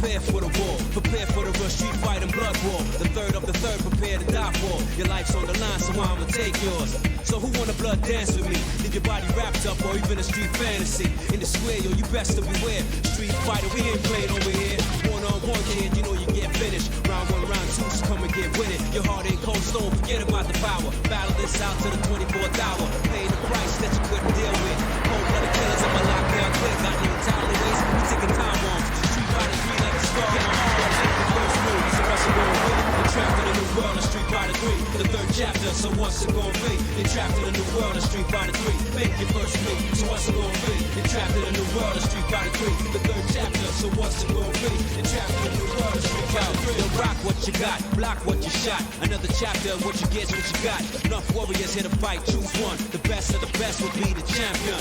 Prepare for the war, prepare for the real street fight and blood war. The third of the third, prepare to die for. Your life's on the line, so I'ma take yours. So who wanna blood dance with me? Leave your body wrapped up or even a street fantasy. In the square, yo, you best to beware. Street fighter, we ain't playing over here. One-on-one, kid, you know you get finished. Round one, round two, so come and get with it. Your heart ain't cold stone, forget about the power. Battle this out to the 24th hour. Pay the price that you couldn't deal with. Cold-blooded killers on my lockdown click. Got no time to waste, we taking time bombs. Street fighter 3 like a star. Get my heart, take the first move. So what's it gonna be? You're trapped in a new world, a Street Fighter 3. The third chapter, so what's it gonna be? You're trapped in a new world, a Street Fighter 3. Make your first move, so what's it gonna be? You're trapped in a new world, a Street Fighter 3. The third chapter, so what's it gonna be? You're trapped in a new world, a Street Fighter 3. You'll rock what you got, block what you shot. Another chapter, what you get's what you got. Enough warriors here to fight, choose one. The best of the best will be the champion.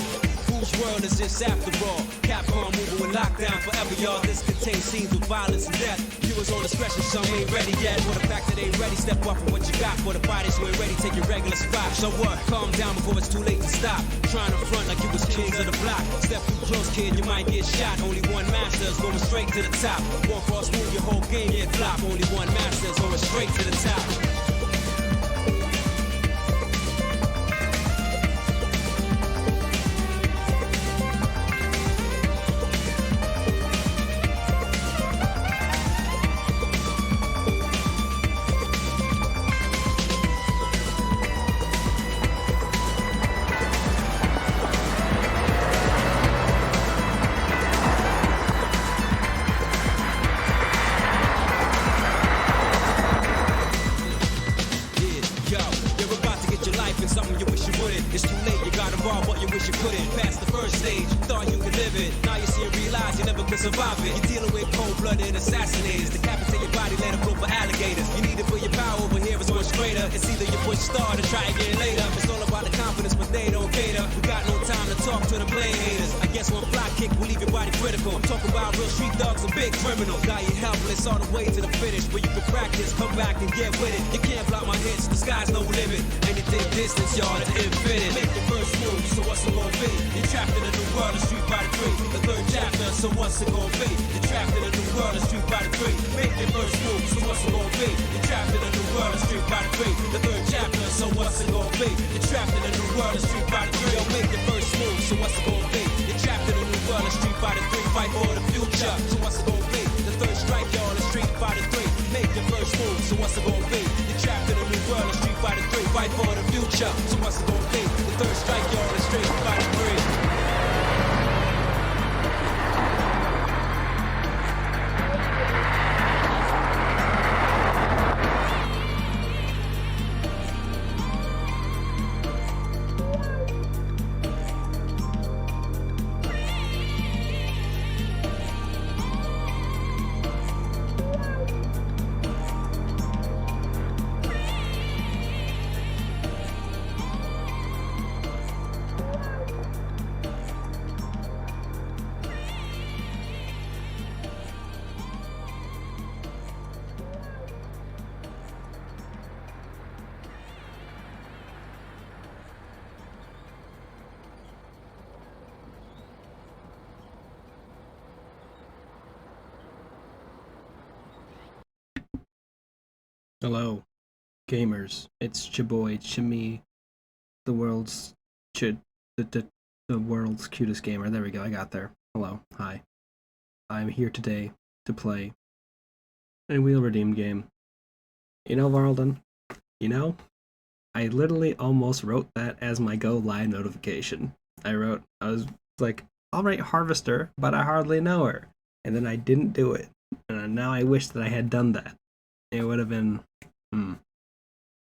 Whose world is this after all? Capcom moving with lockdown forever, y'all. This contains scenes with violence and death. Viewers on discretion, some ain't ready yet. For the fact that they ain't ready, step up for what you got. For the fighters who ain't ready, take your regular spot. So what? Calm down before it's too late to stop. Trying to front like you was kings of the block. Step too close, kid, you might get shot. Only one master is going straight to the top. One false move, your whole game get flop. Only one master is going straight to the top. It's too late, you got involved, but you wish you couldn't. Past the first stage, thought you could live it. Now you see and realize you never could survive it. You're dealing with cold-blooded assassinators. Decapitate your body, let it flow for alligators. You need it for your power, over here it's much greater. It's either you push start or try again later. It's all about the confidence, but they don't cater. We got no time to talk to the blade haters. I guess one fly kick will leave your body critical. I'm talking about real street thugs and big criminals. Got you helpless all the way to the finish. But you can practice, come back and get with it. You can't block my hits, the sky's no limit. Anything distance, y'all, to infinite. Make your first move, so what's it gonna be? You're trapped in a new world of Street Fighter 3. The third chapter, so what's it gonna be? You're trapped in a new world of Street Fighter 3. Make your first move, so what's it gonna be? You're trapped in a new world of Street Fighter 3. The third chapter, so what's it gonna be? You're trapped in a new world of Street Fighter 3. Yo, make your first move, so what's it gonna be? You're trapped in a new world of Street Fighter 3. Fight for the future, so what's it gonna be? The third strike, y'all, is Street Fighter 3. Make your first move, so what's it gonna be? You're trapped in a new world of Street Fighter 3. Fight for the future, so what's it gonna be? The third strike, y'all, is Street Fighter 3. Hello, gamers. It's your boy, Chimmy, the world's the world's cutest gamer. There we go. I got there. Hello, hi. I'm here today to play a wheel redeem game. You know, Varlden. You know, I literally almost wrote that as my go live notification. I was like, I'll write Harvester, but I hardly know her, and then I didn't do it. And now I wish that I had done that. It would have been,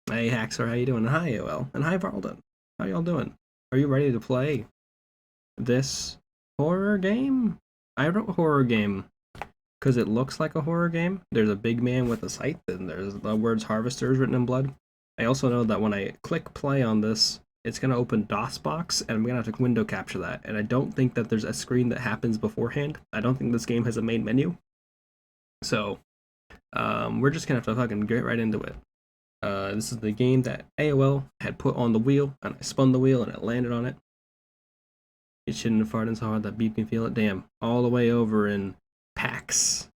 Hey Haxor, how you doing? And hi AOL. And hi Varlden. How y'all doing? Are you ready to play this horror game? I wrote horror game because it looks like a horror game. There's a big man with a scythe, and there's the words Harvesters written in blood. I also know that when I click play on this, it's going to open DOSBox, and I'm going to have to window capture that. And I don't think that there's a screen that happens beforehand. I don't think this game has a main menu. So, we're just going to have to fucking get right into it. This is the game that AOL had put on the wheel, and I spun the wheel, and it landed on it. It shouldn't have farted so hard that Beep can feel it. Damn. All the way over in PAX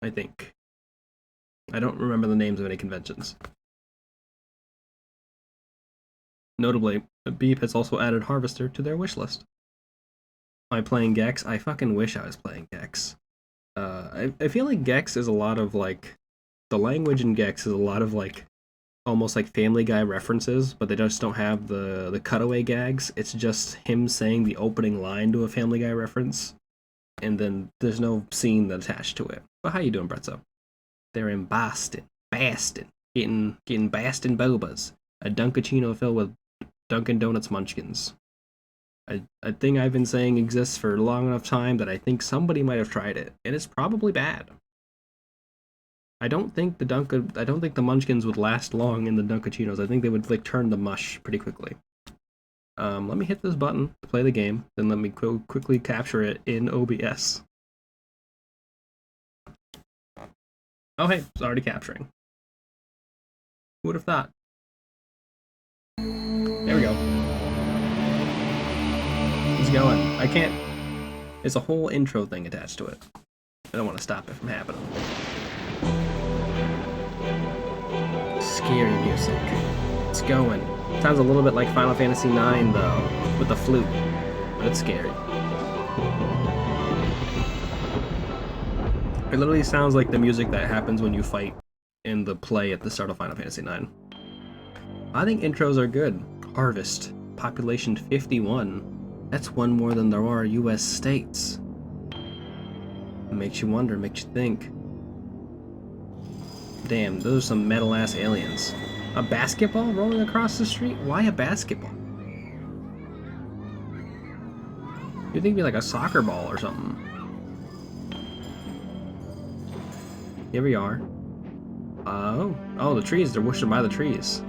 I think. I don't remember the names of any conventions. Notably, Beep has also added Harvester to their wish list. Am I playing Gex? I fucking wish I was playing Gex. I feel like Gex is a lot of like, the language in Gex is a lot of like, almost like Family Guy references, but they just don't have the cutaway gags. It's just him saying the opening line to a Family Guy reference, and then there's no scene attached to it. But how you doing, Bretzo? They're in Boston, getting Boston bobas, a Dunkachino filled with Dunkin' Donuts munchkins. A thing I've been saying exists for a long enough time that I think somebody might have tried it, and it's probably bad. I don't think the munchkins would last long in the Dunkachinos. I think they would like turn to mush pretty quickly. Let me hit this button to play the game, then let me quickly capture it in OBS. Oh hey, it's already capturing. Who would have thought? There we go. It's going. I can't... It's a whole intro thing attached to it. I don't want to stop it from happening. Scary music. It's going. Sounds a little bit like Final Fantasy IX, though, with the flute. But it's scary. It literally sounds like the music that happens when you fight in the play at the start of Final Fantasy IX. I think intros are good. Harvest. Population 51. That's one more than there are US states. It makes you wonder, makes you think. Damn, those are some metal-ass aliens. A basketball rolling across the street? Why a basketball? You'd think it'd be like a soccer ball or something. Here we are. Oh, the trees. They're whooshing by the trees.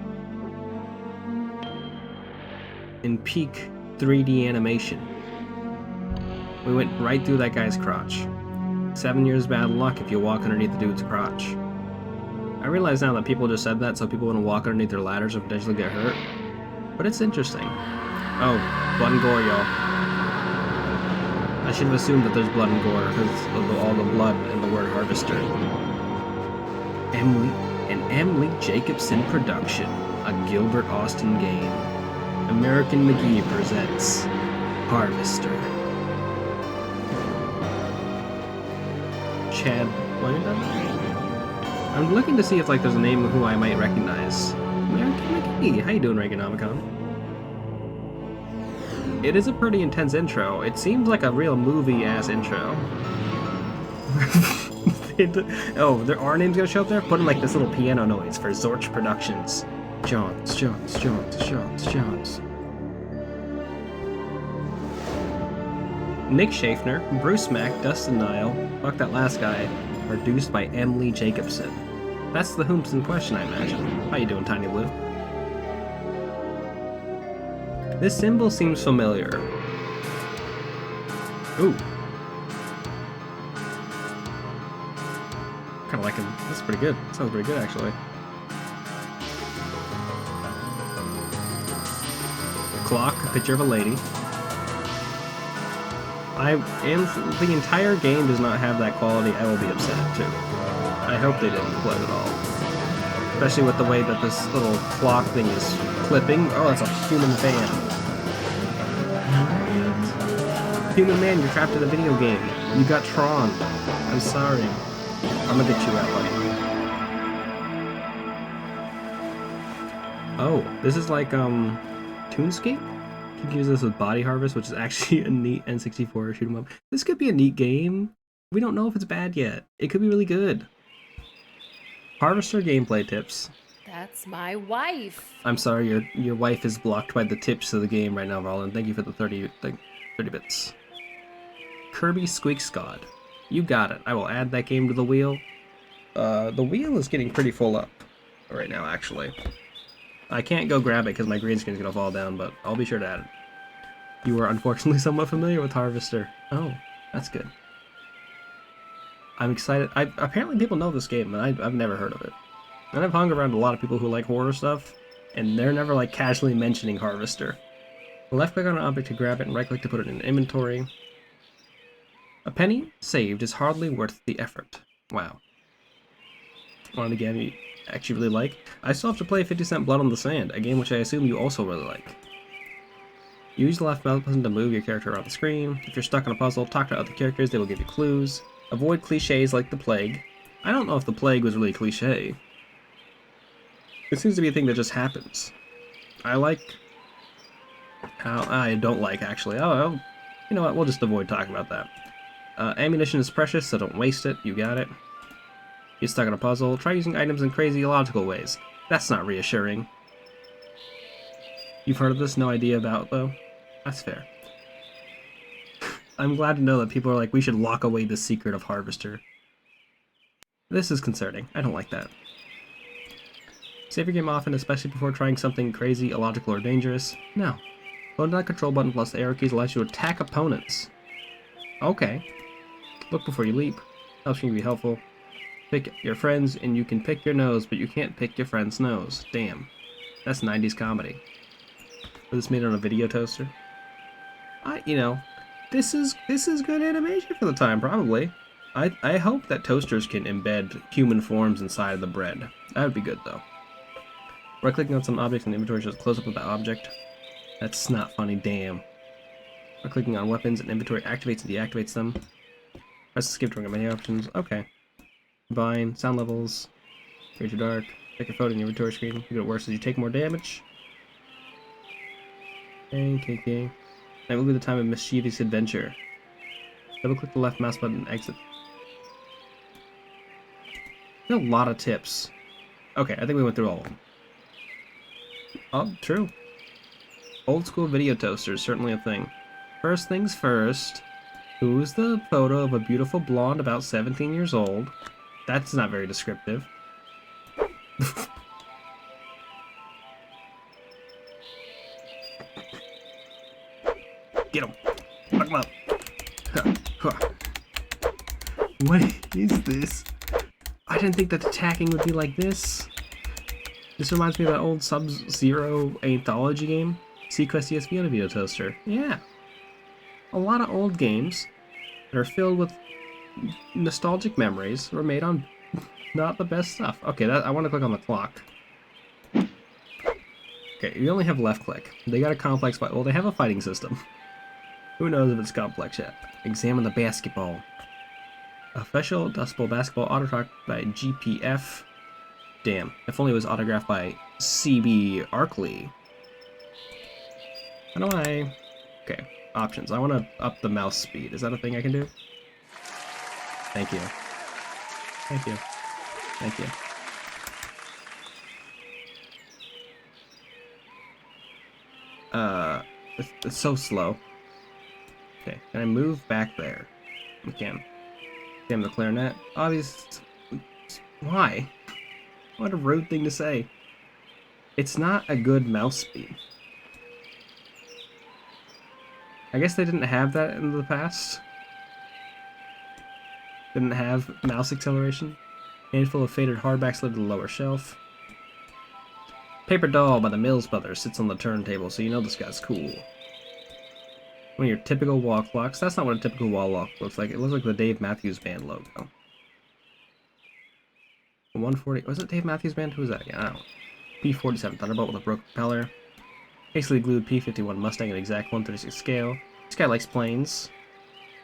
In peak 3D animation. We went right through that guy's crotch. 7 years bad luck if you walk underneath the dude's crotch. I realize now that people just said that so people wouldn't walk underneath their ladders or potentially get hurt. But it's interesting. Oh, blood and gore, y'all. I should have assumed that there's blood and gore because of all the blood and the word harvester. An Emily Jacobson production. A Gilbert Austin game. American McGee presents Harvester. Chad Langdon? I'm looking to see if like there's a name who I might recognize. American McGee. How you doing, Reaganomicon? It is a pretty intense intro. It seems like a real movie-ass intro. Oh, our name's gonna show up there? Put in like this little piano noise for Zorch Productions. Johns. Nick Schaffner, Bruce Mack, Dustin Nile, fuck that last guy, produced by Emily Jacobson. That's the whomps in question, I imagine. How you doing, Tiny Blue? This symbol seems familiar. Ooh. Kinda liking this. This is pretty good. Sounds pretty good, actually. Clock, a picture of a lady. The entire game does not have that quality. I will be upset too. I hope they didn't play it at all. Especially with the way that this little clock thing is flipping. Oh, that's a human fan. Human man, you're trapped in a video game. You got Tron. I'm sorry. I'm gonna get you out, buddy. Oh, this is like, Toonscape? You can use this with Body Harvest, which is actually a neat N64 shoot 'em up. This could be a neat game. We don't know if it's bad yet. It could be really good. Harvester gameplay tips. That's my wife. I'm sorry, your wife is blocked by the tips of the game right now, Roland. Thank you for the 30 bits. Kirby Squeaks God. You got it. I will add that game to the wheel. The wheel is getting pretty full up right now, actually. I can't go grab it because my green screen is going to fall down, but I'll be sure to add it. You are unfortunately somewhat familiar with Harvester. Oh, that's good. I'm excited. Apparently people know this game, and I've never heard of it. And I've hung around a lot of people who like horror stuff, and they're never like casually mentioning Harvester. Left click on an object to grab it, and right click to put it in inventory. A penny saved is hardly worth the effort. Wow. Want a game you actually really like? I still have to play 50 Cent Blood on the Sand, a game which I assume you also really like. Use the left mouse button to move your character around the screen. If you're stuck on a puzzle, talk to other characters, they will give you clues. Avoid cliches like the plague. I don't know if the plague was really a cliche. It seems to be a thing that just happens. I like how... I don't like, actually. Oh, you know what? We'll just avoid talking about that. Ammunition is precious, so don't waste it. You got it. You're stuck on a puzzle. Try using items in crazy, illogical ways. That's not reassuring. You've heard of this? No idea about, though? That's fair. I'm glad to know that people are like, we should lock away the secret of Harvester. This is concerning. I don't like that. Save your game often, especially before trying something crazy, illogical, or dangerous. No. Holding that control button plus the arrow keys allows you to attack opponents. Okay. Look before you leap. Helps you be helpful. Pick your friends, and you can pick your nose, but you can't pick your friend's nose. Damn. That's 90s comedy. Was this made on a video toaster? You know, this is good animation for the time, probably. I hope that toasters can embed human forms inside of the bread. That would be good, though. Right-clicking on some objects in the inventory shows a close-up of that object. That's not funny, damn. Right-clicking on weapons and inventory activates and deactivates them. Press escape during many options. Okay. Combine, sound levels, greater dark, check your photo in your inventory screen. You get worse as you take more damage. Okay. That will be the time of mischievous adventure. Double-click the left mouse button and exit. There's a lot of tips. Okay, I think we went through all of them. Oh, true. Old school video toaster is certainly a thing. First things first, who's the photo of a beautiful blonde about 17 years old? That's not very descriptive. Get him! Fuck him up! What is this? I didn't think that attacking would be like this. This reminds me of that old Sub-Zero anthology game. Sequest ESP on a video toaster. Yeah. A lot of old games that are filled with nostalgic memories were made on not the best stuff. Okay, I want to click on the clock. Okay, you only have left click. They got a complex fight. Well, they have a fighting system. Who knows if it's complex yet? Examine the basketball. Official Dust Bowl basketball autographed by GPF. Damn, if only it was autographed by CB Arkley. How do I... Okay, options. I want to up the mouse speed. Is that a thing I can do? Thank you. Thank you. Thank you. It's so slow. Okay, can I move back there? We can. Damn the clarinet. Obvious. Why? What a rude thing to say. It's not a good mouse speed. I guess they didn't have that in the past. Didn't have mouse acceleration. Handful of faded hardbacks slid to the lower shelf. Paper Doll by the Mills Brothers sits on the turntable, so you know this guy's cool. One of your typical wall clocks. That's not what a typical wall clock looks like. It looks like the Dave Matthews Band logo. 140. Was it Dave Matthews Band? Who was that again? I don't know. P-47 Thunderbolt with a broken propeller. Hastily glued P-51 Mustang at exact 1/36 scale. This guy likes planes.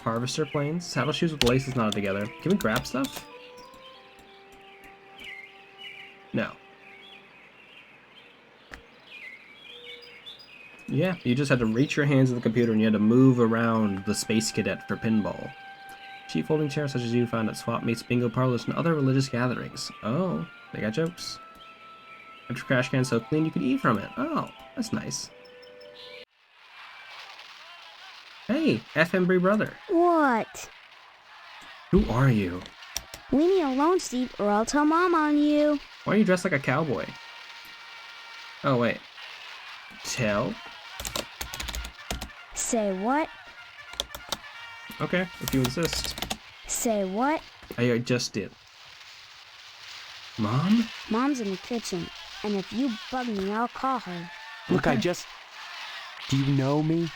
Harvester planes. Saddle shoes with laces knotted together. Can we grab stuff? No. Yeah, you just had to reach your hands at the computer and you had to move around the Space Cadet for pinball. Cheap folding chairs such as you found at swap meets, bingo parlors, and other religious gatherings. Oh, they got jokes. Extra trash can so clean you could eat from it. Oh, that's nice. Hey, F. Embry brother. What? Who are you? Leave me alone, Steve, or I'll tell Mom on you. Why are you dressed like a cowboy? Oh, wait. Tell? Say what? Okay, if you insist. Say what? I just did. Mom? Mom's in the kitchen, and if you bug me, I'll call her. Look, Okay. Do you know me?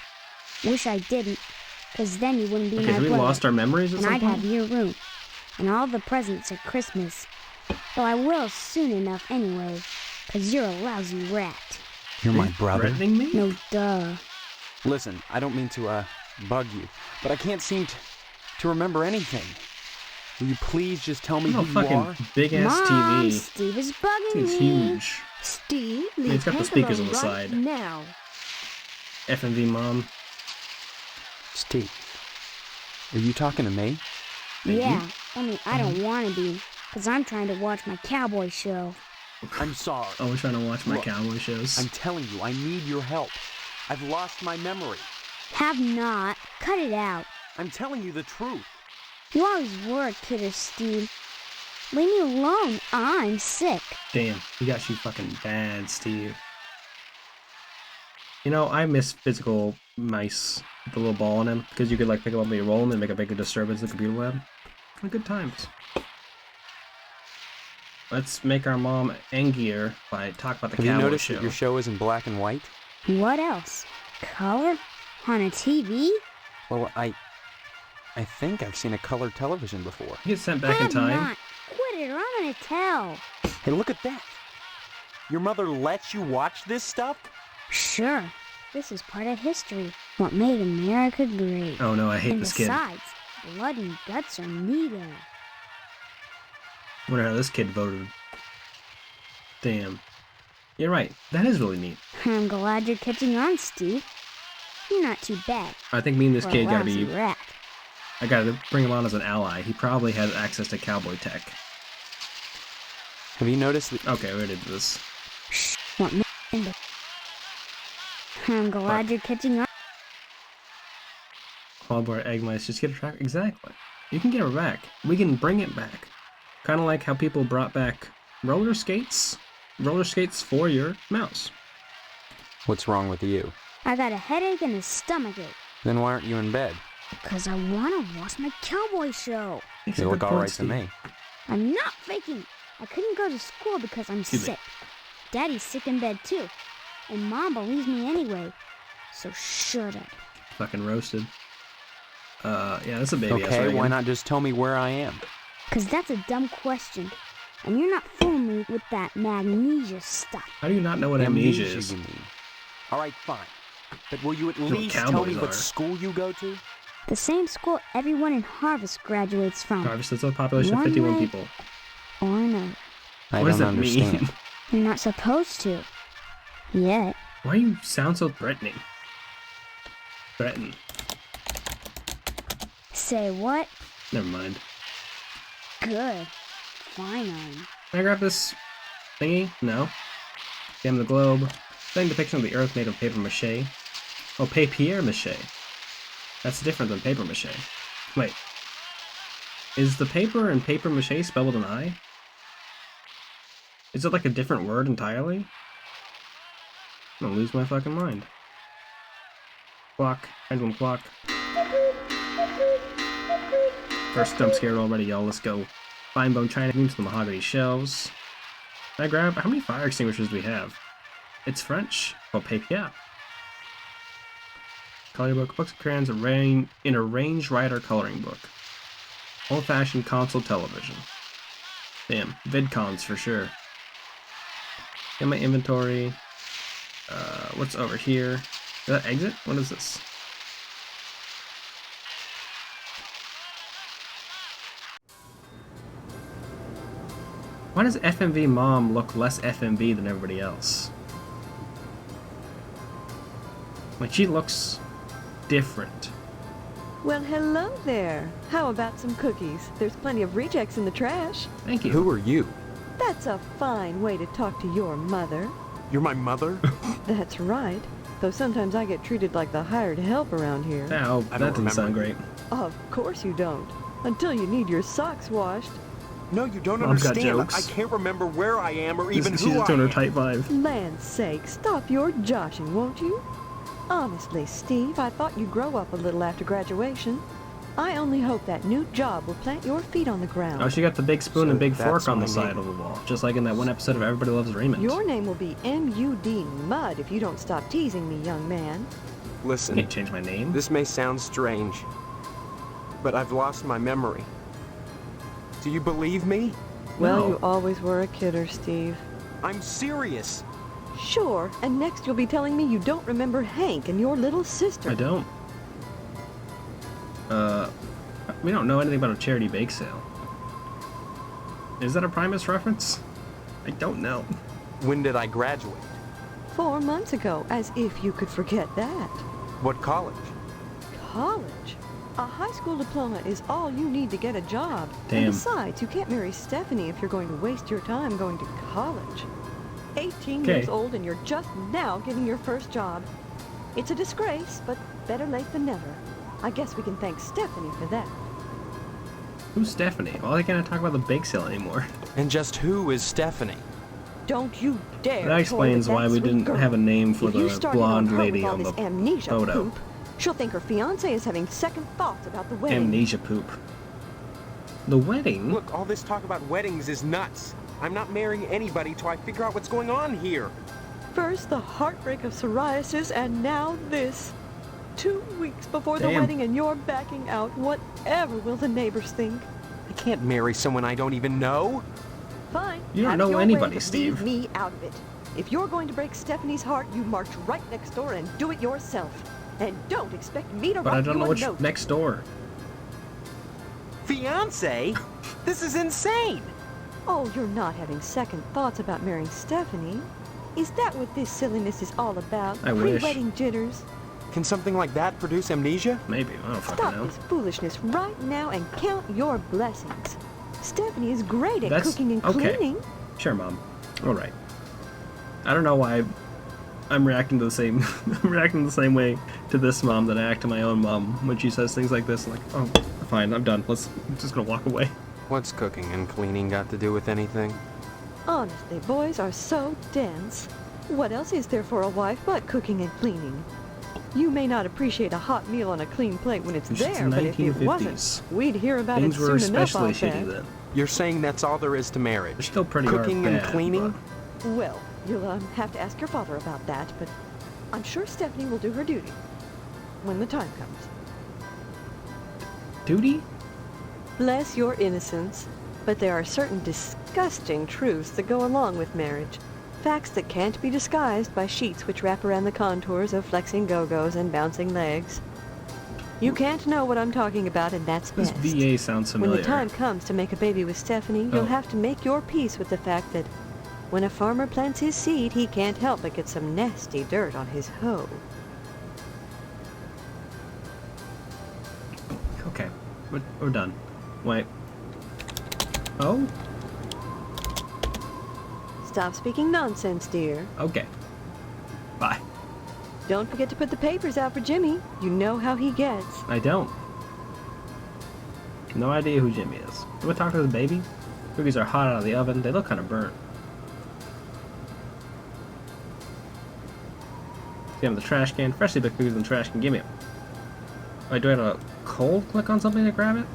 Wish I didn't, because then you wouldn't be Okay, my have we brother, lost our memories at and some I'd point? have your room. and all the presents at Christmas. Though I will soon enough anyway, 'cause you're a lousy rat. You're my brother. Threatening me? No duh. Listen, I don't mean to, bug you, but I can't seem to remember anything. Will you please just tell me No who you are? fucking big ass Mom, TV. Steve is bugging It's me. huge. Steve, Yeah, leave it's got the Hank speakers alone on the right side. now. FMV mom. Steve, are you talking to me? Yeah, only I don't want to be, 'cause I'm trying to watch my cowboy show. I'm sorry. Oh, we're trying to watch my Look, cowboy shows. I'm telling you, I need your help. I've lost my memory. Have not. Cut it out. I'm telling you the truth. You always were a kidder, Steve. Leave me alone. I'm sick. Damn, you got you fucking bad, Steve. You know, I miss physical mice with the little ball in them, because you could like pick them up and you roll them and make a big disturbance in the computer lab. Good times. Let's make our mom angrier by talk about the Have you cowboy noticed show. that your show is in black and white? What else? Color? On a TV? Well, I think I've seen a colored television before. You get sent back in Have time. not. Quit it or I'm gonna tell. Hey, look at that. Your mother lets you watch this stuff? Sure. This is part of history. What made America great. Oh no, I hate And this kid. besides, blood and guts are needed. I wonder how this kid voted. Damn. You're right. That is really neat. I'm glad you're catching on, Steve. You're not too bad. I think me and this for a kid gotta lousy be. rat. I gotta bring him on as an ally. He probably has access to cowboy tech. Have you noticed that? Okay, we already did this. What made the... I'm glad you're catching on. Clawboard egg mice, just get a track. Exactly. You can get her back. We can bring it back. Kind of like how people brought back roller skates. Roller skates for your mouse. What's wrong with you? I got a headache and a stomachache. Then why aren't you in bed? 'Cause I want to watch my cowboy show. Makes a You look good all point, right to Steve. me. I'm not faking. I couldn't go to school because I'm Excuse me. sick. Daddy's sick in bed too. And Mom believes me anyway. So shut up. Fucking roasted. Yeah, that's a baby ass Okay, Reagan. why not just tell me where I am? 'Cause that's a dumb question. And you're not fooling me with that magnesia stuff. How do you not know what amnesia is? you mean. All right, fine. But will you at what least tell me cowboys what are. school you go to? The same school everyone in Harvest graduates from. Harvest is a population of One 51 way- people. Or another. I What does don't that understand. mean? You're not supposed to. Yet. Why do you sound so threatening? Threaten. Say what? Never mind. Good. Fine on. Can I grab this thingy? No. Damn the globe. Setting depiction of the Earth made of paper mache. Oh, papier mache. That's different than paper mache. Wait. Is the paper and paper mache spelled with an I? Is it like a different word entirely? I'm gonna lose my fucking mind. Clock. Pendulum clock. First jump scared already, y'all. Let's go. Fine bone china beams to the mahogany shelves. Can I grab? How many fire extinguishers do we have? It's French. Oh, papier. Color book. Books and crayons in a range writer coloring book. Old-fashioned console television. Damn. VidCons for sure. In my inventory. What's over here? Is that exit? What is this? Why does FMV Mom look less FMV than everybody else? Like, she looks different. Well, hello there. How about some cookies? There's plenty of rejects in the trash. Thank you. Who are you? That's a fine way to talk to your mother. You're my mother? That's right. Though sometimes I get treated like the hired help around here. Ow, that didn't sound great. Of course you don't. Until you need your socks washed. No, you don't Mom's got understand. jokes. I can't remember where I am or even She's who just I doing her am. type 5. Land's sake, stop your joshing, won't you? Honestly, Steve, I thought you'd grow up a little after graduation. I only hope that new job will plant your feet on the ground. Oh, she got the big spoon So and big that's fork on my the side name. of the wall. Just like in that one episode of Everybody Loves Raymond. Your name will be M.U.D. Mud if you don't stop teasing me, young man. I Listen, can't change my name. this may sound strange, but I've lost my memory. Do you believe me? Well, No. you always were a kidder, Steve. I'm serious. Sure, and next you'll be telling me you don't remember Hank and your little sister. I don't. We don't know anything about a charity bake sale. Is that a Primus reference? I don't know. When did I graduate? 4 months ago, as if you could forget that. What college? College? A high school diploma is all you need to get a job. Damn. And besides, you can't marry Stephanie if you're going to waste your time going to college. 18 Okay. years old and you're just now getting your first job. It's a disgrace, but better late than never. I guess we can thank Stephanie for that. Who's Stephanie? Well, I can't talk about the bake sale anymore. And just who is Stephanie? Don't you dare. That explains toy with why that we sweet didn't girl. have a name for If you the started blonde on her lady with all on this the amnesia photo. poop, she'll think her fiance is having second thoughts about the wedding. Amnesia poop. The wedding? Look, all this talk about weddings is nuts. I'm not marrying anybody till I figure out what's going on here. First the heartbreak of psoriasis, and now this. 2 weeks before the Damn. wedding and you're backing out. Whatever will the neighbors think? I can't marry someone I don't even know. Fine. You don't have know your way, anybody, but Steve. Leave me out of it. If you're going to break Stephanie's heart, you march right next door and do it yourself. And don't expect me to But I write don't you know a what's note. next door. Fiance? This is insane. Oh, you're not having second thoughts about marrying Stephanie? Is that what this silliness is all about? I wish. Pre-wedding jitters? Can something like that produce amnesia? Maybe. I don't fucking Stop know. this foolishness right now and count your blessings. Stephanie is great at That's- cooking and okay. cleaning. Sure, Mom. Alright. I don't know why I'm reacting to the same I'm reacting the same way to this mom that I act to my own mom when she says things like this, like, oh, fine, I'm done. I'm just gonna walk away. What's cooking and cleaning got to do with anything? Honestly, boys are so dense. What else is there for a wife but cooking and cleaning? You may not appreciate a hot meal on a clean plate when it's It's just there, but if it 1950s. wasn't, we'd hear about Things it were soon enough, especially I'll shitty bet. then. You're saying that's all there is to They're marriage? still pretty Cooking hard and bad, cleaning? Well, you'll have to ask your father about that, but I'm sure Stephanie will do her duty when the time comes. but- Duty? Bless your innocence, but there are certain disgusting truths that go along with marriage. Facts that can't be disguised by sheets which wrap around the contours of flexing go-go's and bouncing legs. You can't know what I'm talking about, and that's This best. VA sounds When familiar. the time comes to make a baby with Stephanie, you'll Oh. have to make your peace with the fact that when a farmer plants his seed, he can't help but get some nasty dirt on his hoe. Okay, we're done. Wait. Oh? Stop speaking nonsense, dear. Okay. Bye. Don't forget to put the papers out for Jimmy. You know how he gets. I don't. No idea who Jimmy is. You want to talk to the baby? Cookies are hot out of the oven. They look kind of burnt. See them in the trash can. Freshly baked cookies in the trash can. Give me them. Wait, do I have a cold click on something to grab it?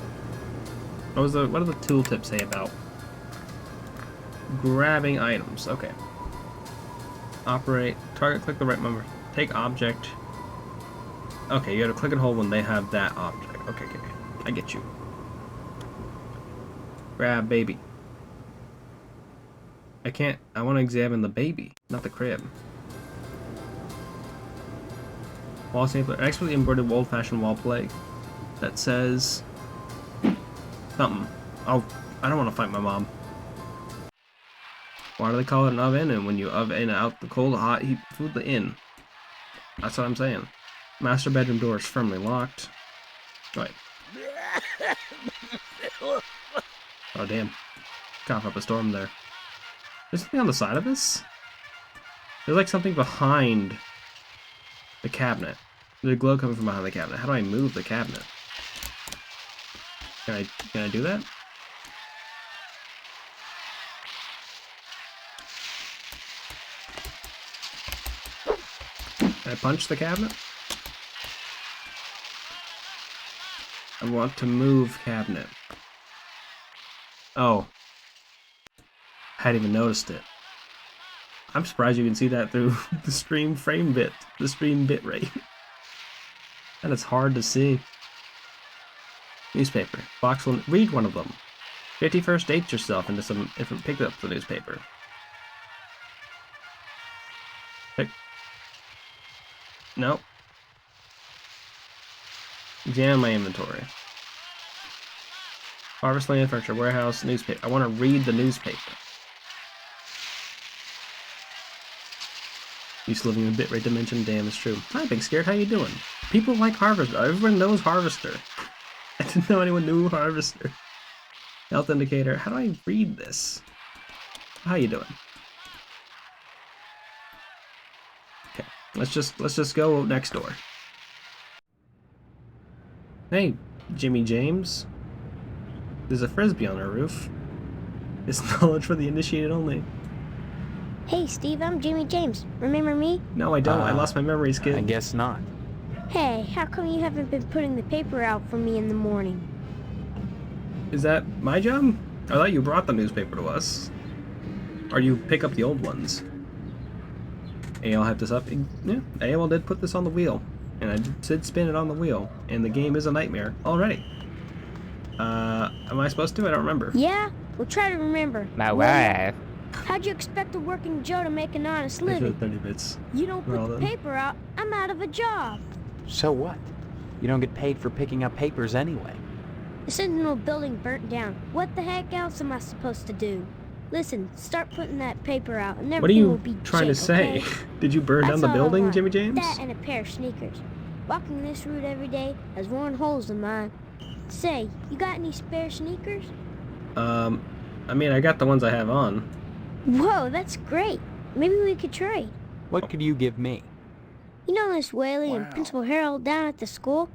What do the tooltips say about grabbing items? Okay. Operate. Target. Click the right number. Take object. Okay, you gotta click and hold when they have that object. Okay. I get you. Grab baby. I want to examine the baby, not the crib. Wall stapler. Expertly embroidered old-fashioned wall plate that says something. Oh, I don't want to fight my mom. Why do they call it an oven? And when you oven out the cold, hot heat food, the in. That's what I'm saying. Master bedroom door is firmly locked. Right. Oh, damn. Cough up a storm there. There's something on the side of this? There's like something behind the cabinet. There's a glow coming from behind the cabinet. How do I move the cabinet? Can I do that? Can I punch the cabinet? I want to move cabinet. Oh. I hadn't even noticed it. I'm surprised you can see that through the stream bit rate. And it's hard to see. Newspaper. Box will read one of them. 51st date yourself into some different pick up the newspaper. Pick. Nope. Examine my inventory. Harvest land, furniture, warehouse, newspaper. I want to read the newspaper. Used to living in a bitrate dimension. Damn, it's true. Hi, Big Scared. How you doing? People like Harvester. Everyone knows Harvester. I didn't know anyone knew Harvester. Health indicator. How do I read this? How you doing? Okay, let's just go next door. Hey, Jimmy James. There's a frisbee on our roof. It's knowledge for the initiated only. Hey, Steve, I'm Jimmy James. Remember me? No, I don't. I lost my memories, kid. I guess not. Hey, how come you haven't been putting the paper out for me in the morning? Is that my job? I thought you brought the newspaper to us. Or do you pick up the old ones? AOL have this up. Yeah, AOL did put this on the wheel. And I did spin it on the wheel. And the game is a nightmare already. Am I supposed to? I don't remember. Yeah? We'll try to remember. My wife. How'd you expect a working Joe to make an honest living? 30 bits. You don't We're put all the done. paper out, I'm out of a job. So what? You don't get paid for picking up papers anyway. The Sentinel building burnt down. What the heck else am I supposed to do? Listen, start putting that paper out and What are everything will you be trying to chill, say? okay? Did you burn down That's the all I building, want. Jimmy James? That and a pair of sneakers. Walking this route every day has worn holes in mine. Say, you got any spare sneakers? I mean, I got the ones I have on. Whoa, that's great. Maybe we could trade. What could you give me? You know Miss Whaley and Principal Harold down at the school?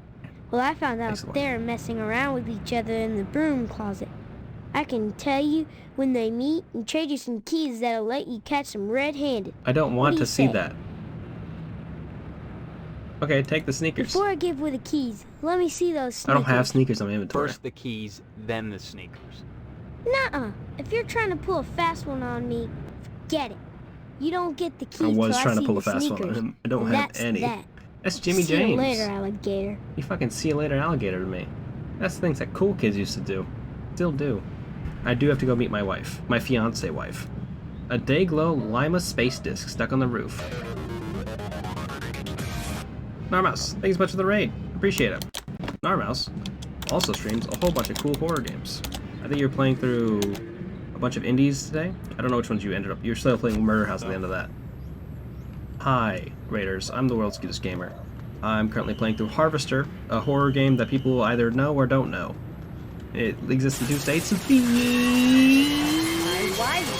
Well, I found out Excellent. they're messing around with each other in the broom closet. I can tell you when they meet and trade you some keys that'll let you catch them red-handed. I don't What want do to you see say? that. Okay, take the sneakers. Before I give away the keys, let me see those I sneakers. don't have sneakers on my inventory. First the keys, then the sneakers. Nuh-uh. If you're trying to pull a fast one on me, forget it. You don't get the keys I was till trying to see pull a the fast one sneakers. on him. I don't And have that's any. That. That's Jimmy See James. you later, alligator. You fucking see you later, alligator to me. That's the things that cool kids used to do. Still do. I do have to go meet my wife. My fiance wife. A Dayglow Lima space disc stuck on the roof. Narmouse, thanks so much for the raid. Appreciate it. Narmouse also streams a whole bunch of cool horror games. I think you're playing through a bunch of indies today. I don't know which ones you ended up. You're still playing Murder House at the end of that. Hi, Raiders. I'm the world's cutest gamer. I'm currently playing through Harvester, a horror game that people either know or don't know. It exists in 2 states. My wife.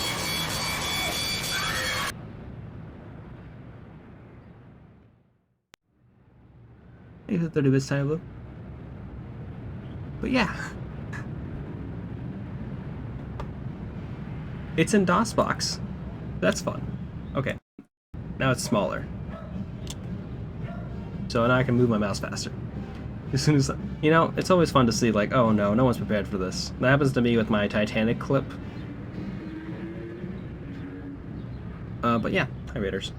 Maybe 30 bits time blue. But yeah. It's in DOSBox. That's fun. Okay. Now it's smaller. So now I can move my mouse faster. As soon as, you know, it's always fun to see, like, oh no, no one's prepared for this. That happens to me with my Titanic clip. But yeah, hi Raiders.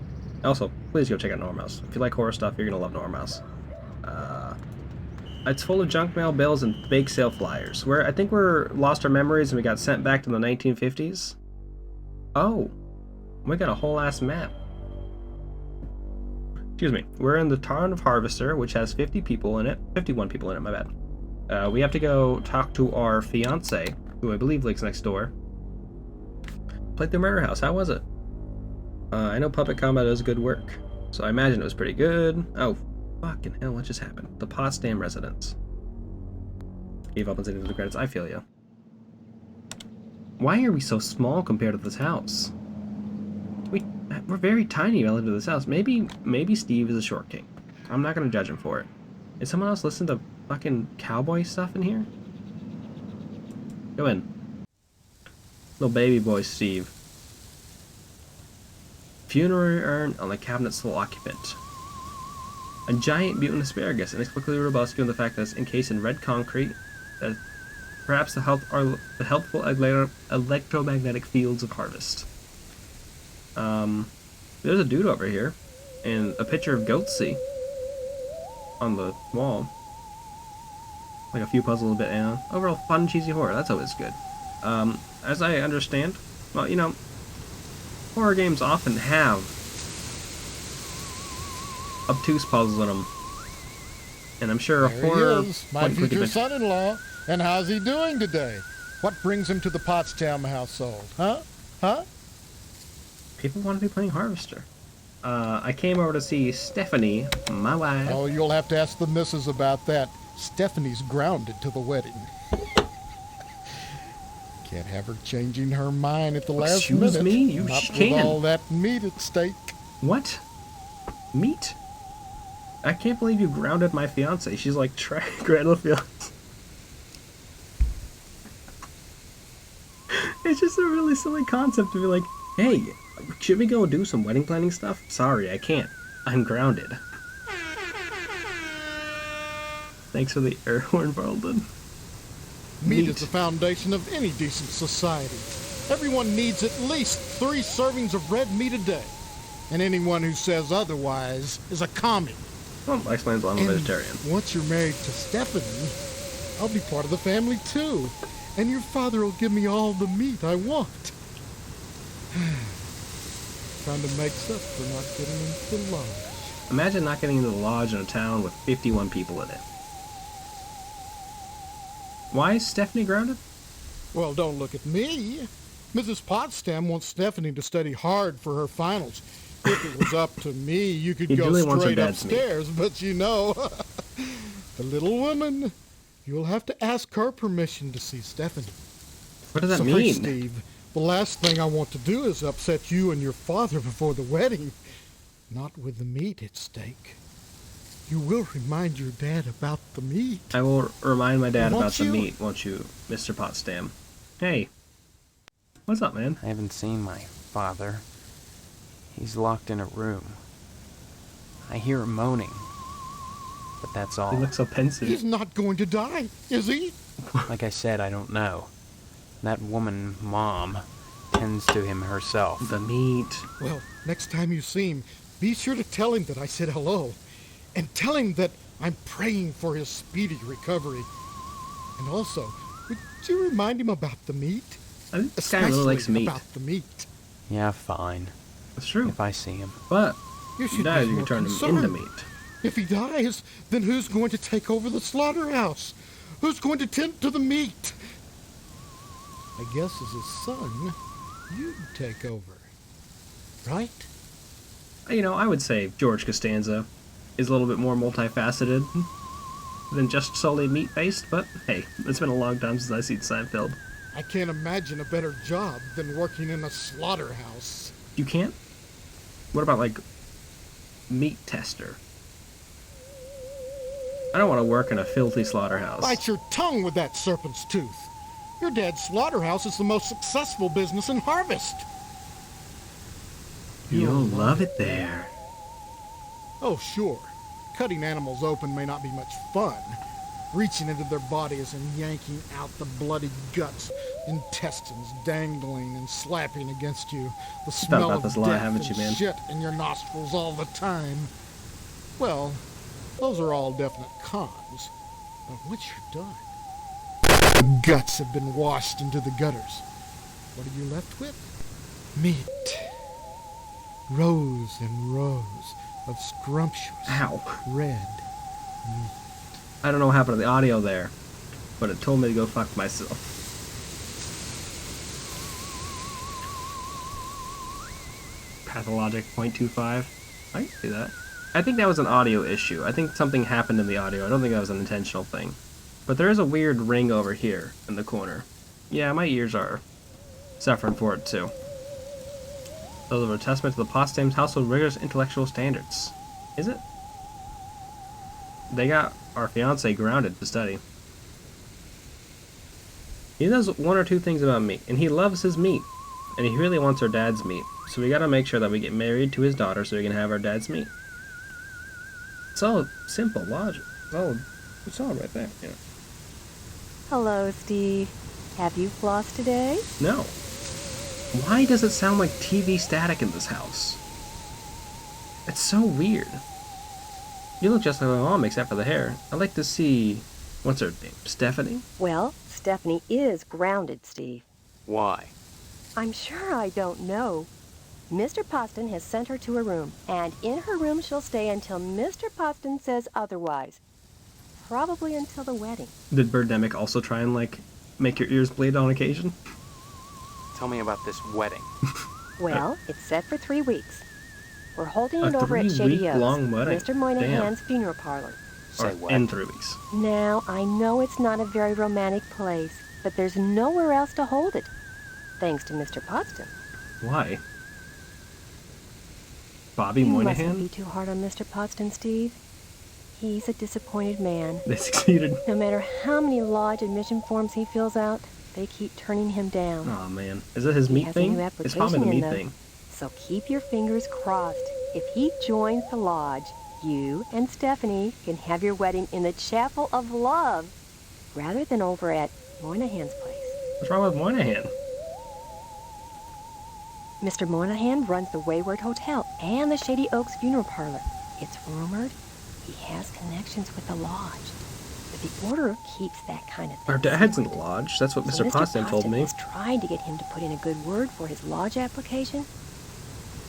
Also, please go check out Normouse. If you like horror stuff, you're gonna love Normouse. It's full of junk mail, bills, and bake sale flyers. I think we're lost our memories and we got sent back to the 1950s. Oh, we got a whole ass map. Excuse me. We're in the town of Harvester, which has 50 people in it. 51 people in it, my bad. We have to go talk to our fiance, who I believe lives next door. Played through Murder House. How was it? I know Puppet Combat does good work, so I imagine it was pretty good. Oh, fucking hell, what just happened? The Potsdam residence. Gave up on sitting to the credits. I feel you. Why are we so small compared to this house? We're very tiny relative to this house. Maybe Steve is a short king. I'm not gonna judge him for it. Is someone else listening to fucking cowboy stuff in here? Go in. Little baby boy Steve. Funerary urn on the cabinet's sole occupant. A giant mutant asparagus, inexplicably robust given the fact that it's encased in red concrete, that perhaps the helpful electromagnetic fields of harvest. There's a dude over here, and a picture of Goatsy on the wall. Like a few puzzles a bit, and overall fun, cheesy horror. That's always good. As I understand, well, you know, horror games often have obtuse puzzles in them. And I'm sure There horror... he is, my future son-in-law. And how's he doing today? What brings him to the Potsdam household? Huh? People want to be playing Harvester. I came over to see Stephanie, my wife. Oh, you'll have to ask the missus about that. Stephanie's grounded to the wedding. Can't have her changing her mind at the last minute. Excuse me? You Not can. with all that meat at stake. What? Meat? I can't believe you grounded my fiance. She's like, grounded fiance. It's just a really silly concept to be like, hey, should we go do some wedding planning stuff? Sorry, I can't. I'm grounded. Thanks for the air horn, Barlden. Meat is the foundation of any decent society. Everyone needs at least 3 servings of red meat a day. And anyone who says otherwise is a commie. Well, that explains why I'm a vegetarian. Once you're married to Stephanie, I'll be part of the family too. And your father will give me all the meat I want. Kind of makes up for not getting into the lodge. Imagine not getting into the lodge in a town with 51 people in it. Why is Stephanie grounded? Well, don't look at me. Mrs. Potsdam wants Stephanie to study hard for her finals. If it was up to me, you could go straight upstairs, but you know, the little woman, you'll have to ask her permission to see Stephanie. What does that So, mean? Steve, the last thing I want to do is upset you and your father before the wedding. Not with the meat at stake. You will remind your dad about the meat. I will remind my dad about the you? meat, won't you, Mr. Potsdam? Hey. What's up, man? I haven't seen my father. He's locked in a room. I hear him moaning, but that's all. He looks so pensive. He's not going to die, is he? Like I said, I don't know. That woman, Mom, tends to him herself. The meat. Well, next time you see him, be sure to tell him that I said hello. And tell him that I'm praying for his speedy recovery. And also, would you remind him about the meat? I think this guy really likes meat. About the meat. Yeah, fine. That's true. If I see him. But You if he should dies, be you more can turn him concerned. into meat. If he dies, then who's going to take over the slaughterhouse? Who's going to tend to the meat? I guess as his son, you'd take over. Right? You know, I would say George Costanza is a little bit more multifaceted than just solely meat-based, but hey, it's been a long time since I've seen Seinfeld. I can't imagine a better job than working in a slaughterhouse. You can't? What about, like, meat tester? I don't want to work in a filthy slaughterhouse. Bite your tongue with that serpent's tooth. Your dad's slaughterhouse is the most successful business in Harvest. You'll love it there. Oh, sure. Cutting animals open may not be much fun. Reaching into their bodies and yanking out the bloody guts, intestines dangling and slapping against you, the smell about of this a lot, death haven't and you, man? shit in your nostrils all the time. Well, those are all definite cons. But once you're done, the guts have been washed into the gutters. What are you left with? Meat. Rows and rows of scrumptious red meat. I don't know what happened to the audio there, but it told me to go fuck myself. Pathologic 0.25. I can see that. I think that was an audio issue. I think something happened in the audio. I don't think that was an intentional thing. But there is a weird ring over here in the corner. Yeah, my ears are suffering for it too. Those are a testament to the Potsdam's household rigorous intellectual standards. Is it? They got our fiance grounded to study. He knows one or two things about meat, and he loves his meat. And he really wants our dad's meat. So we gotta make sure that we get married to his daughter so we can have our dad's meat. It's all simple logic. It's all right there, yeah. Hello, Steve. Have you flossed today? No. Why does it sound like TV static in this house? It's so weird. You look just like my mom except for the hair. I'd like to see... What's her name? Stephanie? Well, Stephanie is grounded, Steve. Why? I'm sure I don't know. Mr. Poston has sent her to her room, and in her room she'll stay until Mr. Poston says otherwise. Probably until the wedding. Did Birdemic also try and, like, make your ears bleed on occasion? Tell me about this wedding. Well, it's set for 3 weeks. We're holding it over at Shady Oaks, long wedding. Mr. Moynihan's funeral parlor. Say what? In 3 weeks. Now, I know it's not a very romantic place, but there's nowhere else to hold it. Thanks to Mr. Poston. Why? Bobby You Moynihan? mustn't be too hard on Mr. Poston, Steve. He's a disappointed man. They succeeded. No matter how many lodge admission forms he fills out, they keep turning him down. Oh man. Is it his He meat has thing? a new It's probably the application in, meat though. thing. So keep your fingers crossed. If he joins the lodge, you and Stephanie can have your wedding in the Chapel of Love, rather than over at Moynihan's place. What's wrong with Moynihan? Mr. Moynihan runs the Wayward Hotel and the Shady Oaks Funeral Parlor. It's rumored he has connections with the lodge. But the order keeps that kind of thing. Our dad's in the lodge. That's what So Mr. Poston told me. has tried to get him to put in a good word for his lodge application,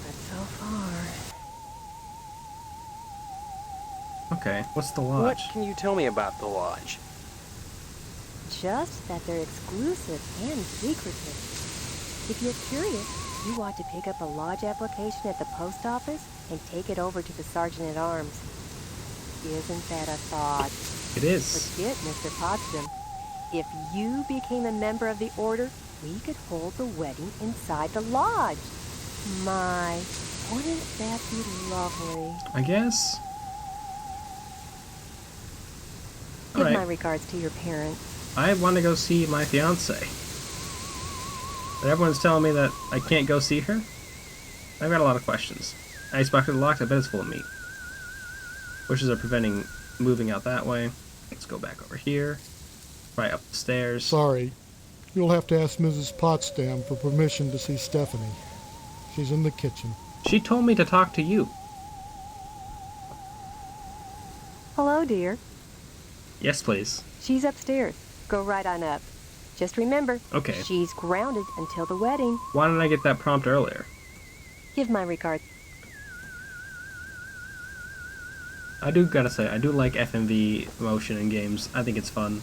but so far... Okay, what's the What lodge? can you tell me about the lodge? Just that they're exclusive and secretive. If you're curious, you ought to pick up a lodge application at the post office and take it over to the sergeant-at-arms. Isn't that a thought? It is. Forget Mr. Potsdam. If you became a member of the order, we could hold the wedding inside the lodge. My, wouldn't that be lovely? I guess. Give Alright. my regards to your parents. I want to go see my fiance. But everyone's telling me that I can't go see her? I've got a lot of questions. Icebox is locked, I bet it's full of meat. Bushes are preventing moving out that way. Let's go back over here. Right up the stairs. Sorry. You'll have to ask Mrs. Potsdam for permission to see Stephanie. She's in the kitchen. She told me to talk to you. Hello, dear. Yes, please. She's upstairs. Go right on up. Just remember, Okay. she's grounded until the wedding. Why didn't I get that prompt earlier? Give my regards. I do gotta say, I do like FMV motion in games. I think it's fun.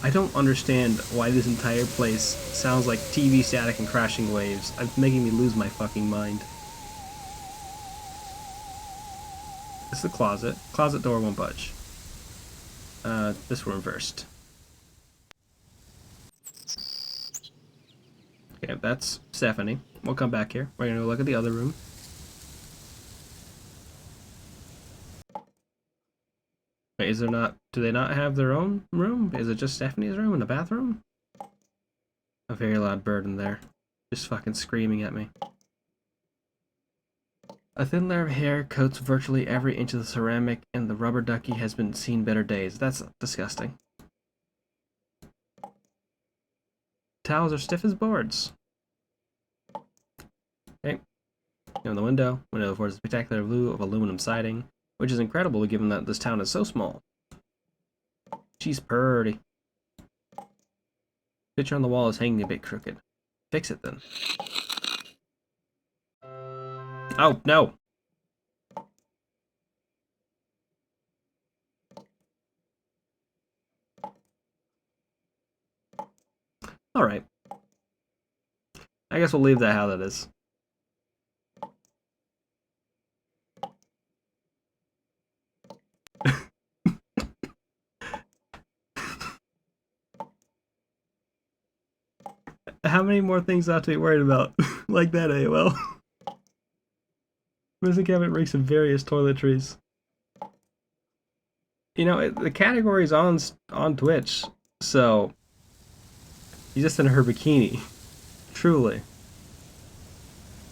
I don't understand why this entire place sounds like TV static and crashing waves. It's making me lose my fucking mind. It's the closet. Closet door won't budge. This room first. Okay, that's Stephanie. We'll come back here. We're gonna go look at the other room. Wait, is there not... Do they not have their own room? Is it just Stephanie's room and a bathroom? A very loud bird in there. Just fucking screaming at me. A thin layer of hair coats virtually every inch of the ceramic, and the rubber ducky has been seen better days. That's disgusting. Towels are stiff as boards. Okay. In the window affords a spectacular view of aluminum siding, which is incredible given that this town is so small. She's purty. Picture on the wall is hanging a bit crooked. Fix it then. Oh, no! Alright. I guess we'll leave that how that is. How many more things have to be worried about? Like that, AOL. Missing cabinet reeks of various toiletries. You know, the category's on Twitch, so... She's just in her bikini. Truly.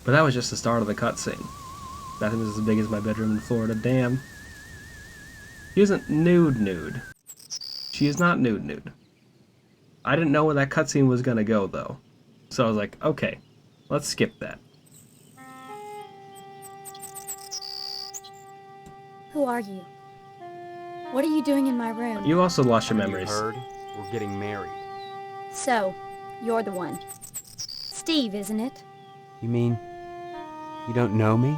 But that was just the start of the cutscene. Bathroom is as big as my bedroom in Florida, damn. She isn't nude. She is not nude. I didn't know where that cutscene was gonna go, though. So I was like, okay, let's skip that. Who are you? What are you doing in my room? You also lost your memories. You heard? We're getting married. So, You're the one. Steve, isn't it? You mean you don't know me?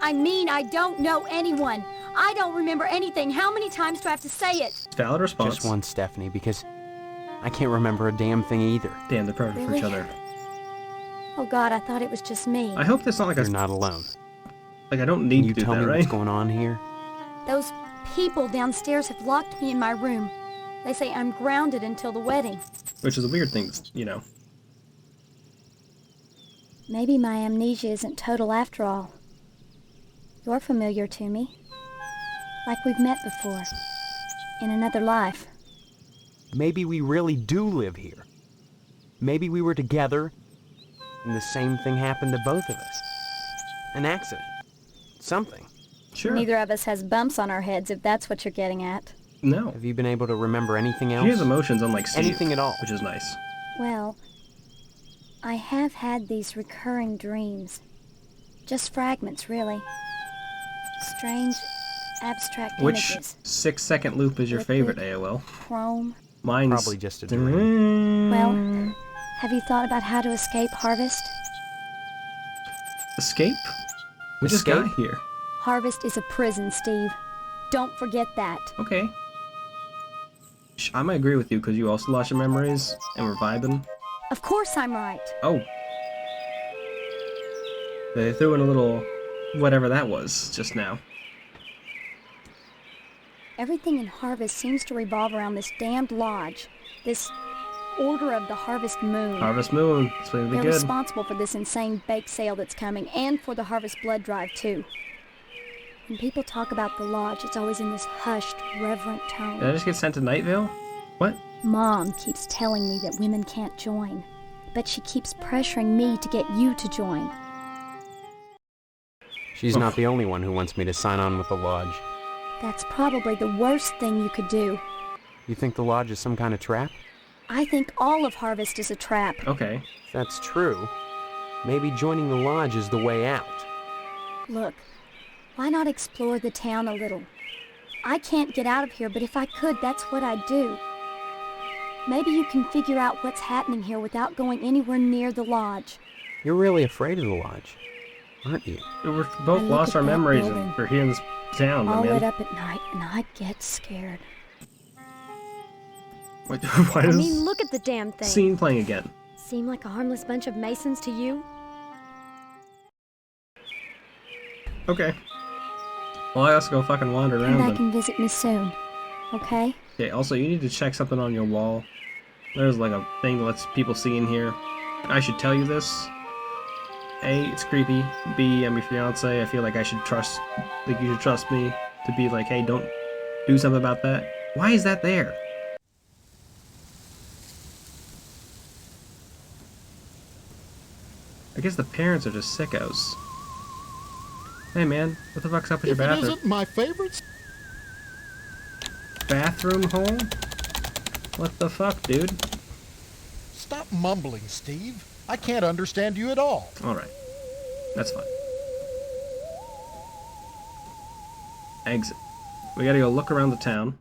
I mean, I don't know anyone. I don't remember anything. How many times do I have to say it? Valid response. Just one, Stephanie, because I can't remember a damn thing either. Damn, they're perfect for each Really? other. Oh God, I thought it was just me. I hope that's not like You're not alone. Like I don't Can need you to do tell that, me right? what's going on here? Those people downstairs have locked me in my room. They say I'm grounded until the wedding. Which is a weird thing, you know. Maybe my amnesia isn't total after all. You're familiar to me. Like we've met before. In another life. Maybe we really do live here. Maybe we were together, and the same thing happened to both of us. An accident. Something. Sure. Neither of us has bumps on our heads, if that's what you're getting at. No. Have you been able to remember anything else? She has emotions unlike Steve. Anything at all. Which is nice. Well, I have had these recurring dreams. Just fragments, really. Strange, abstract Which images. 6-second loop is your Liquid, favorite, AOL? Chrome. Mine's... Probably just a dream. Well, have you thought about how to escape Harvest? Escape? We just Escape? got here. Harvest is a prison, Steve. Don't forget that. Okay. I might agree with you because you also lost your memories and we're vibing. Of course I'm right. Oh. They threw in a little whatever that was just now. Everything in Harvest seems to revolve around this damned lodge. This Order of the Harvest Moon. Harvest Moon. It's going to be They're good. responsible for this insane bake sale that's coming, and for the Harvest Blood Drive, too. When people talk about the lodge, it's always in this hushed, reverent tone. Did I just get sent to Nightville? What? Mom keeps telling me that women can't join, but she keeps pressuring me to get you to join. She's not the only one who wants me to sign on with the lodge. That's probably the worst thing you could do. You think the lodge is some kind of trap? I think all of Harvest is a trap. Okay. If that's true, maybe joining the lodge is the way out. Look, why not explore the town a little? I can't get out of here, but if I could, that's what I'd do. Maybe you can figure out what's happening here without going anywhere near the lodge. You're really afraid of the lodge, aren't you? We're both look lost at our that memories building. and we're here in this town, All man. lit up at night, and I get scared. Wait, why I is mean, look at the damn thing. scene playing again? Seem like a harmless bunch of Masons to you? Okay. Well, I also go fucking wander Come around back then. and visit me soon, okay? Okay, also, you need to check something on your wall. There's like a thing that lets people see in here. I should tell you this. A, it's creepy. B, I'm your fiance. I feel like I should trust, like you should trust me to be like, hey, don't do something about that. Why is that there? I guess the parents are just sickos. Hey man, what the fuck's up with If your it bathroom? isn't my favorite Bathroom hole? What the fuck, dude? Stop mumbling, Steve. I can't understand you at all. Alright. That's fine. Exit. We gotta go look around the town.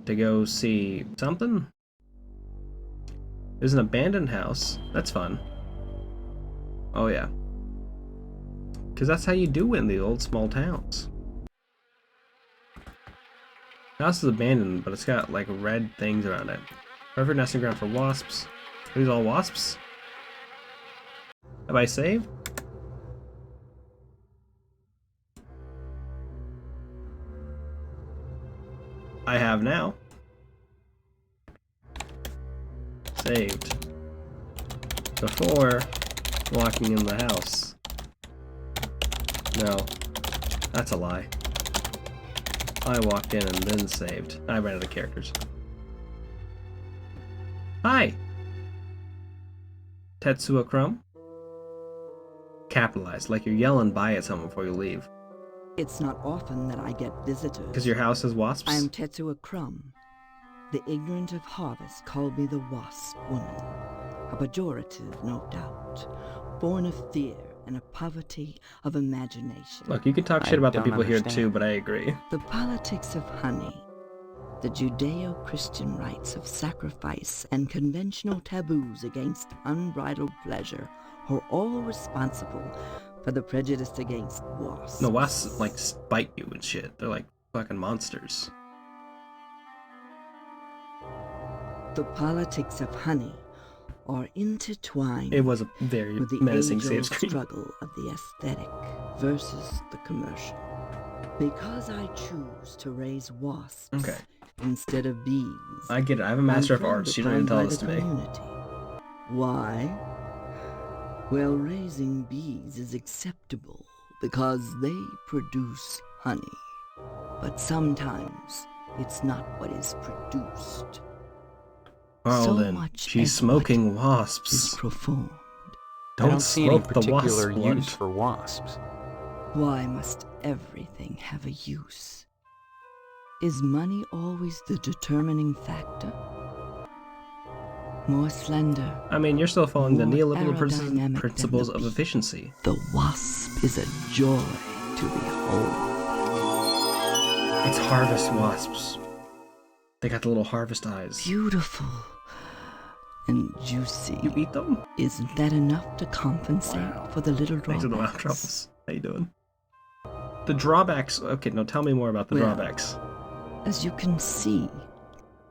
To go see something? There's an abandoned house. That's fun. Oh yeah. Because that's how you do it in the old small towns. The house is abandoned, but it's got like red things around it. Perfect nesting ground for wasps. Are these all wasps? Have I saved? I have now. Saved. Before walking in the house. No. That's a lie. I walked in and then saved. I ran out of characters. Hi! Tetsuo Crumb? Capitalized, like you're yelling bye at someone before you leave. It's not often that I get visitors. Because your house has wasps? I am Tetsuo Crumb. The ignorant of Harvest call me the Wasp Woman. A pejorative, no doubt. Born of fear and a poverty of imagination. Look, you can talk shit I about the don't people here understand. too, but I agree. The politics of honey. The Judeo-Christian rites of sacrifice and conventional taboos against unbridled pleasure are all responsible for the prejudice against wasps. No, wasps, like, bite you and shit. They're like fucking monsters. The politics of honey are intertwined. It was a very with the menacing age-old save screen. struggle of the aesthetic versus the commercial. Because I choose to raise wasps instead of bees. I get it. I have a Master of Arts. You don't even tell this to me. Why? Well, raising bees is acceptable because they produce honey. But sometimes it's not what is produced. Well So then, much she's as smoking what wasps. is profound. I don't see any smoke the wasp particular blunt. use for wasps. Why must everything have a use? Is money always the determining factor? More slender. I mean, you're still following the more neoliberal aerodynamic principles than of the bee. efficiency. The wasp is a joy to behold. It's harvest wasps. They got the little harvest eyes. Beautiful and juicy. You eat them? Isn't that enough to compensate for the little Thanks for the drawbacks? wow truffles. How you doing? The drawbacks. Okay, no, tell me more about the Well, drawbacks. As you can see,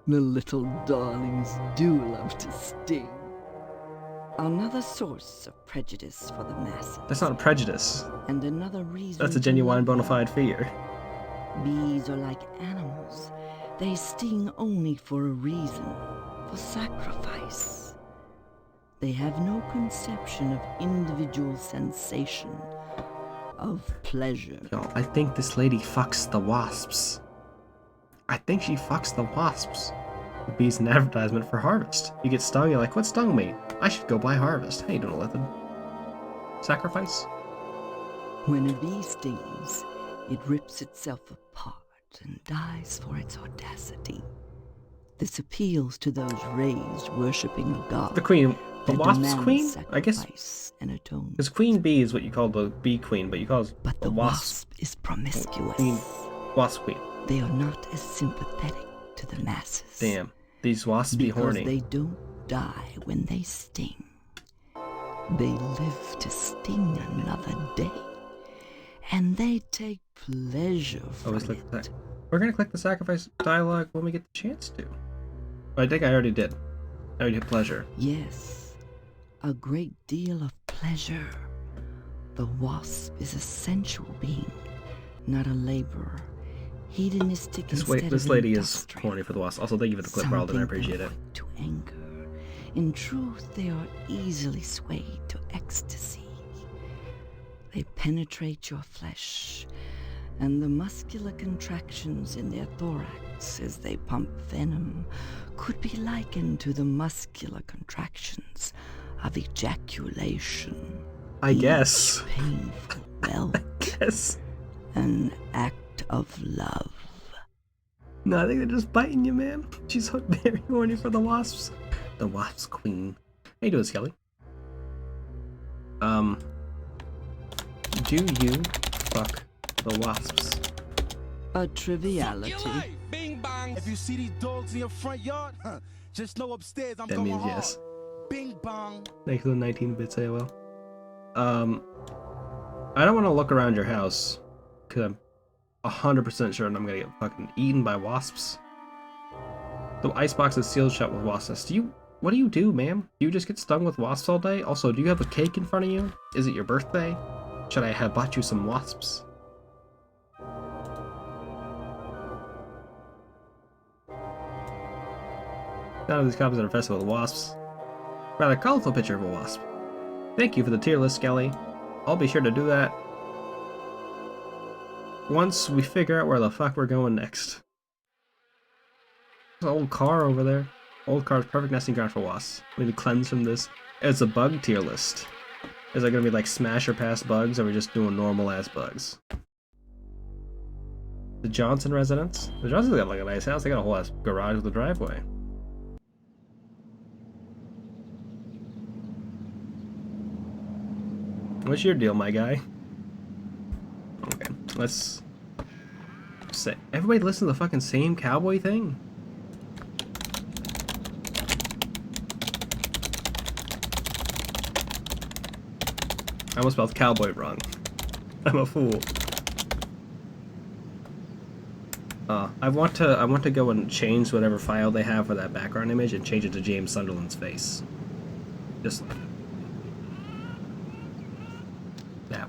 the little darlings do love to sting. Another source of prejudice for the masses. That's not a prejudice. And another reason. That's a to genuine love bona them. fide fear. Bees are like animals. They sting only for a reason, for sacrifice. They have no conception of individual sensation, of pleasure. Yo, I think this lady fucks the wasps. I think she fucks the wasps. The bee's an advertisement for Harvest. You get stung, you're like, what stung me? I should go buy Harvest. How you doing, Lithin? Sacrifice? When a bee stings, it rips itself apart and dies for its audacity. This appeals to those raised worshipping a god. The queen. The that wasp's demands queen? I guess. sacrifice and atonement. Because queen bee is what you call the bee queen, but you call it But the wasp is promiscuous. Queen. Wasp queen. They are not as sympathetic to the masses. Damn. These wasps be horny. Because they don't die when they sting. They live to sting another day. And they take pleasure from Always click it. the We're gonna click the sacrifice dialogue when we get the chance to. I think I already did. I already hit pleasure. Yes, a great deal of pleasure. The wasp is a sensual being, not a laborer. Hedonistic This instead of lady is industrial. horny for the wasp. Also, thank you for the clip, Harald, and I appreciate it. Something to anger. In truth, they are easily swayed to ecstasy. They penetrate your flesh, and the muscular contractions in their thorax as they pump venom could be likened to the muscular contractions of ejaculation. I guess. Painful welt. Yes. An act of love. No, I think they're just biting you, man. She's very horny for the wasps. The wasp's queen. How you doing, Skelly? Do you fuck the wasps? A triviality. Bing bang. If you see these dogs in your front yard, just know upstairs I'm That going means hard. yes. Bing bang. Thanks for the 19 bits AOL. I don't want to look around your house, because I'm 100% sure I'm gonna get fucking eaten by wasps. The icebox is sealed shut with wasp nests. What do you do, ma'am? Do you just get stung with wasps all day? Also, do you have a cake in front of you? Is it your birthday? Should I have bought you some wasps? None of these copies are infested with wasps. Rather colorful picture of a wasp. Thank you for the tier list, Skelly. I'll be sure to do that once we figure out where the fuck we're going next. There's an old car over there. Old car's perfect nesting ground for wasps. We need to cleanse from this. It's a bug tier list. Is it gonna be like smash or pass bugs, or are we just doing normal ass bugs? The Johnson residence? The Johnsons got like a nice house. They got a whole ass garage with a driveway. What's your deal, my guy? Okay, let's Everybody listen to the fucking same cowboy thing? I almost spelled cowboy wrong. I'm a fool. I want to go and change whatever file they have for that background image and change it to James Sunderland's face. Just now.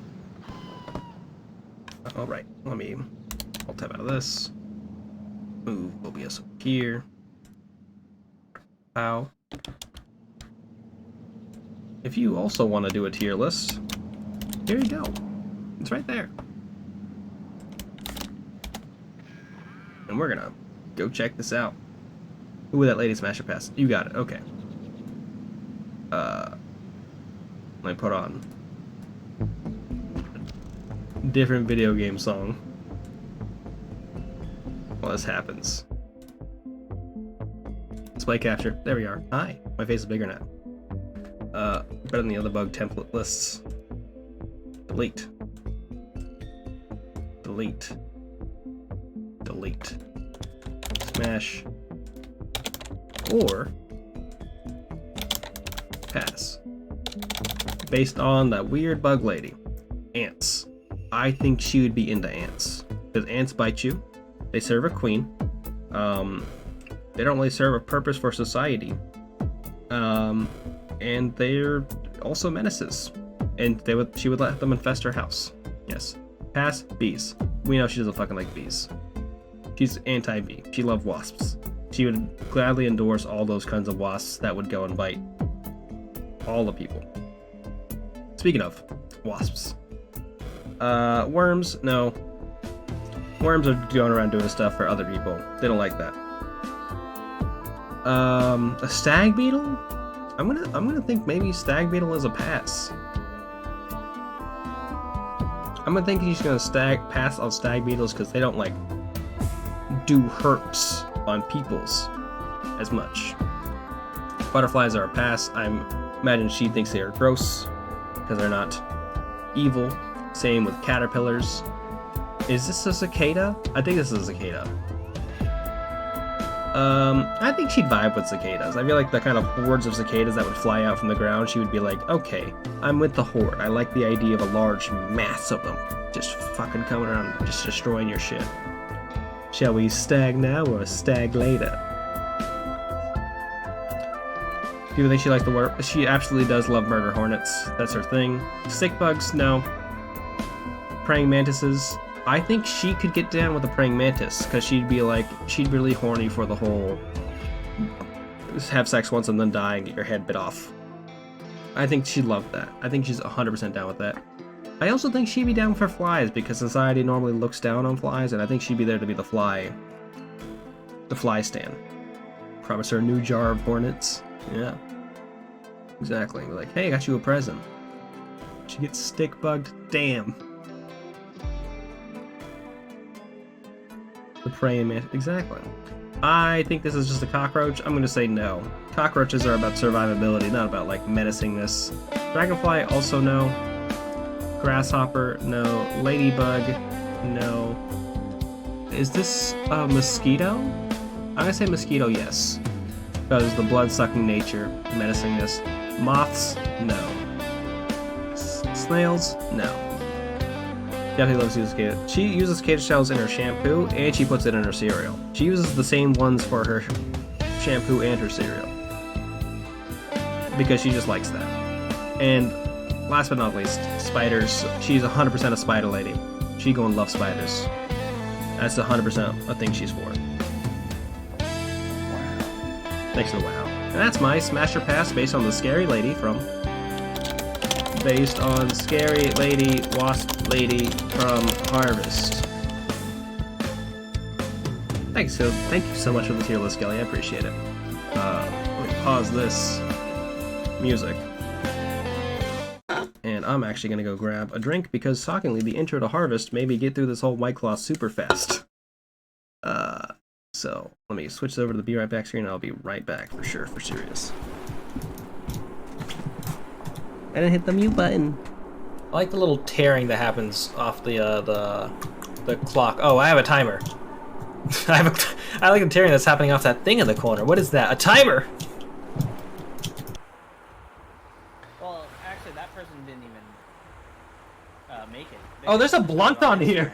Alright, I'll tab out of this. Move OBS over here. Ow. If you also want to do a tier list, here you go. It's right there. And we're gonna go check this out. Ooh, that lady smasher pass. You got it, okay. Let me put on a different video game song while this happens. Display capture. There we are. Hi. My face is bigger now. Better than the other bug template lists. Delete. Delete. Delete. Smash. Or pass. Based on that weird bug lady. Ants. I think she would be into ants. Because ants bite you. They serve a queen. They don't really serve a purpose for society. And they're also menaces. And she would let them infest her house. Yes. Pass. Bees. We know she doesn't fucking like bees. She's anti-bee. She loves wasps. She would gladly endorse all those kinds of wasps that would go and bite all the people. Speaking of wasps. Worms, no. Worms are going around doing stuff for other people. They don't like that. A stag beetle? I'm gonna think maybe stag beetle is a pass. I'm gonna think he's gonna pass on stag beetles because they don't like do herps on peoples as much. Butterflies are a pass. I imagine she thinks they are gross because they're not evil. Same with caterpillars. Is this a cicada? I think this is a cicada. I think she'd vibe with cicadas. I feel like the kind of hordes of cicadas that would fly out from the ground, she would be like, okay, I'm with the horde. I like the idea of a large mass of them just fucking coming around, just destroying your shit. Shall we stag now or stag later? People think she likes the word. She absolutely does love murder hornets. That's her thing. Stick bugs, no. Praying mantises. I think she could get down with a praying mantis because she'd be really horny for the whole have sex once and then die and get your head bit off. I think she'd love that. I think she's 100% down with that. I also think she'd be down for flies because society normally looks down on flies, and I think she'd be there to be the fly stand. Promise her a new jar of hornets. Yeah. Exactly. We're like, hey, I got you a present. She gets stick bugged. Damn. The praying mantis. Exactly. I think this is just a cockroach. I'm gonna say no. Cockroaches are about survivability, not about like menacingness. Dragonfly, also no. Grasshopper, no. Ladybug, no. Is this a mosquito? I'm gonna say mosquito, yes. Because the blood-sucking nature, menacingness. Moths, no. Snails, no. Definitely loves to use cicada. She uses cicada shells in her shampoo, and she puts it in her cereal. She uses the same ones for her shampoo and her cereal. Because she just likes that. And last but not least, spiders. She's 100% a spider lady. She gonna love spiders. That's 100% a thing she's for. Thanks to the wow. And that's my Smasher Pass based on the Scary Lady from... Based on Scary Lady, Wasp Lady from Harvest. Thank you so much for the tier list, Kelly. I appreciate it. Let me pause this music. And I'm actually going to go grab a drink because, shockingly, the intro to Harvest made me get through this whole White Claw super fast. So, let me switch over to the Be Right Back screen and I'll be right back for sure, for serious. I didn't hit the mute button. I like the little tearing that happens off the clock. Oh, I have a timer. I like the tearing that's happening off that thing in the corner. What is that? A timer! Well, actually, that person didn't even make it. Oh, there's a blunt on here.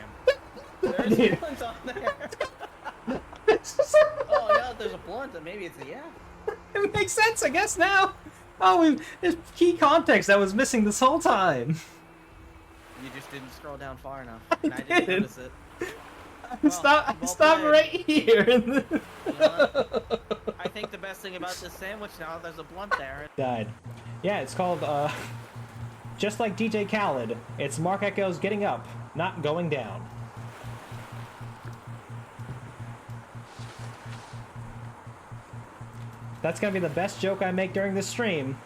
There's a blunt on there. Oh, now that there's a blunt, then maybe it's a yeah. It makes sense, I guess, now. Oh, there's key context that was missing this whole time. You just didn't scroll down far enough, and I didn't notice it. Stop right here. You know what? I think the best thing about this sandwich now, there's a blunt there. Died. Yeah, it's called, just like DJ Khaled, it's Mark Echo's Getting Up, Not Going Down. That's gonna be the best joke I make during this stream.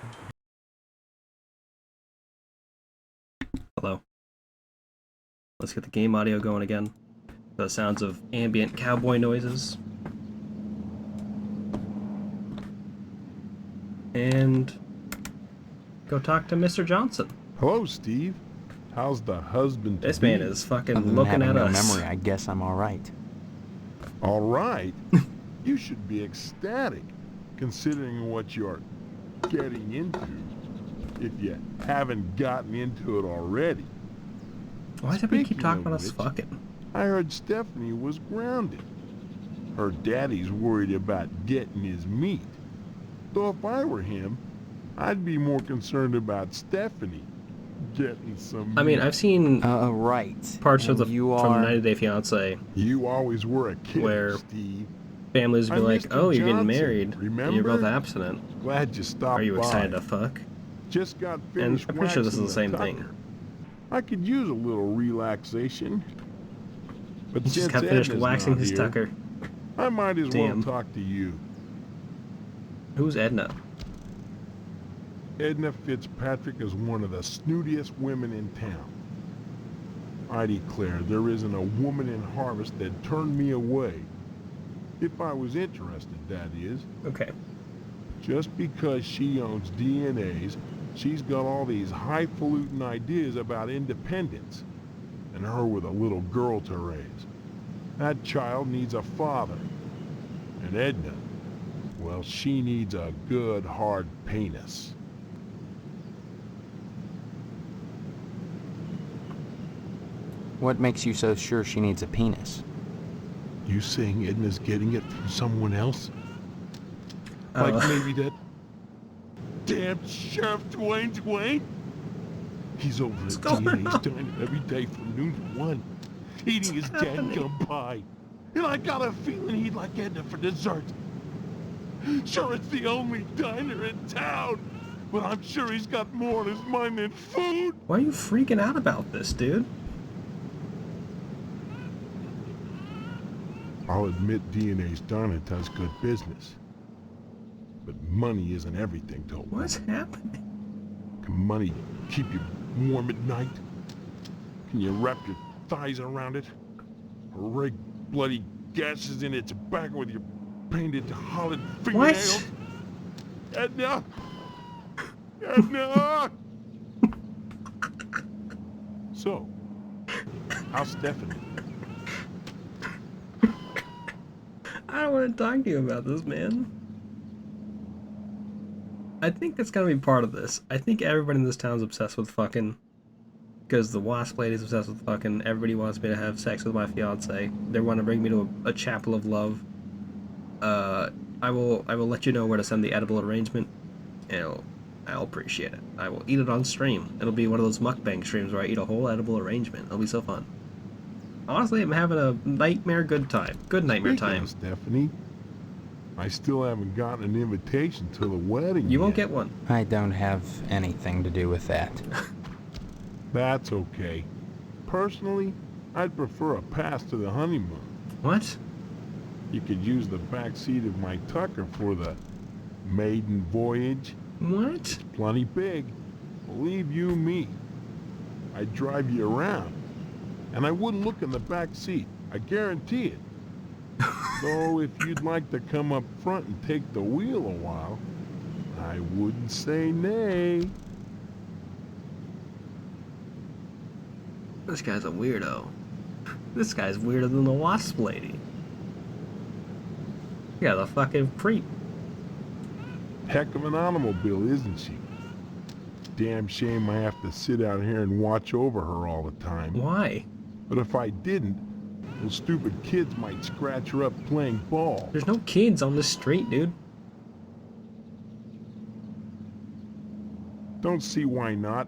Hello. Let's get the game audio going again. The sounds of ambient cowboy noises. And go talk to Mr. Johnson. Hello, Steve. How's the husband? This man is fucking Other than looking having at no us. memory, I guess I'm all right. All right. You should be ecstatic, considering what you're getting into, if you haven't gotten into it already. Why do we keep Speaking talking of about us which, fucking? I heard Stephanie was grounded. Her daddy's worried about getting his meat. Though if I were him, I'd be more concerned about Stephanie getting some meat. I mean, I've seen right. parts of And from 90 Day Fiancé You always were a kid, where Steve. families would be I'm like, Mr. "Oh, you're getting Johnson, married. remember? You're both abstinent. Glad you stopped Are you by. excited to fuck?" Just got And finished I'm pretty sure this is waxing the same thing. tucker. I could use a little relaxation. But He just since got finished Edna's waxing not his here, tucker. I might as Damn. well talk to you. Who's Edna? Edna Fitzpatrick is one of the snootiest women in town. I declare there isn't a woman in Harvest that turned me away. If I was interested, that is. Okay. Just because she owns DNAs, she's got all these highfalutin ideas about independence. And her with a little girl to raise. That child needs a father. And Edna, well, she needs a good, hard penis. What makes you so sure she needs a penis? You saying Edna's getting it from someone else? Like maybe that damn Sheriff Dwayne? He's over at DNA's diner every day from noon to 1, eating his dadgum pie. And I got a feeling he'd like Edna for dessert. Sure, it's the only diner in town, but I'm sure he's got more on his mind than food. Why are you freaking out about this, dude? I'll admit DNA's diner does good business. But money isn't everything to a woman. What's happening? Can money keep you warm at night? Can you wrap your thighs around it? Or rake bloody gashes in its back with your painted holland fingernails? Edna! Edna! So, how's Stephanie? I don't want to talk to you about this, man. I think that's gonna be part of this. I think everybody in this town's obsessed with fucking. Because the wasp lady's obsessed with fucking. Everybody wants me to have sex with my fiance. They want to bring me to a chapel of love. I will let you know where to send the edible arrangement. And I'll appreciate it. I will eat it on stream. It'll be one of those mukbang streams where I eat a whole edible arrangement. It'll be so fun. Honestly, I'm having a nightmare good time. Good nightmare time. Stephanie, I still haven't gotten an invitation to the wedding. You won't get one. I don't have anything to do with that. That's okay. Personally, I'd prefer a pass to the honeymoon. What? You could use the back seat of my Tucker for the maiden voyage. What? It's plenty big. Believe you me. I'd drive you around. And I wouldn't look in the back seat. I guarantee it. Though if you'd like to come up front and take the wheel a while, I wouldn't say nay. This guy's a weirdo. This guy's weirder than the wasp lady. Yeah, the fucking creep. Heck of an automobile, isn't she? Damn shame I have to sit out here and watch over her all the time. Why? But if I didn't, those stupid kids might scratch her up playing ball. There's no kids on the street, dude. Don't see why not,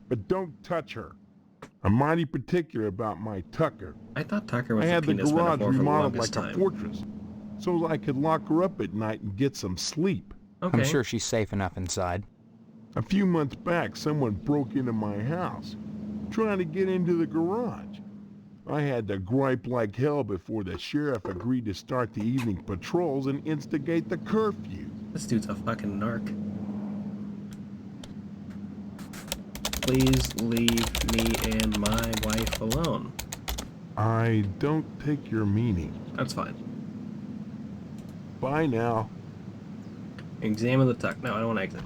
but don't touch her. I'm mighty particular about my Tucker. I thought Tucker was I the had the penis garage metaphor for the remodeled longest like time. a fortress, so I could lock her up at night and get some sleep. Okay. I'm sure she's safe enough inside. A few months back, someone broke into my house, trying to get into the garage. I had to gripe like hell before the sheriff agreed to start the evening patrols and instigate the curfew. This dude's a fucking narc. Please leave me and my wife alone. I don't take your meaning. That's fine. Bye now. Examine the Tuck. No, I don't want to exit.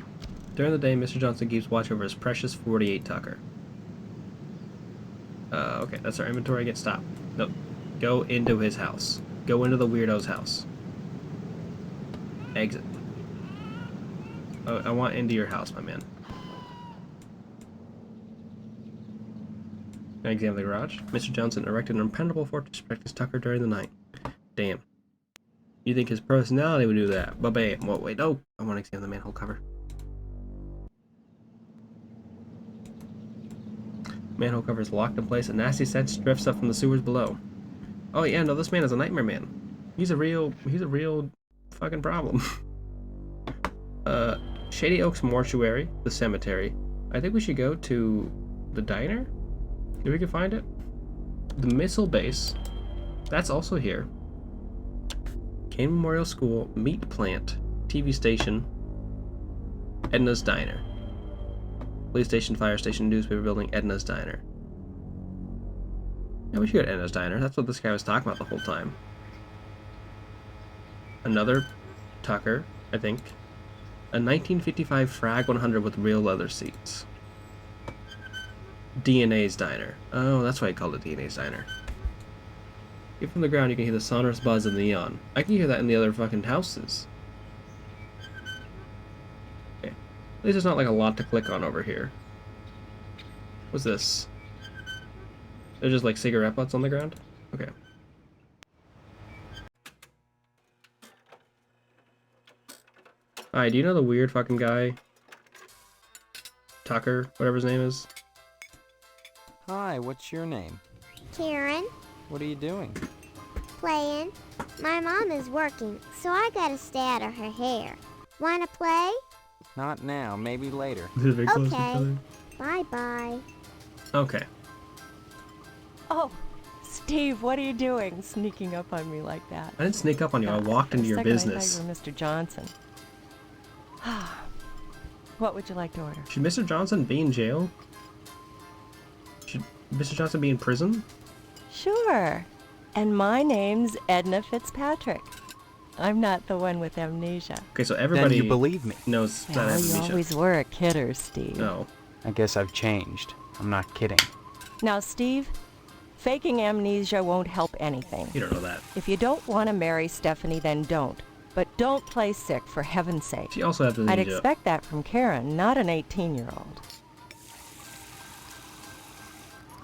During the day, Mr. Johnson keeps watch over his precious 48 Tucker. Okay, that's our inventory. Get stopped. Nope. Go into his house. Go into the weirdo's house. Exit. Oh, I want into your house, my man. Can I examine the garage? Mr. Johnson erected an impenetrable fortress to protect his Tucker during the night. Damn. You think his personality would do that? But bam. Well, wait, no. I want to examine the manhole cover. Manhole cover is locked in place. A nasty stench drifts up from the sewers below. Oh yeah, no, this man is a nightmare man. He's a real fucking problem. Shady Oaks Mortuary, the cemetery. I think we should go to the diner? If we can find it. The missile base. That's also here. Kane Memorial School, meat plant, TV station, Edna's Diner. Police station, fire station, newspaper building, Edna's Diner. Yeah, we should go to Edna's Diner. That's what this guy was talking about the whole time. Another Tucker, I think. A 1955 Frag 100 with real leather seats. DNA's Diner. Oh, that's why I called it DNA's Diner. Get from the ground, you can hear the sonorous buzz of the neon. I can hear that in the other fucking houses. Okay. At least there's not like a lot to click on over here. What's this? They're just like cigarette butts on the ground? Okay. Hi, do you know the weird fucking guy? Tucker, whatever his name is? Hi, what's your name? Karen, What are you doing? playing. My mom is working, so I gotta stay out of her hair. Wanna play? Not now, maybe later. Okay. Bye-bye. Okay. Oh, Steve, what are you doing, sneaking up on me like that? I didn't sneak up on you, I walked into your business. I thought you were Mr. Johnson. What would you like to order? Should Mr. Johnson be in jail? Should Mr. Johnson be in prison? Sure. And my name's Edna Fitzpatrick. I'm not the one with amnesia. Okay, so everybody Then you believe me. knows that I Well, have you amnesia. always were a kidder, Steve. No. I guess I've changed. I'm not kidding. Now, Steve, faking amnesia won't help anything. You don't know that. If you don't want to marry Stephanie, then don't. But don't play sick, for heaven's sake. She also has I'd amnesia. expect that from Karen, not an 18-year-old.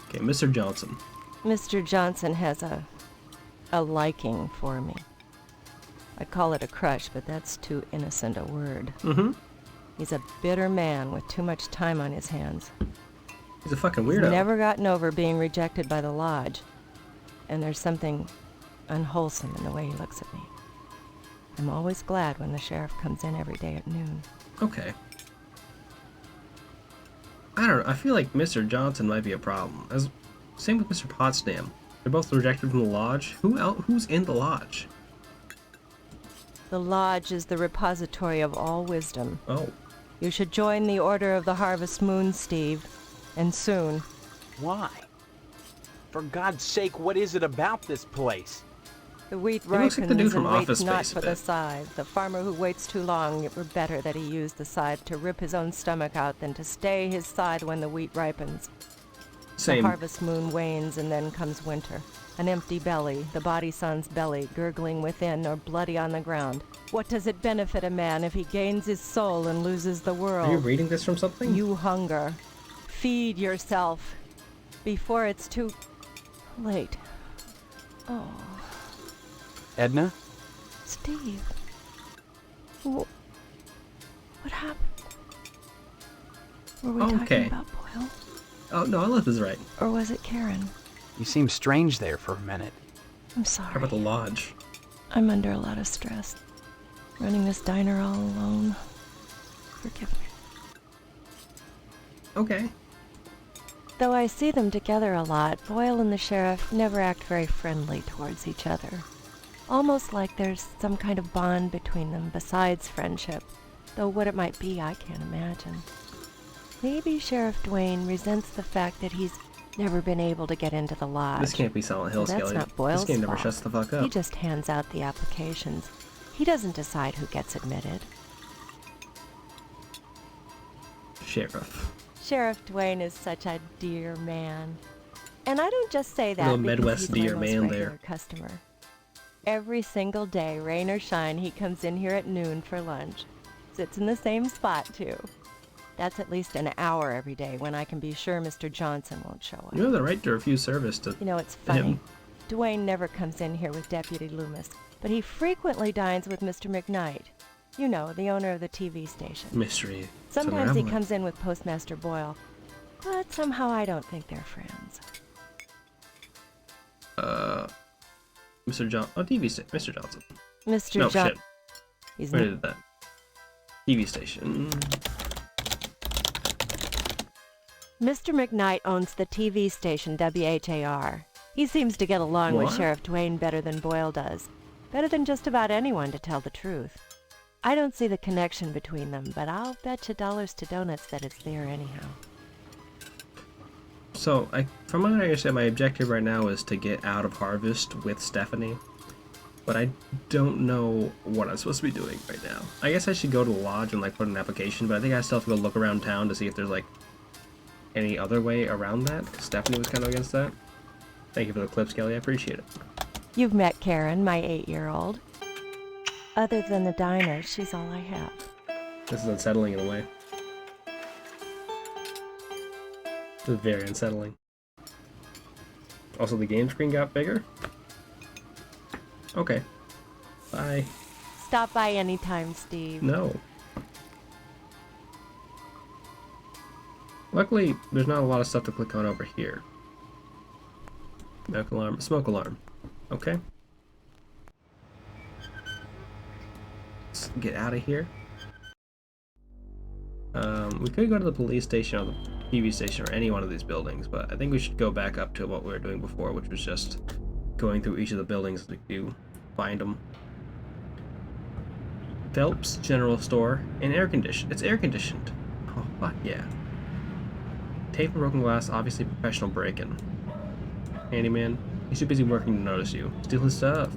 Okay, Mr. Johnson. Mr. Johnson has a liking for me. I'd call it a crush, but that's too innocent a word. Mm-hmm. He's a bitter man with too much time on his hands. He's a fucking He's weirdo. never gotten over being rejected by the lodge. And there's something unwholesome in the way he looks at me. I'm always glad when the sheriff comes in every day at noon. Okay. I don't know. I feel like Mr. Johnson might be a problem. Same with Mr. Potsdam. They're both rejected from the lodge. Who's in the lodge? The lodge is the repository of all wisdom. Oh. You should join the Order of the Harvest Moon, Steve. And soon. Why? For God's sake, what is it about this place? The wheat He looks ripens like the dude from and Office waits not Space a for the bit. scythe. The farmer who waits too long, it were better that he used the scythe to rip his own stomach out than to stay his side when the wheat ripens. Same. The harvest moon wanes and then comes winter. An empty belly, the body son's belly, gurgling within or bloody on the ground. What does it benefit a man if he gains his soul and loses the world? Are you reading this from something? You hunger. Feed yourself before it's too late. Oh. Edna? Steve. What happened? Were we talking about Boyle? Oh, no, Aleph is right. Or was it Karen? You seemed strange there for a minute. I'm sorry. How about the lodge? I'm under a lot of stress. Running this diner all alone. Forgive me. Okay. Though I see them together a lot, Boyle and the sheriff never act very friendly towards each other. Almost like there's some kind of bond between them besides friendship, though what it might be I can't imagine. Maybe Sheriff Dwayne resents the fact that he's never been able to get into the lodge. This can't be Silent Hill, That's Skelly. not Boyle's This game never fault. shuts the fuck up. He just hands out the applications. He doesn't decide who gets admitted. Sheriff. Sheriff Dwayne is such a dear man. And I don't just say that Little because Midwest he's dear my most man regular there. customer. Every single day, rain or shine, he comes in here at noon for lunch. Sits in the same spot, too. That's at least an hour every day when I can be sure Mr. Johnson won't show up. You have the right to refuse service to You know, it's funny. him. Dwayne never comes in here with Deputy Loomis, but he frequently dines with Mr. McKnight. You know, the owner of the TV station. Mystery. Sometimes he comes in with Postmaster Boyle, but somehow I don't think they're friends. Mr. John. Oh, TV station. Mr. Johnson. Mr. No, John. shit. He's Where not. did that? TV station. Mr. McKnight owns the TV station WHAR. He seems to get along with What? Sheriff Dwayne better than Boyle does. Better than just about anyone, to tell the truth. I don't see the connection between them, but I'll bet you dollars to donuts that it's there anyhow. So, from what I understand, my objective right now is to get out of Harvest with Stephanie. But I don't know what I'm supposed to be doing right now. I guess I should go to the lodge and put in an application, but I think I still have to go look around town to see if there's any other way around that, because Stephanie was kind of against that. Thank you for the clips, Kelly. I appreciate it. You've met Karen, my 8-year-old. Other than the diner, she's all I have. This is unsettling in a way. This is very unsettling. Also, the game screen got bigger? Okay. Bye. Stop by anytime, Steve. No. Luckily, there's not a lot of stuff to click on over here. Smoke alarm. Smoke alarm. Okay. Let's get out of here. We could go to the police station or the TV station or any one of these buildings, but I think we should go back up to what we were doing before, which was just going through each of the buildings to find them. Phelps General Store and air conditioned. It's air conditioned. Oh fuck yeah. Tape and broken glass, obviously professional break-in. Handyman, he's too busy working to notice you. Steal his stuff.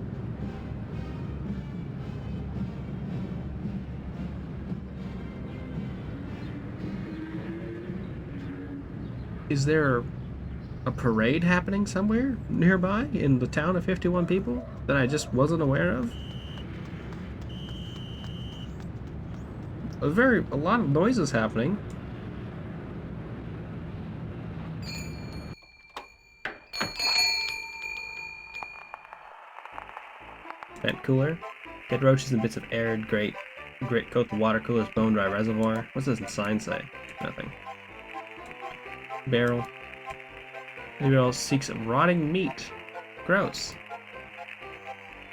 Is there a parade happening somewhere nearby in the town of 51 people that I just wasn't aware of? A lot of noises happening. Vent cooler. Dead roaches and bits of arid grate coat the water cooler's bone dry reservoir. What's this sign say? Nothing. Barrel. The barrel seeks rotting meat. Gross.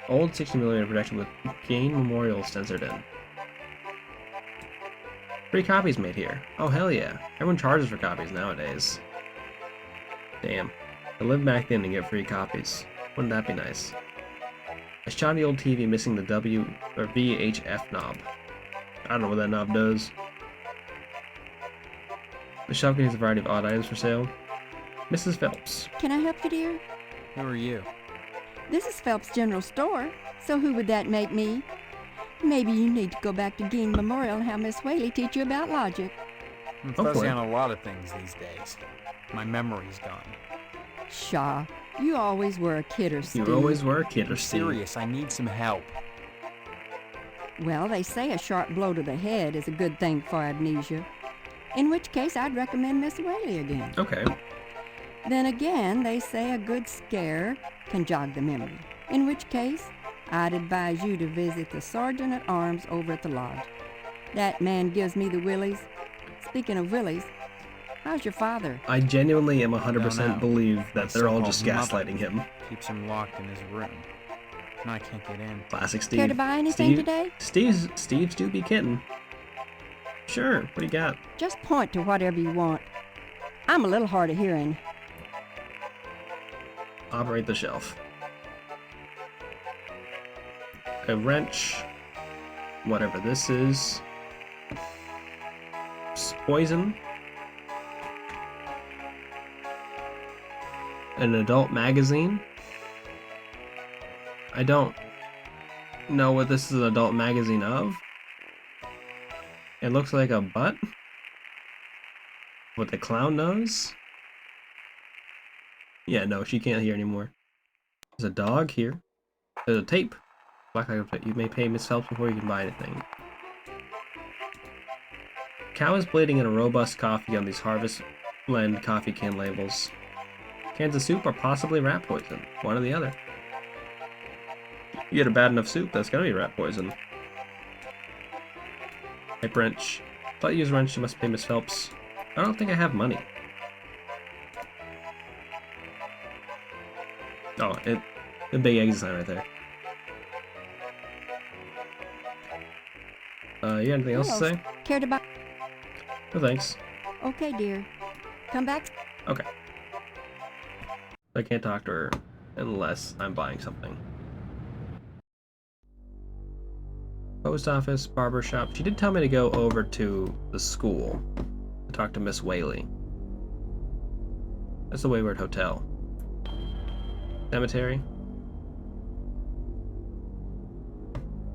Old 60mm projection with Gain Memorial censored in. Free copies made here. Oh hell yeah. Everyone charges for copies nowadays. Damn. I live back then and get free copies. Wouldn't that be nice? A shoddy old TV missing the VHF knob. I don't know what that knob does. The shop contains a variety of odd items for sale. Mrs. Phelps. Can I help you, dear? Who are you? This is Phelps General Store, so who would that make me? Maybe you need to go back to Gein Memorial and have Miss Whaley teach you about logic. I'm fuzzy on a lot of things these days. My memory's gone. Pshaw, you always were a kidder, Steve. You always were a kidder, I'm Steve. serious. I need some help. Well, they say a sharp blow to the head is a good thing for amnesia. In which case, I'd recommend Miss Whaley again. Okay. Then again, they say a good scare can jog the memory. In which case, I'd advise you to visit the Sergeant at Arms over at the lodge. That man gives me the willies. Speaking of willies, how's your father? I genuinely am 100% Don't know. believe that they're all just So-called gaslighting him. Keeps him locked in his room. And I can't get in. Classic Steve. Care to buy anything today? Steve's do be kitten. Sure, what do you got? Just point to whatever you want. I'm a little hard of hearing. Operate the shelf. A wrench. Whatever this is. Poison. An adult magazine. I don't know what this is an adult magazine of. It looks like a butt with a clown nose. Yeah, no, she can't hear anymore. There's a dog here. There's a tape. Black Light tape. You may pay Miss Phelps before you can buy anything. Cow is bleeding in a robust coffee on these Harvest Blend coffee can labels. Cans of soup are possibly rat poison. One or the other. You get a bad enough soup, that's gonna be rat poison. Type wrench. Thought you use wrench, you must pay Miss Phelps. I don't think I have money. Oh, the big exit sign right there. You got anything else to say? Care to buy? No thanks. Okay, dear. Come back. Okay. I can't talk to her unless I'm buying something. Post office, barber shop. She did tell me to go over to the school to talk to Miss Whaley. That's the Wayward Hotel. Cemetery.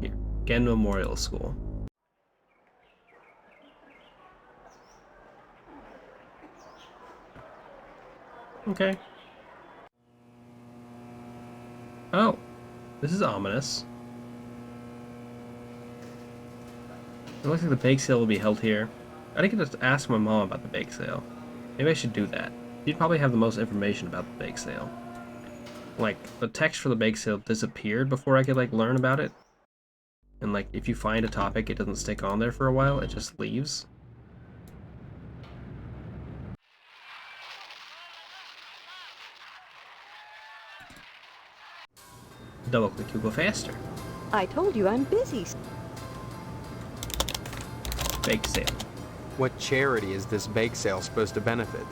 Here. Gen Memorial School. Okay. Oh. This is ominous. It looks like the bake sale will be held here. I think I just ask my mom about the bake sale. Maybe I should do that. She'd probably have the most information about the bake sale. Like, the text for the bake sale disappeared before I could, like, learn about it. And, like, if you find a topic, it doesn't stick on there for a while, it just leaves. Double click to go faster. I told you I'm busy. Bake sale. What charity is this bake sale supposed to benefit?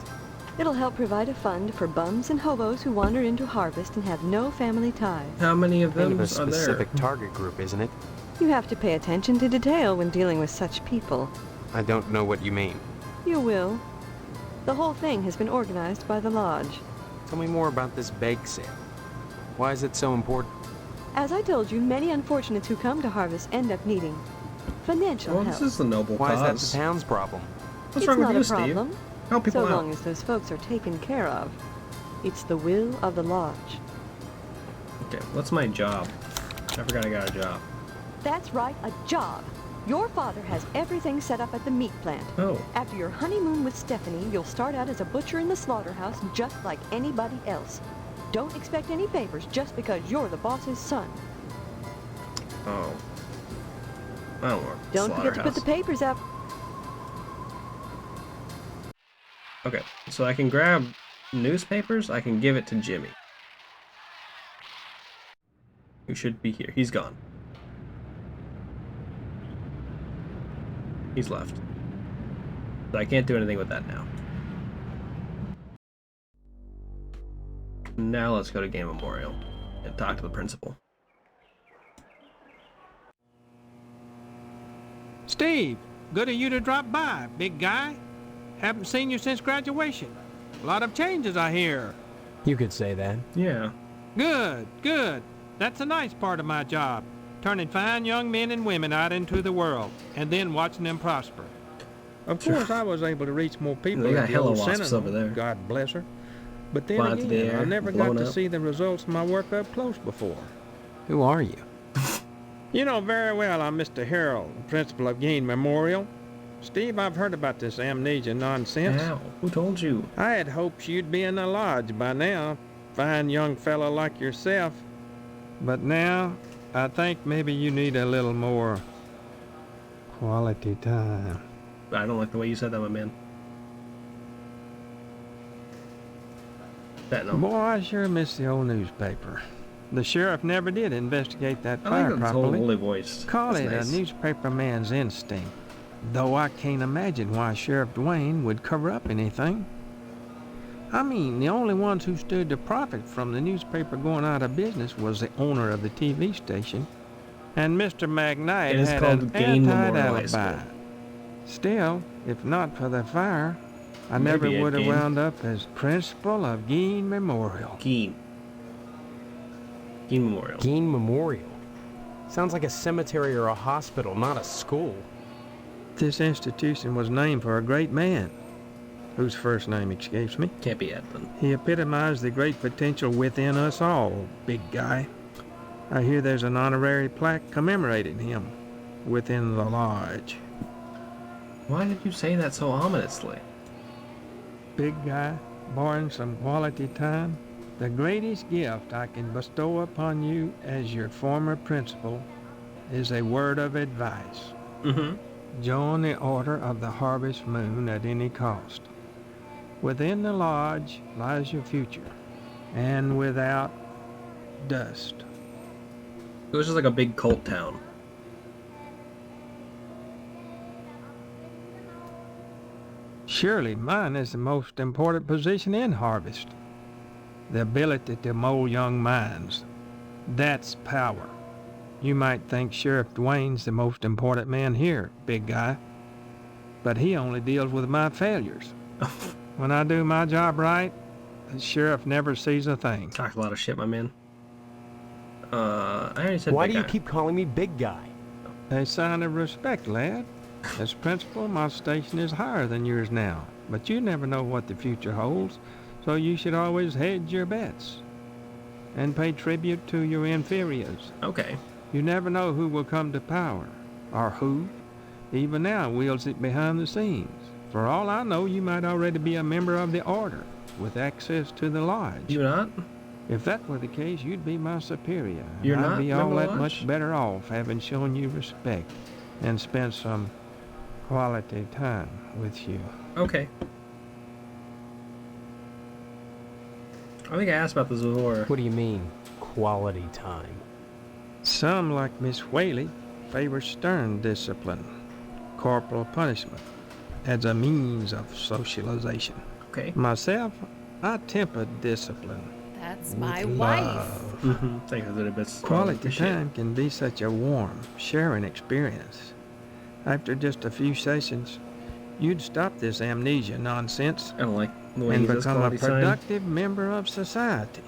It'll help provide a fund for bums and hobos who wander into Harvest and have no family ties. How many of them Kind of a are there? specific target group, isn't it? You have to pay attention to detail when dealing with such people. I don't know what you mean. You will. The whole thing has been organized by the lodge. Tell me more about this bake sale. Why is it so important? As I told you, many unfortunates who come to Harvest end up needing financial Well, help. this is the noble Why cause. is that the town's problem? What's It's wrong with not you, a Steve? problem, Help people so out. long as those folks are taken care of. It's the will of the lodge. Okay, what's my job? I forgot I got a job. That's right, a job. Your father has everything set up at the meat plant. Oh. After your honeymoon with Stephanie, you'll start out as a butcher in the slaughterhouse just like anybody else. Don't expect any favors just because you're the boss's son. Oh. I don't work. Don't forget to put the papers up. Okay, so I can grab newspapers, I can give it to Jimmy. Who should be here. He's gone. He's left. So I can't do anything with that now. Now let's go to Game Memorial and talk to the principal. Steve, good of you to drop by, big guy. Haven't seen you since graduation. A lot of changes, I hear. You could say that. Yeah. Good, good. That's a nice part of my job. Turning fine young men and women out into the world, and then watching them prosper. Of course, I was able to reach more people They got at the hella old wasps Sentinel, over there. God bless her. But then Flying through the again, I air, never got blowing to up. see the results of my work up close before. Who are you? You know very well I'm Mr. Harold, the principal of Gain Memorial. Steve, I've heard about this amnesia nonsense. Ow, who told you? I had hoped you'd be in the lodge by now, fine young fellow like yourself. But now, I think maybe you need a little more quality time. I don't like the way you said that, my man. That no. Boy, I sure miss the old newspaper. The sheriff never did investigate that fire like properly. holy voice. Call That's it nice. a newspaper man's instinct. Though I can't imagine why Sheriff Dwayne would cover up anything. I mean, the only ones who stood to profit from the newspaper going out of business was the owner of the TV station. And Mr. McKnight It is had called an Gain airtight Memorial High alibi. School. Still, if not for the fire, I Maybe never it would have Gain. wound up as principal of Gain Memorial. Gain Memorial. Gain Memorial. Sounds like a cemetery or a hospital, not a school. This institution was named for a great man, whose first name escapes me. Can't be Edmund. He epitomized the great potential within us all, big guy. I hear there's an honorary plaque commemorating him within the lodge. Why did you say that so ominously? Big guy, borrowing some quality time. The greatest gift I can bestow upon you as your former principal is a word of advice. Mm-hmm. Join the Order of the Harvest Moon at any cost. Within the lodge lies your future, and without dust. It was just like a big cult town. Surely mine is the most important position in Harvest. The ability to mold young minds. That's power. You might think Sheriff Dwayne's the most important man here, big guy. But he only deals with my failures. When I do my job right, the sheriff never sees a thing. Talk a lot of shit, my man. I already said Why big do you guy. keep calling me big guy? A sign of respect, lad. As principal, my station is higher than yours now. But you never know what the future holds, so you should always hedge your bets and pay tribute to your inferiors. Okay. You never know who will come to power, or who, even now, wields it behind the scenes. For all I know, you might already be a member of the Order, with access to the lodge. You not? If that were the case, you'd be my superior. and You're I'd not be member all of the that lodge? much better off having shown you respect and spent some quality time with you. Okay. I think I asked about this before. What do you mean, quality time? Some, like Miss Whaley, favor stern discipline, corporal punishment, as a means of socialization. Okay. Myself, I temper discipline. That's with my love. wife. Mm-hmm. Thank you, little bit. Quality time can be such a warm, sharing experience. After just a few sessions, you'd stop this amnesia nonsense I don't like the way and he says become a quality time. productive member of society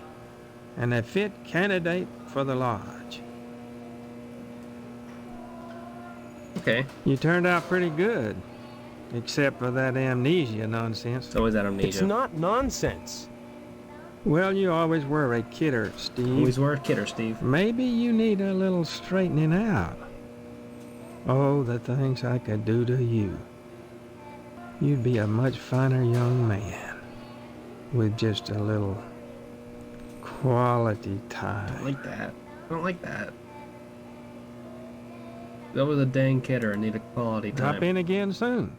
and a fit candidate for the lodge. Okay. You turned out pretty good, except for that amnesia nonsense. It's always that amnesia. It's not nonsense. Well, you always were a kidder, Steve. Always were a kidder, Steve. Maybe you need a little straightening out. Oh, the things I could do to you. You'd be a much finer young man with just a little quality I time. don't like that. I don't like that. That was a dang kidder and need a quality time. Drop in again soon.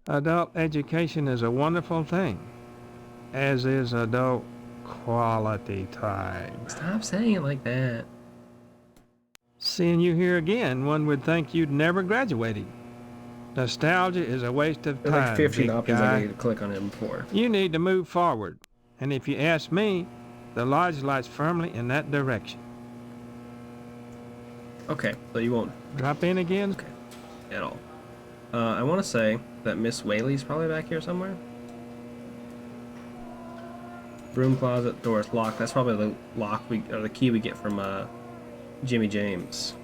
Adult education is a wonderful thing, as is adult quality time. Stop saying it like that. Seeing you here again, one would think you'd never graduated. Nostalgia is a waste of There's time, like 15 big options guy. I need to click on him for. You need to move forward, and if you ask me, the lodge lies firmly in that direction. Okay, so you won't Drop in again? at all. I want to say that Miss Whaley's probably back here somewhere. Broom closet, door is locked. That's probably the lock or the key we get from Jimmy James.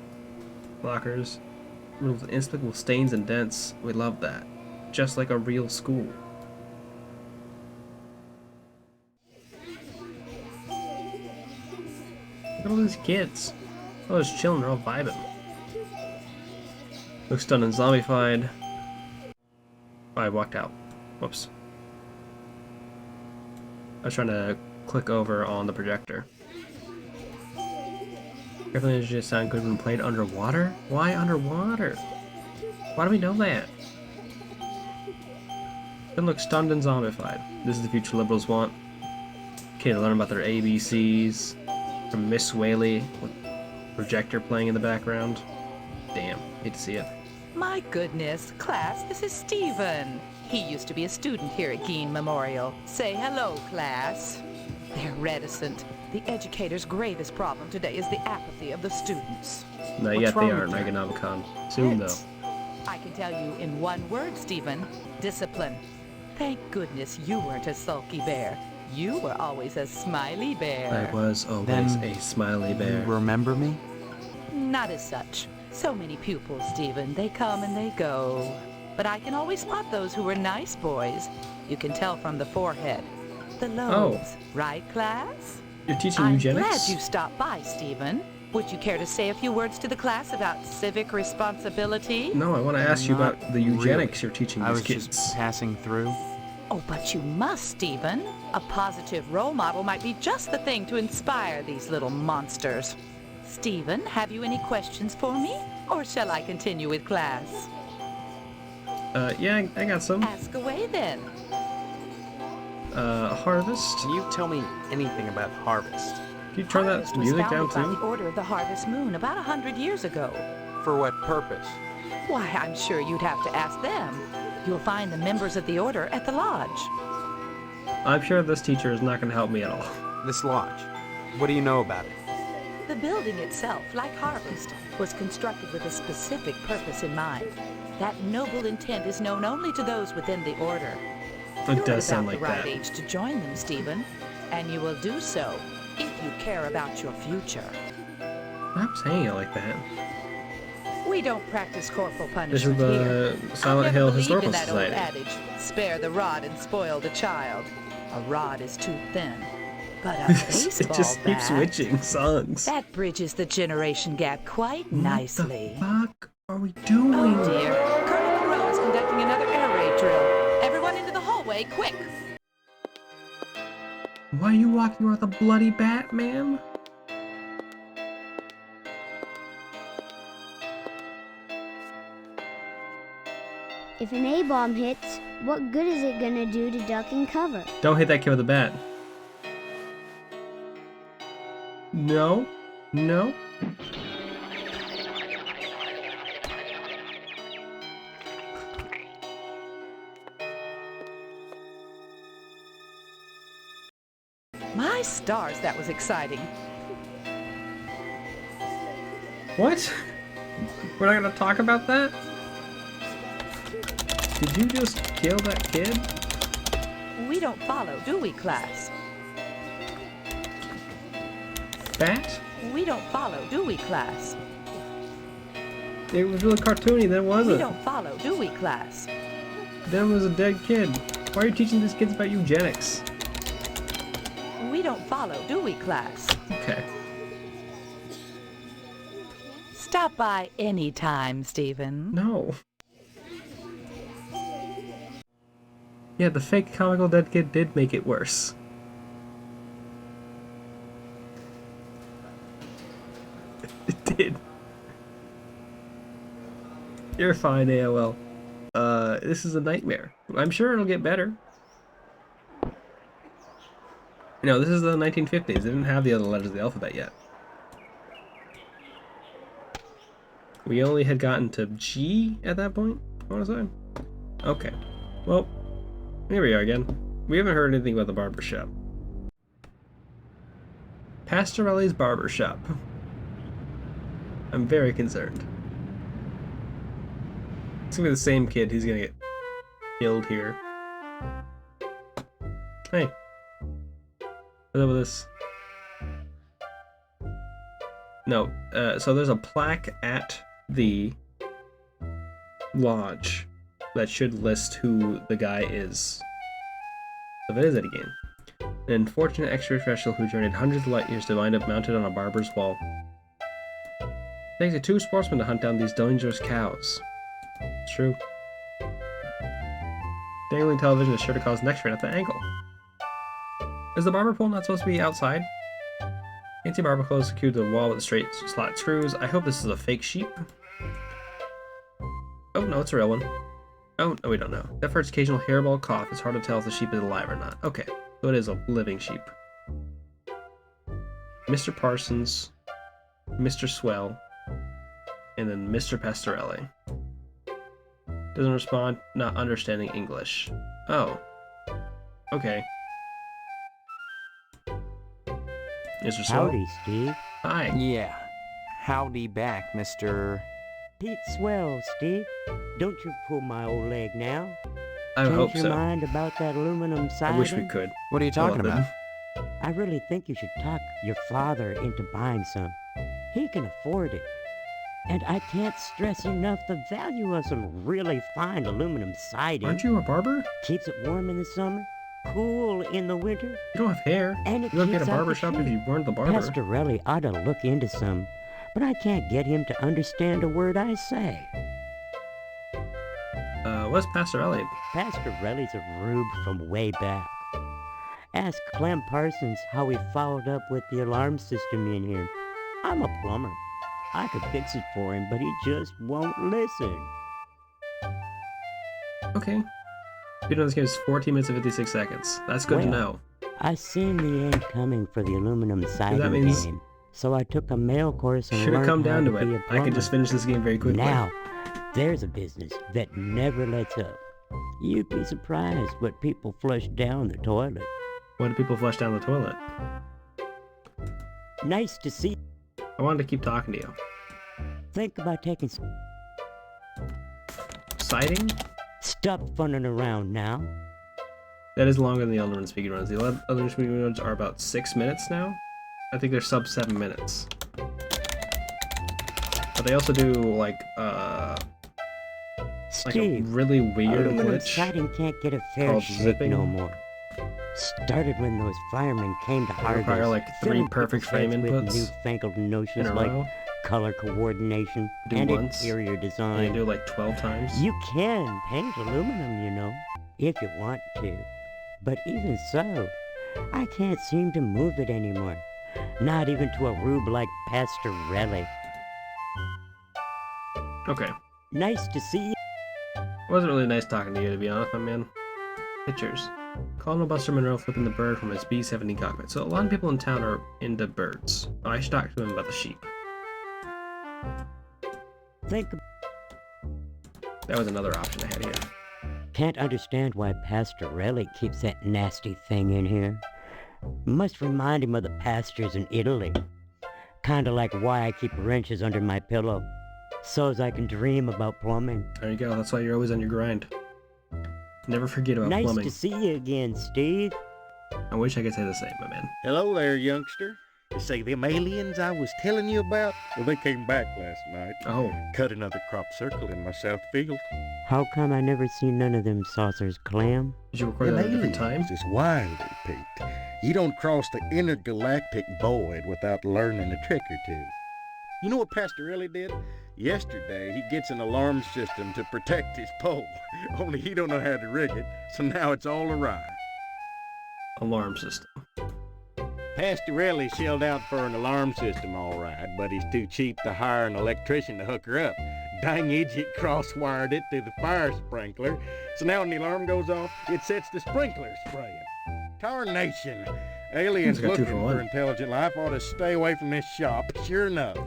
Lockers, rooms with inexplicable stains and dents. We love that. Just like a real school. Look at all these kids. All those children are all vibing. Looks stunned and zombified. Oh, I walked out. Whoops. I was trying to click over on the projector. Everything just sound good when played underwater? Why underwater? Why do we know that? Then look stunned and zombified. This is the future liberals want. Okay, to learn about their ABCs from Miss Whaley with projector playing in the background. Damn, hate to see it. My goodness, class, this is Stephen. He used to be a student here at Gein Memorial. Say hello, class. They're reticent. The educator's gravest problem today is the apathy of the students. Not yet, they aren't, Meganomicon. Soon, though. I can tell you in one word, Stephen. Discipline. Thank goodness you weren't a sulky bear. You were always a smiley bear. I was always a smiley bear. You remember me? Not as such. So many pupils, Stephen. They come and they go. But I can always spot those who were nice boys. You can tell from the forehead. The lobes. Right, class? You're teaching I'm eugenics? glad you stopped by, Stephen. Would you care to say a few words to the class about civic responsibility? No, I want to ask you about the eugenics you're teaching these kids. Just passing through. Oh, but you must, Stephen. A positive role model might be just the thing to inspire these little monsters. Stephen, have you any questions for me? Or shall I continue with class? Yeah, I got some. Ask away then. Harvest? Can you tell me anything about Harvest? Can you turn that music down By too? the Order of the Harvest Moon about 100 years ago. For what purpose? Why, I'm sure you'd have to ask them. You'll find the members of the Order at the lodge. I'm sure this teacher is not going to help me at all. This lodge. What do you know about it? The building itself, like Harvest, was constructed with a specific purpose in mind. That noble intent is known only to those within the Order. It does sound like You're about the that. right age to join them, Stephen, and you will do so if you care about your future. Stop saying it like that. We don't practice corporal This is punishment here. the I Silent never Hill believed Historical in that Society. old adage, spare the rod and spoil the child. A rod is too thin, but a baseball It just keeps bat, switching songs. that bridges the generation gap quite nicely. Fuck are we doing? Oh dear, Colonel Monroe is conducting another air raid drill. Everyone into the hallway, quick! Why are you walking around with a bloody bat, ma'am? If an A-bomb hits, what good is it gonna do to duck and cover? Don't hit that kid with a bat. No. No. My stars, that was exciting. What? We're not gonna talk about that? Did you just kill that kid? We don't follow, do we, class? Bat? We don't follow, do we, class? It was really cartoony, then We wasn't it? don't follow, do we, class? Then was a dead kid. Why are you teaching these kids about eugenics? We don't follow, do we, class? Okay. Stop by any time, Stephen. No. Yeah, the fake comical dead kid did make it worse. It did. You're fine, AOL. This is a nightmare. I'm sure it'll get better. You know, this is the 1950s. They didn't have the other letters of the alphabet yet. We only had gotten to G at that point, I want to say. Okay. Well, here we are again. We haven't heard anything about the barber shop. Pastorelli's barber shop. I'm very concerned. It's gonna be the same kid who's gonna get killed here. Hey. What's up with this? No, so there's a plaque at the lodge that should list who the guy is. So if it is Eddie Gain. An unfortunate extraterrestrial who journeyed hundreds of light years to wind up mounted on a barber's wall. It takes 2 sportsmen to hunt down these dangerous cows. It's true. Dangling television is sure to cause neck strain at the angle. Is the barber pole not supposed to be outside? Fancy barber clothes secured to the wall with straight slot screws. I hope this is a fake sheep. Oh, no, it's a real one. Oh, no, we don't know. Except for its occasional hairball cough, it's hard to tell if the sheep is alive or not. Okay, so it is a living sheep. Mr. Parsons, Mr. Swell, and then Mr. Pastorelli. Doesn't respond, not understanding English. Oh. Okay. Mr. Swell? Howdy, Steve. Hi. Yeah. Howdy back, Mr. Pete Swell, Steve. Don't you pull my old leg now. I hope Change your mind about that aluminum siding? I wish we could. What are you talking about? I really think you should talk your father into buying some. He can afford it. And I can't stress enough the value of some really fine aluminum siding. Aren't you a barber? Keeps it warm in the summer, cool in the winter. You don't have hair. And it you don't get a keeps out barber the shop if shade. you weren't the barber. Pastorelli ought to look into some, but I can't get him to understand a word I say. What's Pastorelli? Pastorelli's a rube from way back. Ask Clem Parsons how he followed up with the alarm system in here. I'm a plumber. I could fix it for him, but he just won't listen. Okay. Speed on this game is 14 minutes and 56 seconds. That's good to know. I seen the end coming for the aluminum siding means game, so I took a mail course and should have learned come down how to to be a it. I plumber. can just finish this game very quickly. Now, there's a business that never lets up. You'd be surprised what people flush down the toilet. Why do people flush down the toilet? Nice to see. I wanted to keep talking to you. Think about taking Siding? Stop funning around now. That is longer than the Elden Ring speedruns. The Elden Ring speedruns are about 6 minutes now. I think they're sub 7 minutes. But they also do like a really weird aluminum glitch siding can't get a fair called shake zipping. no more. Started when those firemen came to They harvest. require like 3 filling perfect people's frame heads with inputs newfangled in notions a like row. color coordination Do and once, interior and design. you do it like 12 times. You can paint aluminum, you know, if you want to. But even so, I can't seem to move it anymore. Not even to a rube like Pastorelli. Okay. Nice to see you. It wasn't really nice talking to you, to be honest, my man. Pictures. Colonel Buster Monroe flipping the bird from his B-17 cockpit. So a lot of people in town are into birds. Oh, I should talk to him about the sheep. Think. That was another option I had here. Can't understand why Pastorelli keeps that nasty thing in here. Must remind him of the pastures in Italy. Kinda like why I keep wrenches under my pillow. So as I can dream about plumbing. There you go. That's why you're always on your grind. Never forget about Nice plumbing. to see you again, Steve. I wish I could say the same, my man. Hello there, youngster. You see, them aliens I was telling you about? Well, they came back last night. Oh. Cut another crop circle in my south field. How come I never seen none of them saucers, Clam? Did you record that at a different time? Is wilder, Pete. You don't cross the intergalactic void without learning a trick or two. You know what Pastorelli did? Yesterday, he gets an alarm system to protect his pole. Only he don't know how to rig it, so now it's all awry. Alarm system. Pastorelli shelled out for an alarm system, all right, but he's too cheap to hire an electrician to hook her up. Dang idiot cross-wired it through the fire sprinkler, so now when the alarm goes off, it sets the sprinkler spraying. Tarnation! Aliens It's got 2 looking for 1. for intelligent life ought to stay away from this shop, sure enough.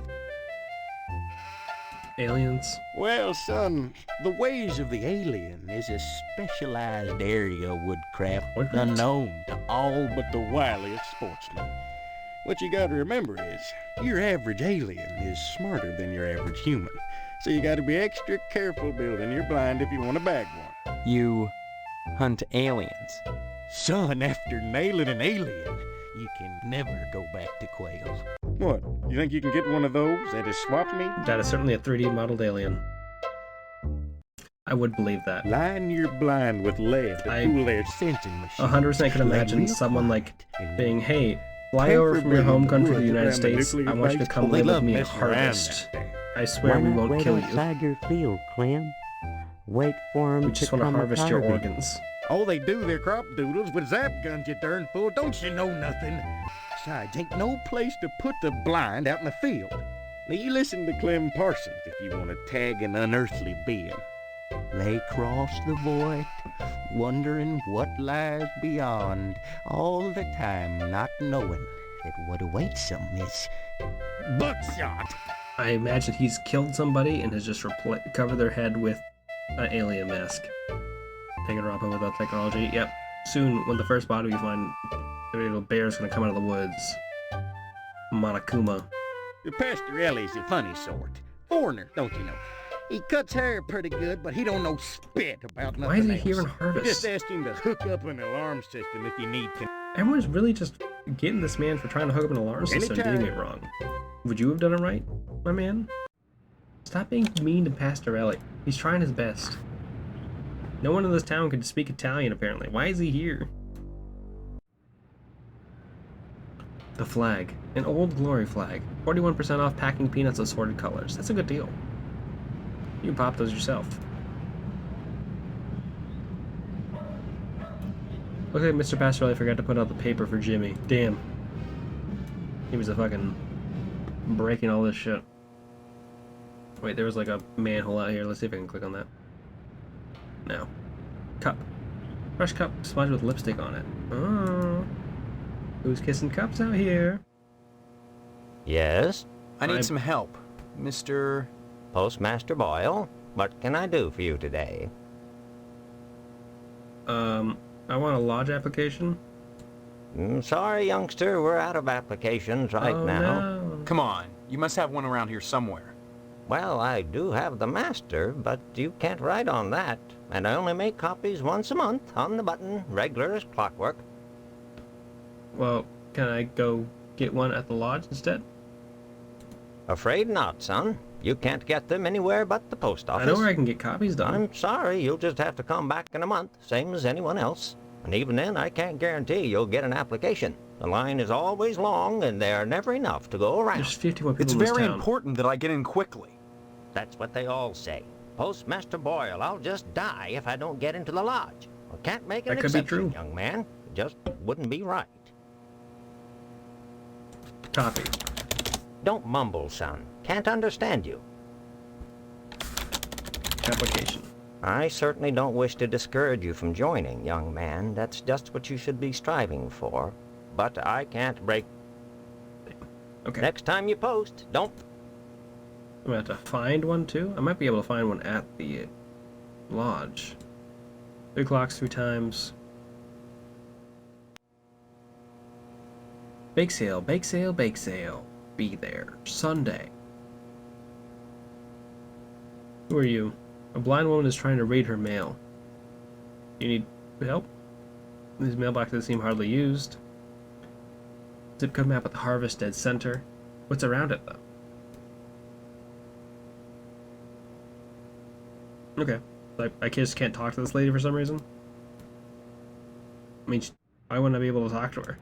Aliens? Well, son, the ways of the alien is a specialized area of woodcraft unknown to all but the wiliest sportsmen. What you gotta remember is, your average alien is smarter than your average human, so you gotta be extra careful building your blind if you want to bag one. You hunt aliens. Son, after nailing an alien, you can never go back to quail. What? You think you can get one of those at a swap meet? That is certainly a 3D modeled alien. I would believe that. Line your blind with lead to cool their sensing machine. 100% could imagine someone like being, hey, fly over from your home country to the United States. I want you to come live with me at Harvest. I swear we won't kill you. Outside your field, Clem. Wait for him. We just want to harvest your organs. Oh, they do their crop doodles with zap guns, you darn fool. Don't you know nothing? Besides, ain't no place to put the blind out in the field. Now, you listen to Clem Parsons if you want to tag an unearthly being. They cross the void, wondering what lies beyond, all the time not knowing that what awaits them is buckshot. I imagine he's killed somebody and has just covered their head with an alien mask. Taking her off with that technology. Yep. Soon, when the first body we find, the little bear's gonna come out of the woods. Monokuma. Pastorelli's a funny sort. Foreigner, don't you know? He cuts hair pretty good, but he don't know spit about nothing Why is he else. here in Harvest? Just ask him to hook up an alarm system if you need to. Everyone's really just getting this man for trying to hook up an alarm system and doing it wrong. Would you have done it right, my man? Stop being mean to Pastorelli. He's trying his best. No one in this town can speak Italian, apparently. Why is he here? The flag. An Old Glory flag. 41% off packing peanuts assorted colors. That's a good deal. You can pop those yourself. Looks like Mr. Pastorelli forgot to put out the paper for Jimmy. Damn. He was a fucking breaking all this shit. Wait, there was like a manhole out here. Let's see if I can click on that. No. Cup. Fresh cup smudged with lipstick on it. Oh. Who's kissing cups out here? Yes? I need some help. Mr. Postmaster Boyle, what can I do for you today? I want a lodge application. Sorry, youngster, we're out of applications right now. No. Come on, you must have one around here somewhere. Well, I do have the master, but you can't write on that. And I only make copies once a month, on the button, regular as clockwork. Well, can I go get one at the lodge instead? Afraid not, son. You can't get them anywhere but the post office. I know where I can get copies done. I'm sorry, you'll just have to come back in a month, same as anyone else. And even then, I can't guarantee you'll get an application. The line is always long, and there are never enough to go around. There's 51 people It's in this very town. important that I get in quickly. That's what they all say. Postmaster Boyle, I'll just die if I don't get into the lodge. I can't make an That could be exception, true. young man. It just wouldn't be right. Copy. Don't mumble, son. Can't understand you. Application. I certainly don't wish to discourage you from joining, young man. That's just what you should be striving for. But I can't break... Okay. Next time you post, don't... I'm gonna have to find one too? I might be able to find one at the lodge. 3 clocks, 3 times. Bake sale, bake sale, bake sale. Be there. Sunday. Who are you? A blind woman is trying to read her mail. You need help? These mailboxes seem hardly used. Zip code map at the Harvest Dead Center. What's around it, though? Okay. I just can't talk to this lady for some reason? I mean, why wouldn't I be able to talk to her?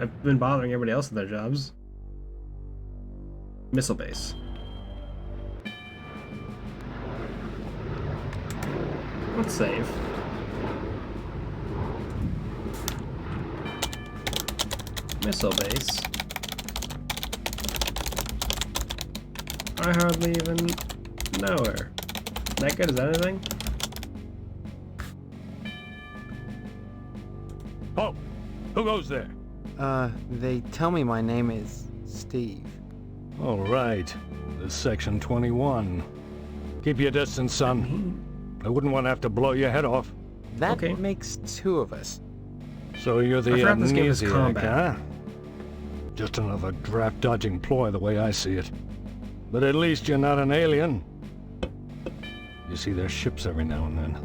I've been bothering everybody else in their jobs. Missile base. Let's save. Missile base. I hardly even know her. That good? Is that anything? Oh, who goes there? They tell me my name is Steve. All right. This is Section 21. Keep your distance, son. I wouldn't want to have to blow your head off. That makes 2 of us. So you're I the forgot this game is amnesiac, combat. huh? Just another draft-dodging ploy the way I see it. But at least you're not an alien. You see their ships every now and then.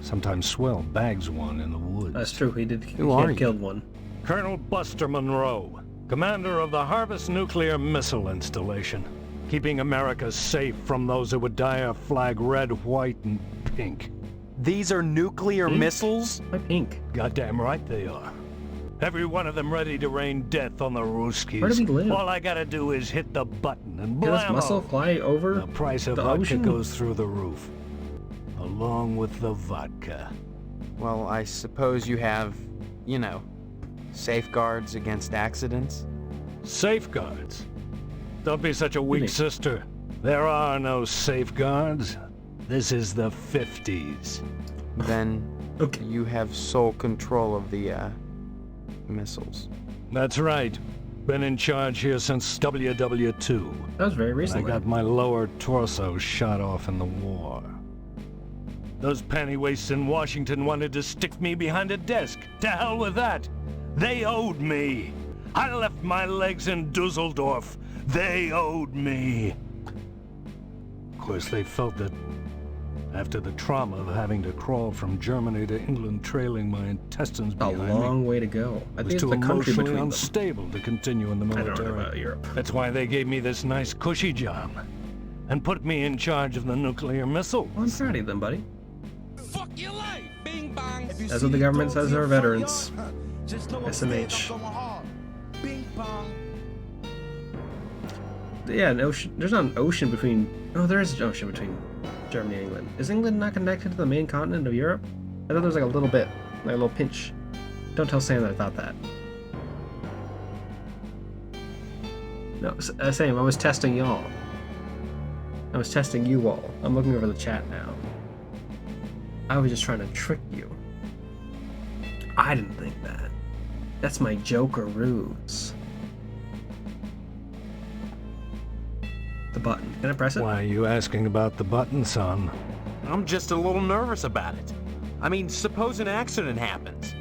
Sometimes Swell bags one in the woods. That's true, he did. Who are you? Killed one. Colonel Buster Monroe, commander of the Harvest Nuclear Missile Installation. keeping America safe from those who would dye our flag red, white, and pink. These are nuclear missiles? Why pink? Goddamn right they are. Every one of them ready to rain death on the Ruskies. Where do we live? All I gotta do is hit the button and Can this blammo! muscle fly over The price of the vodka ocean? goes through the roof. Along with the vodka. Well, I suppose you have, you know, safeguards against accidents? Safeguards? Don't be such a weak sister. There are no safeguards. This is the 50s. Then you have sole control of the, missiles. That's right. Been in charge here since WW2. That was very recently. I got my lower torso shot off in the war. Those pantywaists in Washington wanted to stick me behind a desk. To hell with that. They owed me. I left my legs in Dusseldorf. They owed me. Of course, they felt that after the trauma of having to crawl from Germany to England trailing my intestines A behind me, long way to go. I think was it's too the country emotionally between them. unstable to continue in the military. I don't know about Europe. That's why they gave me this nice cushy job and put me in charge of the nuclear missiles. Well, I'm proud of them, buddy. Fuck your life. Bing bang. That's what the government says to our veterans. SMH. Bing bong. Yeah, an ocean. There's not an ocean between. Oh, there is an ocean between Germany and England. Is England not connected to the main continent of Europe? I thought there was like a little bit, like a little pinch. Don't tell Sam that I thought that. No, Sam, I was testing y'all. I was testing you all. I'm looking over the chat now. I was just trying to trick you. I didn't think that. That's my Joker ruse. The button. Can I press it? Why are you asking about the button, son? I'm just a little nervous about it. I mean, suppose an accident happens.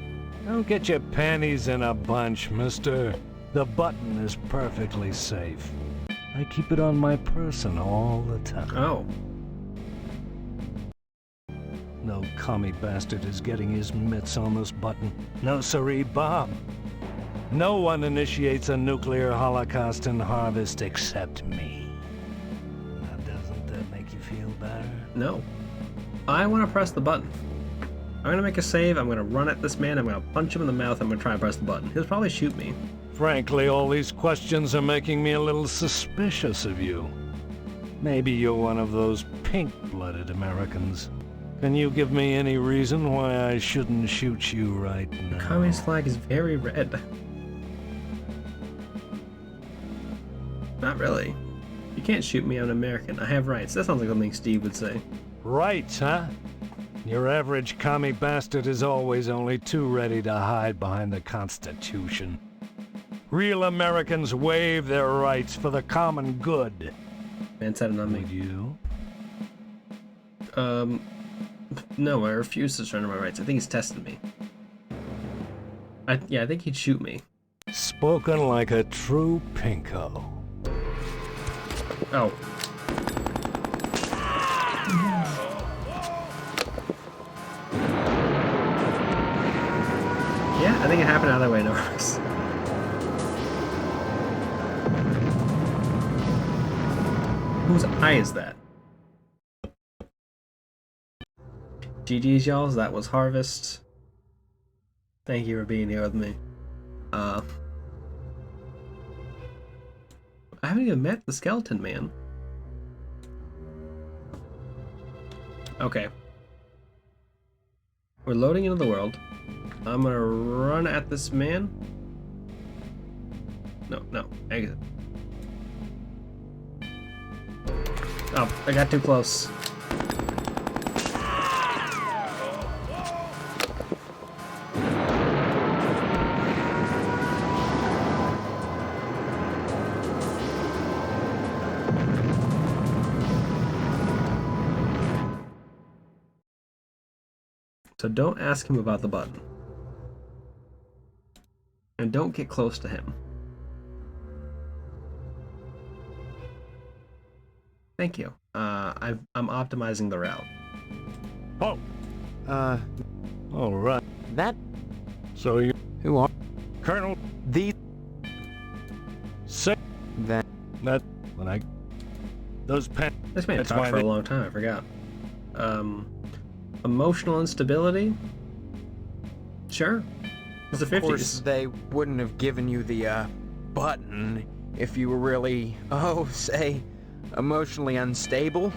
Don't get your panties in a bunch, mister. The button is perfectly safe. I keep it on my person all the time. Oh. No commie bastard is getting his mitts on this button. No siree, Bob. No one initiates a nuclear holocaust in Harvest except me. Now, doesn't that make you feel better? No. I want to press the button. I'm going to make a save. I'm going to run at this man. I'm going to punch him in the mouth. I'm going to try and press the button. He'll probably shoot me. Frankly, all these questions are making me a little suspicious of you. Maybe you're one of those pink-blooded Americans. Can you give me any reason why I shouldn't shoot you right now? The communist flag is very red. Not really. You can't shoot me. I'm an American. I have rights. That sounds like something Steve would say. Rights, huh? Your average commie bastard is always only too ready to hide behind the Constitution. Real Americans waive their rights for the common good. Man said it on me. Would you? No, I refuse to surrender my rights. I think he's testing me. I think he'd shoot me. Spoken like a true pinko. Oh. Yeah, I think it happened out of the way, Norris. Whose eye is that? GG's, y'all. That was Harvest. Thank you for being here with me. I haven't even met the skeleton man. Okay. We're loading into the world. I'm gonna run at this man. No, exit. Oh, I got too close. So don't ask him about the button. And don't get close to him. Thank you. I'm optimizing the route. Oh. All right. That. So you. Who are? Colonel. These. Say. That. When I. Those pen... This man talked for a long time, I forgot. Emotional instability? Sure. It's the 50s. Of course, they wouldn't have given you the, button if you were really, say, emotionally unstable.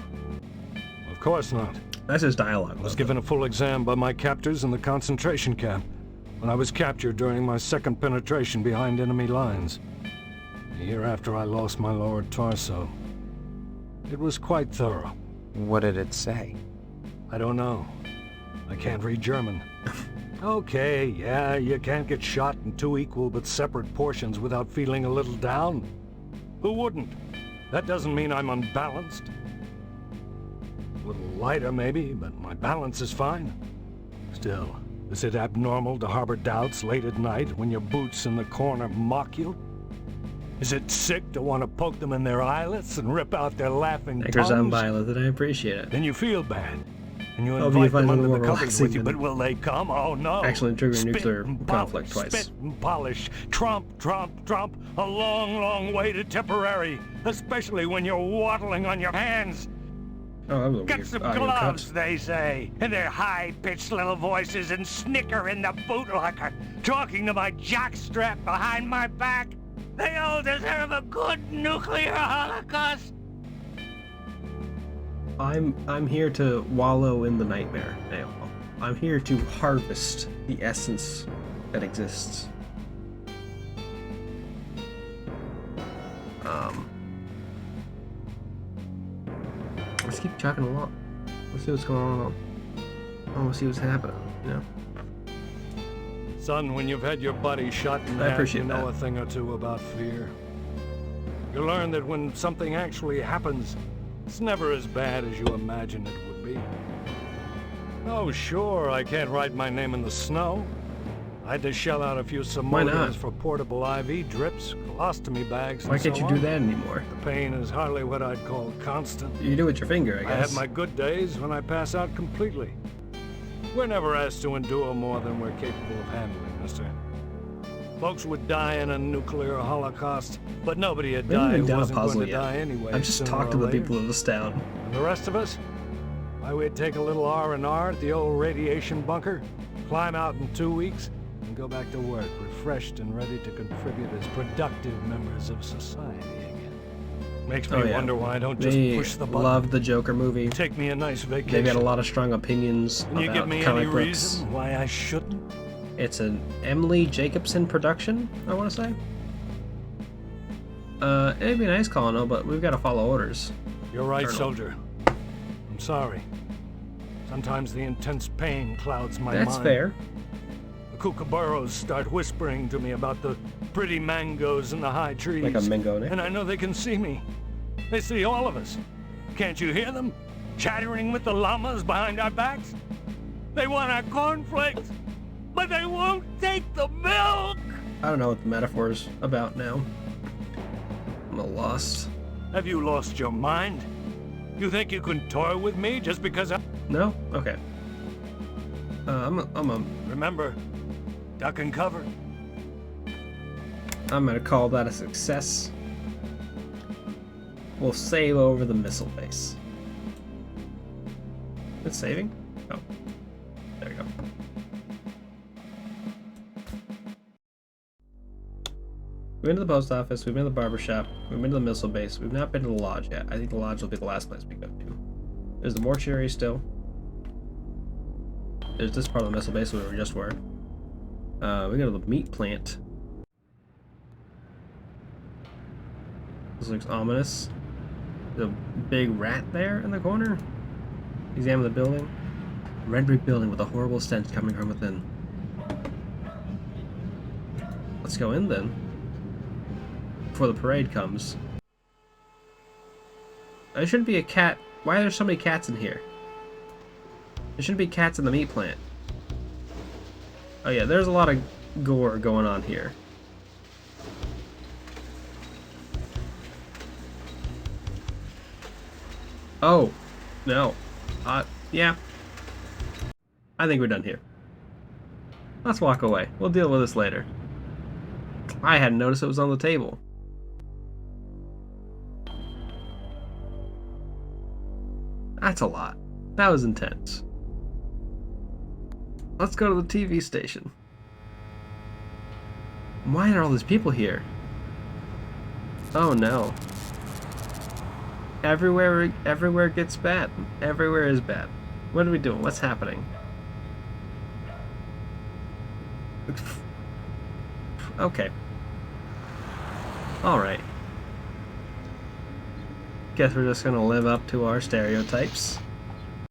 Of course not. That's his dialogue. I was given a full exam by my captors in the concentration camp when I was captured during my second penetration behind enemy lines. A year after I lost my lower torso. It was quite thorough. What did it say? I don't know. I can't read German. Okay, yeah, you can't get shot in 2 equal but separate portions without feeling a little down. Who wouldn't? That doesn't mean I'm unbalanced. A little lighter maybe, but my balance is fine. Still, is it abnormal to harbor doubts late at night when your boots in the corner mock you? Is it sick to want to poke them in their eyelets and rip out their laughing Thanks tongues? Violet, I appreciate it. Then you feel bad. And you Hope invite you find them it under more the covers with you, relaxing but will they come? Oh no! Actually triggering Spit nuclear and conflict polish, twice. Spit and polish, trump, trump, trump, a long, long way to Tipperary, especially when you're waddling on your hands. Oh, that was a Get weird some audio gloves, cut. they say, in their high-pitched little voices and snicker in the bootlocker, talking to my jockstrap behind my back. They all deserve a good nuclear holocaust. I'm here to wallow in the nightmare. I'm here to harvest the essence that exists. Let's keep chugging along. Let's see what's going on. I want to see what's happening, you know? Son, when you've had your body shot in I half, appreciate you know that. a thing or two about fear. You learn that when something actually happens, it's never as bad as you imagine it would be. Oh, sure, I can't write my name in the snow. I had to shell out a few not? simoleons for portable IV drips, colostomy bags, and Why can't so you do on. that anymore? The pain is hardly what I'd call constant. You do it with your finger, I guess. I have my good days when I pass out completely. We're never asked to endure more than we're capable of handling, mister. Folks would die in a nuclear holocaust, but nobody had We haven't died even who done a wasn't going puzzle to yet. die anyway. I've just sooner talked or to the later. people of this town. And the rest of us? Why, we'd take a little R&R at the old radiation bunker, climb out in 2 weeks, and go back to work, refreshed and ready to contribute as productive members of society again. Makes me wonder why I don't just They push the button. love the Joker movie. Take me a nice vacation. They've got a lot of strong opinions Can you about give me any comic books. reason why I shouldn't? It's an Emily Jacobson production, I want to say. It'd be nice calling though, but we've got to follow orders. You're right, Colonel. soldier. I'm sorry. Sometimes the intense pain clouds my mind. That's fair. The kookaburras start whispering to me about the pretty mangoes in the high trees. Like a mango, eh? And I know they can see me. They see all of us. Can't you hear them? Chattering with the llamas behind our backs? They want our cornflakes, but they won't take the milk! I don't know what the metaphor's about now. I'm a lost. Have you lost your mind? You think you can toy with me just because I... No? Okay. I'm Remember, duck and cover. gonna call that a success. We'll sail over the missile base. It's saving? Oh. There we go. We've been to the post office, we've been to the barber shop, we've been to the missile base, we've not been to the lodge yet. I think the lodge will be the last place we go to. There's the mortuary still. There's this part of the missile base where we just were. We go to the meat plant. This looks ominous. There's a big rat there in the corner. Examine the building. Red brick building with a horrible stench coming from within. Let's go in then. Before the parade comes. There shouldn't be a cat. Why are there so many cats in here? There shouldn't be cats in the meat plant. Oh yeah, there's a lot of gore going on here. Oh, no. Yeah. I think we're done here. Let's walk away. We'll deal with this later. I hadn't noticed it was on the table. That's a lot. That was intense. Let's go to the TV station. Why are all these people here? Oh no. Everywhere gets bad. Everywhere is bad. What are we doing? What's happening? Okay. Alright. Guess we're just gonna live up to our stereotypes.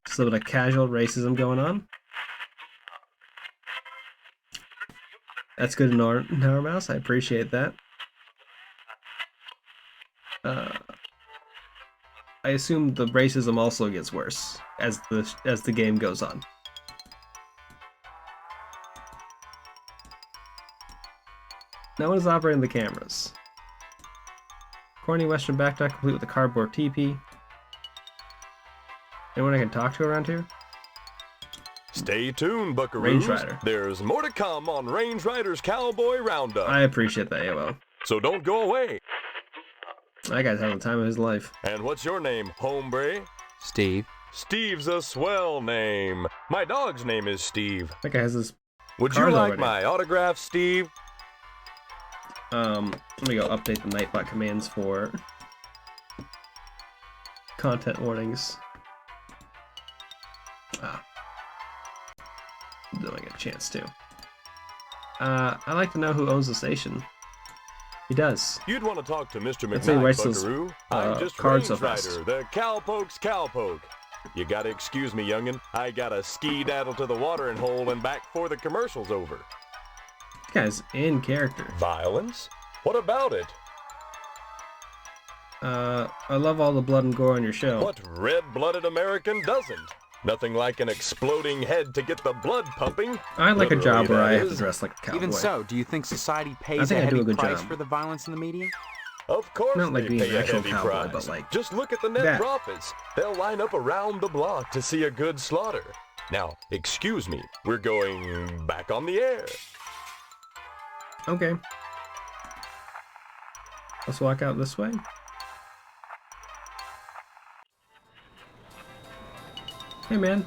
Just a little bit of casual racism going on. That's good in our mouse. I appreciate that. I assume the racism also gets worse as the game goes on. No one is operating the cameras. Corny western backpack complete with a cardboard teepee. Anyone I can talk to around here? Stay tuned, buckaroos. Range Rider. There's more to come on Range Rider's Cowboy Roundup. I appreciate that, AOL. So don't go away. That guy's having the time of his life. And what's your name, hombre? Steve. Steve's a swell name. My dog's name is Steve. That guy has his Would you card like already. my autograph, Steve? Let me go update the Nightbot commands for content warnings. Don't get a chance to. I'd like to know who owns the station. He does. You'd want to talk to Mr. Let's see, McKnight, where's those, buckaroo. I'm just cards Range so fast? Rider, the cowpoke's cowpoke. You gotta excuse me, youngin'. I gotta ski-daddle to the watering hole and back before the commercial's over. This guy's in character. Violence? What about it? I love all the blood and gore on your show. What red-blooded American doesn't? Nothing like an exploding head to get the blood pumping. I like a job where I have to is. dress like a cowboy. Even so, do you think society pays a think I do heavy a good price job. for the violence in the media? Of course Not like they being an pay a actual heavy cowboy, price. but like Just look at the net that. profits. They'll line up around the block to see a good slaughter. Now, excuse me, we're going back on the air. Okay. Let's walk out this way. Hey man,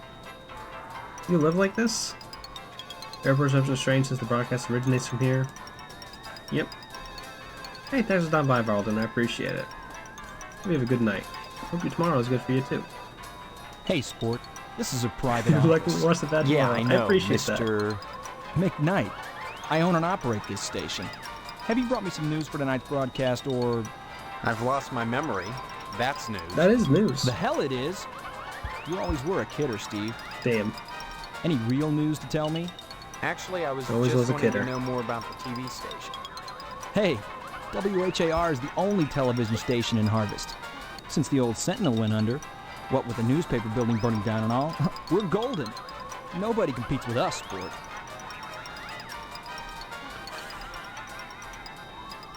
you live like this? Airport reception is strange since the broadcast originates from here. Yep. Hey, thanks for stopping by, Varlden. I appreciate it. Hope you have a good night. Hope your tomorrow is good for you too. Hey, sport. This is a private Would you like office. to watch the bad Yeah, tomorrow? I know, appreciate Mr. McKnight. I own and operate this station. Have you brought me some news for tonight's broadcast, or... I've lost my memory. That's news. That is news. The hell it is. You always were a kidder, Steve. Damn. Any real news to tell me? Actually, I was Always just was a wanting kidder. to know more about the TV station. Hey, WHAR is the only television station in Harvest. Since the old Sentinel went under, what with the newspaper building burning down and all, we're golden. Nobody competes with us, sport.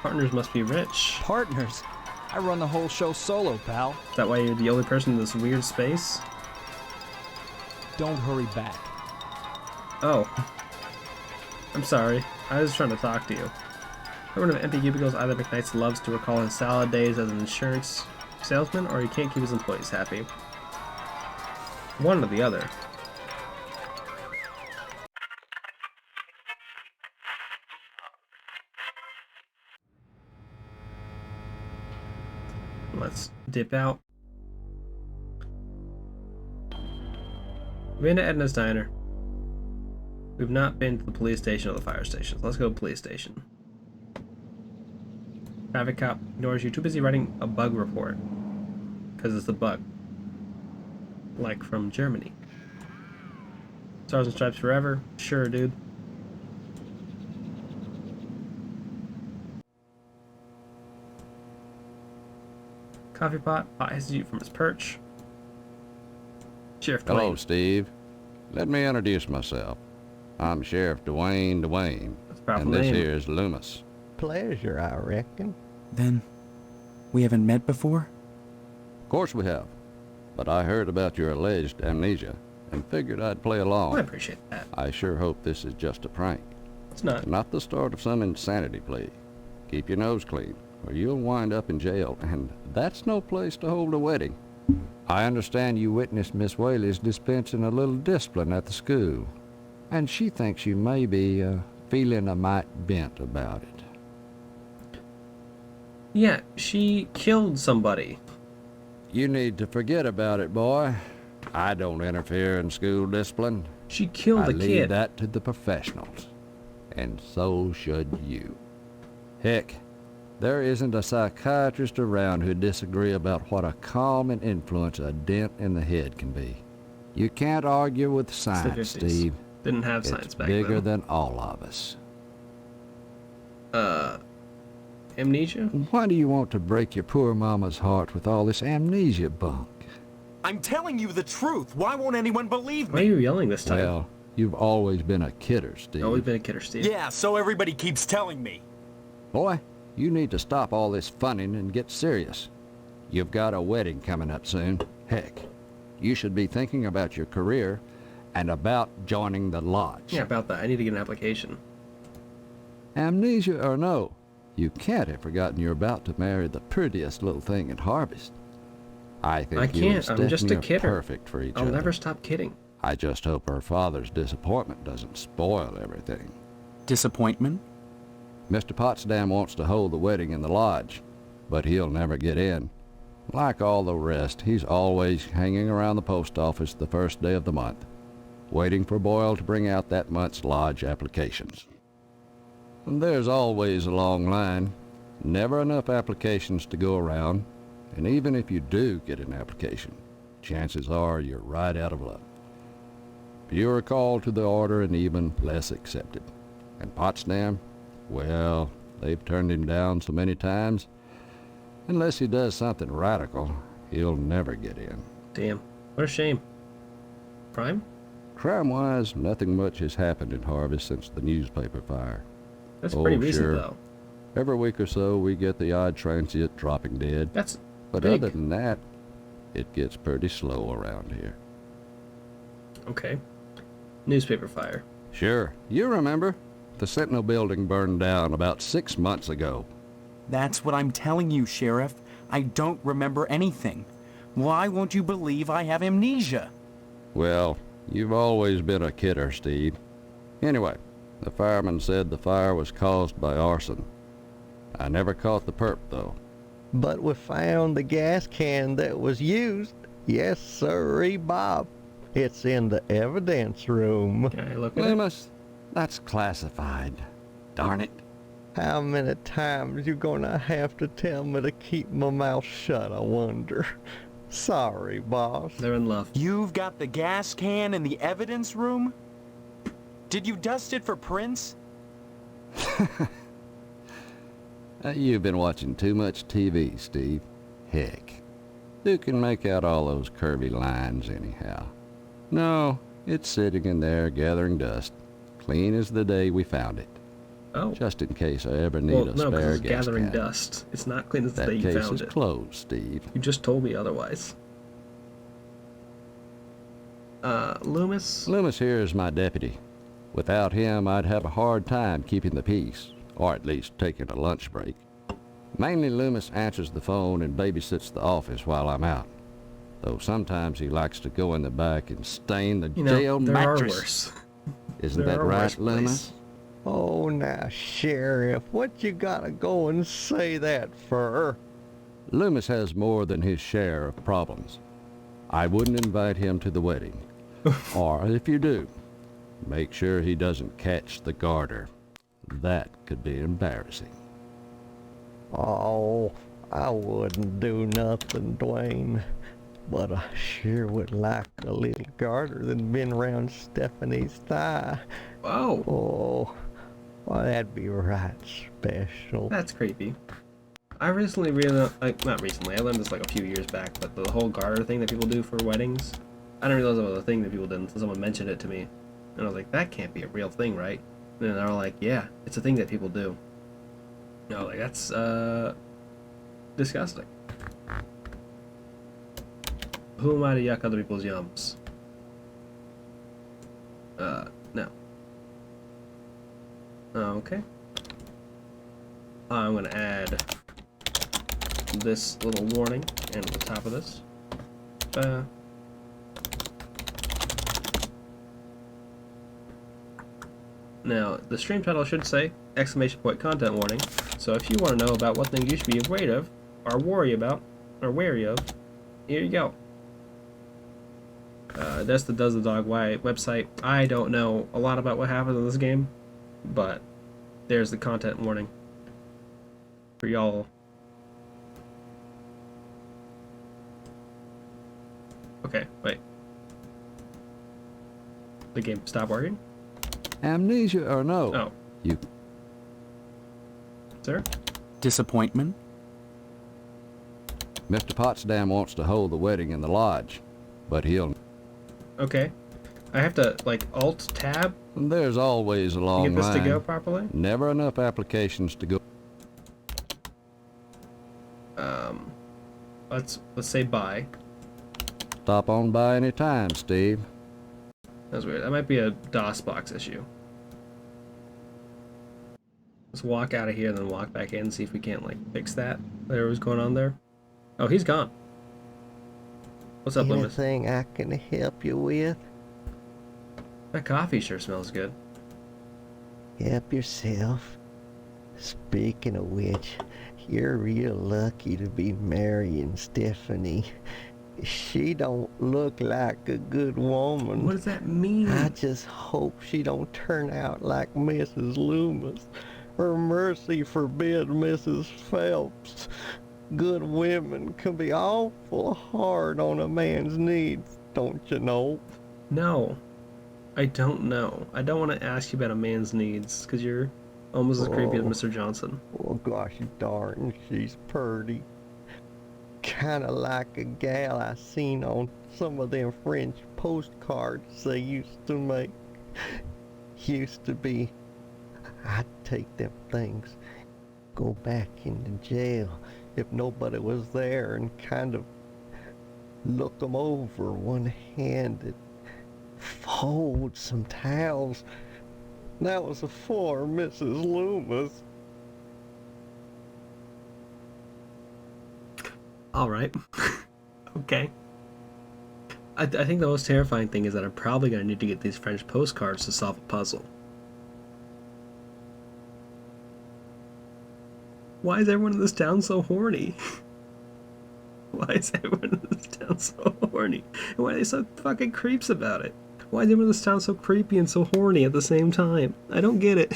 Partners must be rich. Partners? I run the whole show solo, pal. Is that why you're the only person in this weird space? Don't hurry back. Oh. I'm sorry. I was trying to talk to you. One of empty cubicles, either McKnight loves to recall his salad days as an insurance salesman, or he can't keep his employees happy. One or the other. Let's dip out. We've been to Edna's Diner. We've not been to the police station or the fire station. Let's go to the police station. Traffic cop ignores you. Too busy writing a bug report. Because it's a bug. Like from Germany. Stars and Stripes forever? Sure, dude. Coffee pot. Pot has you from his perch. Sheriff Hello, Dwayne. Steve. Let me introduce myself. I'm Sheriff Dwayne, proper and this name. here's Loomis. Pleasure, I reckon. Then, we haven't met before? Of course we have, but I heard about your alleged amnesia and figured I'd play along. I appreciate that. I sure hope this is just a prank. It's not. Not the start of some insanity plea. Keep your nose clean, or you'll wind up in jail, and that's no place to hold a wedding. I understand you witnessed Miss Whaley's dispensing a little discipline at the school, and she thinks you may be feeling a mite bent about it. Yeah, she killed somebody. You need to forget about it, boy. I don't interfere in school discipline. She killed a I leave kid. that to the professionals, and so should you. Heck, there isn't a psychiatrist around who'd disagree about what a calming influence a dent in the head can be. You can't argue with science, Steve. Didn't have science back then. It's bigger then. than all of us. Amnesia? Why do you want to break your poor mama's heart with all this amnesia bunk? I'm telling you the truth. Why won't anyone believe me? Why are you yelling this time? Well, you've always been a kidder, Steve. Always been a kidder, Steve. Yeah, so everybody keeps telling me. Boy, you need to stop all this funning and get serious. You've got a wedding coming up soon. Heck, you should be thinking about your career and about joining the lodge. Yeah, about that. I need to get an application. Amnesia or no, you can't have forgotten you're about to marry the prettiest little thing in Harvest. I think I you and can't. I'm just a Stephanie are kidder. perfect for each I'll other. never stop kidding. I just hope her father's disappointment doesn't spoil everything. Disappointment? Mr. Potsdam wants to hold the wedding in the lodge, but he'll never get in. Like all the rest, he's always hanging around the post office the first day of the month, waiting for Boyle to bring out that month's lodge applications. And there's always a long line, never enough applications to go around, and even if you do get an application, chances are you're right out of luck. Fewer called to the order and even less accepted. And Potsdam, well, they've turned him down so many times, unless he does something radical, he'll never get in. Damn. What a shame. Crime? Crime-wise, nothing much has happened in Harvest since the newspaper fire. That's pretty recent, though. Every week or so, we get the odd transient dropping dead. That's But big. other than that, it gets pretty slow around here. Okay. Newspaper fire. Sure. You remember? The Sentinel building burned down about 6 months ago. That's what I'm telling you, Sheriff. I don't remember anything. Why won't you believe I have amnesia? Well, you've always been a kidder, Steve. Anyway, the fireman said the fire was caused by arson. I never caught the perp, though. But we found the gas can that was used. Yes, sirree, Bob. It's in the evidence room. Can I look at it? Loomis, that's classified. Darn it. How many times you gonna have to tell me to keep my mouth shut, I wonder? Sorry, boss. They're in love. You've got the gas can in the evidence room? Did you dust it for prints? You've been watching too much TV, Steve. Heck, who can make out all those curvy lines anyhow? No, it's sitting in there gathering dust, clean as the day we found it. Oh. Just in case I ever need Well, a no, because spare it's gas gathering can. dust. It's not clean as the That day you case found is it. closed, Steve. You just told me otherwise. Loomis? Loomis here is my deputy. Without him, I'd have a hard time keeping the peace, or at least taking a lunch break. Mainly Loomis answers the phone and babysits the office while I'm out. Though sometimes he likes to go in the back and stain the jail there mattress. are worse. Isn't There that are right, worse Loomis? Oh, now, Sheriff, what you gotta go and say that for? Loomis has more than his share of problems. I wouldn't invite him to the wedding. Or if you do, make sure he doesn't catch the garter. That could be embarrassing. Oh, I wouldn't do nothing, Dwayne. But I sure would like a little garter than been around Stephanie's thigh. Wow. Oh, well, that'd be right special. That's creepy. I recently realized, not recently, I learned this like a few years back, but the whole garter thing that people do for weddings, I didn't realize it was a thing that people did until someone mentioned it to me. And I was like, that can't be a real thing, right? And then they were like, yeah, it's a thing that people do. And I was like, that's, disgusting. Who am I to yuck other people's yums? No. Okay. I'm gonna add this little warning and at the top of this. Now, the stream title should say exclamation point content warning. So if you want to know about what things you should be afraid of, or worry about, or wary of, here you go. That's the Does the Dog Why website. I don't know a lot about what happens in this game, but there's the content warning for y'all. Okay, wait. The game stopped working? Amnesia or no? Oh. You. Sir? Disappointment? Mr. Potsdam wants to hold the wedding in the lodge, but he'll... Okay. I have to, like, Alt-Tab? There's always a long to get this line. to go properly? Never enough applications to go. Let's say bye. Stop on by any time, Steve. That's weird. That might be a DOSBox issue. Let's walk out of here and then walk back in and see if we can't, like, fix that. Whatever was going on there. Oh, he's gone. What's up, Loomis? Anything I can help you with? That coffee sure smells good. Help yourself. Speaking of which, you're real lucky to be marrying Stephanie. She don't look like a good woman. What does that mean? I just hope she don't turn out like Mrs. Loomis. Or mercy forbid Mrs. Phelps. Good women can be awful hard on a man's needs, don't you know? No. I don't know. I don't want to ask you about a man's needs, because you're almost as creepy as Mr. Johnson. Oh gosh darn, she's purty. Kinda like a gal I seen on some of them French postcards they used to make. Used to be, I'd take them things, go back into jail if nobody was there and kind of look them over one-handed, fold some towels. That was before Mrs. Loomis. Alright. Okay. I think the most terrifying thing is that I'm probably going to need to get these French postcards to solve a puzzle. Why is everyone in this town so horny? Why is everyone in this town so horny? And why are they so fucking creeps about it? Why is everyone in this town so creepy and so horny at the same time? I don't get it.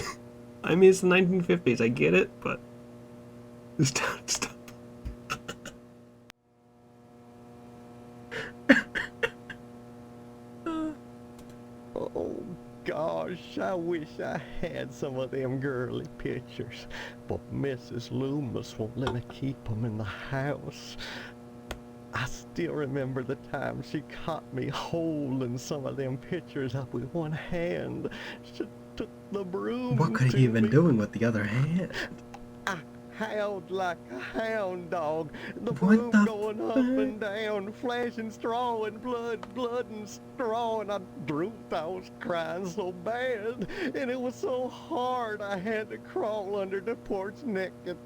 I mean, it's the 1950s, I get it, but... This town stuff. Oh gosh, I wish I had some of them girly pictures, but Mrs. Loomis won't let me keep them in the house. I still remember the time she caught me holding some of them pictures up with one hand. She took the broom. What could he have been doing with the other hand? I howled like a hound dog, the broom going up and down, flashing straw and blood and straw, and I drooped. I was crying so bad, and it was so hard I had to crawl under the porch naked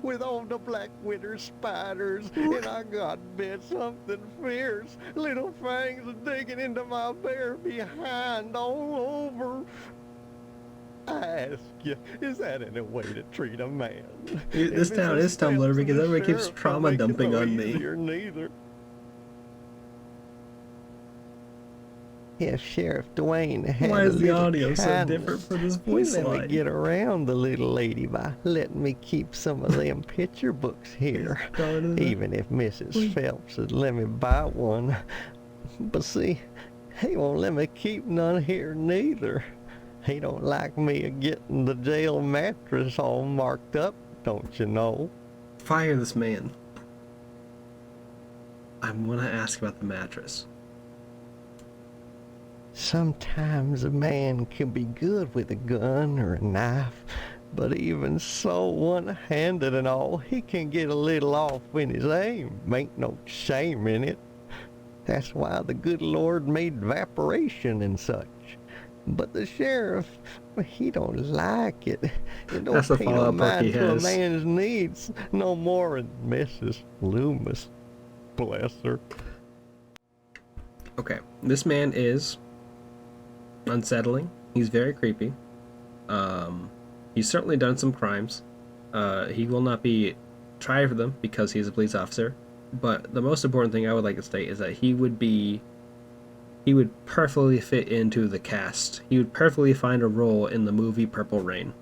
with all the black winter spiders, and I got bit something fierce, little fangs digging into my bare behind all over. I ask you, is that any way to treat a man? This town is Tumblr because everybody keeps trauma dumping on me. Neither. If Sheriff Dwayne had Why is the a little audio so kindness, different for this voice he let line? me get around the little lady by letting me keep some of them picture books here, even if Mrs. Phelps would let me buy one. But see, he won't let me keep none here neither. He don't like me getting the jail mattress all marked up, don't you know? Fire this man. I want to ask about the mattress. Sometimes a man can be good with a gun or a knife, but even so, one-handed and all, he can get a little off in his aim. Ain't no shame in it. That's why the good Lord made evaporation and such. But the sheriff, he don't like it. It don't pay no mind to a man's needs no more than Mrs. Loomis. Bless her. Okay, this man is unsettling. He's very creepy. He's certainly done some crimes. He will not be tried for them because he's a police officer. But the most important thing I would like to state is that he would perfectly fit into the cast. He would perfectly find a role in the movie Purple Rain.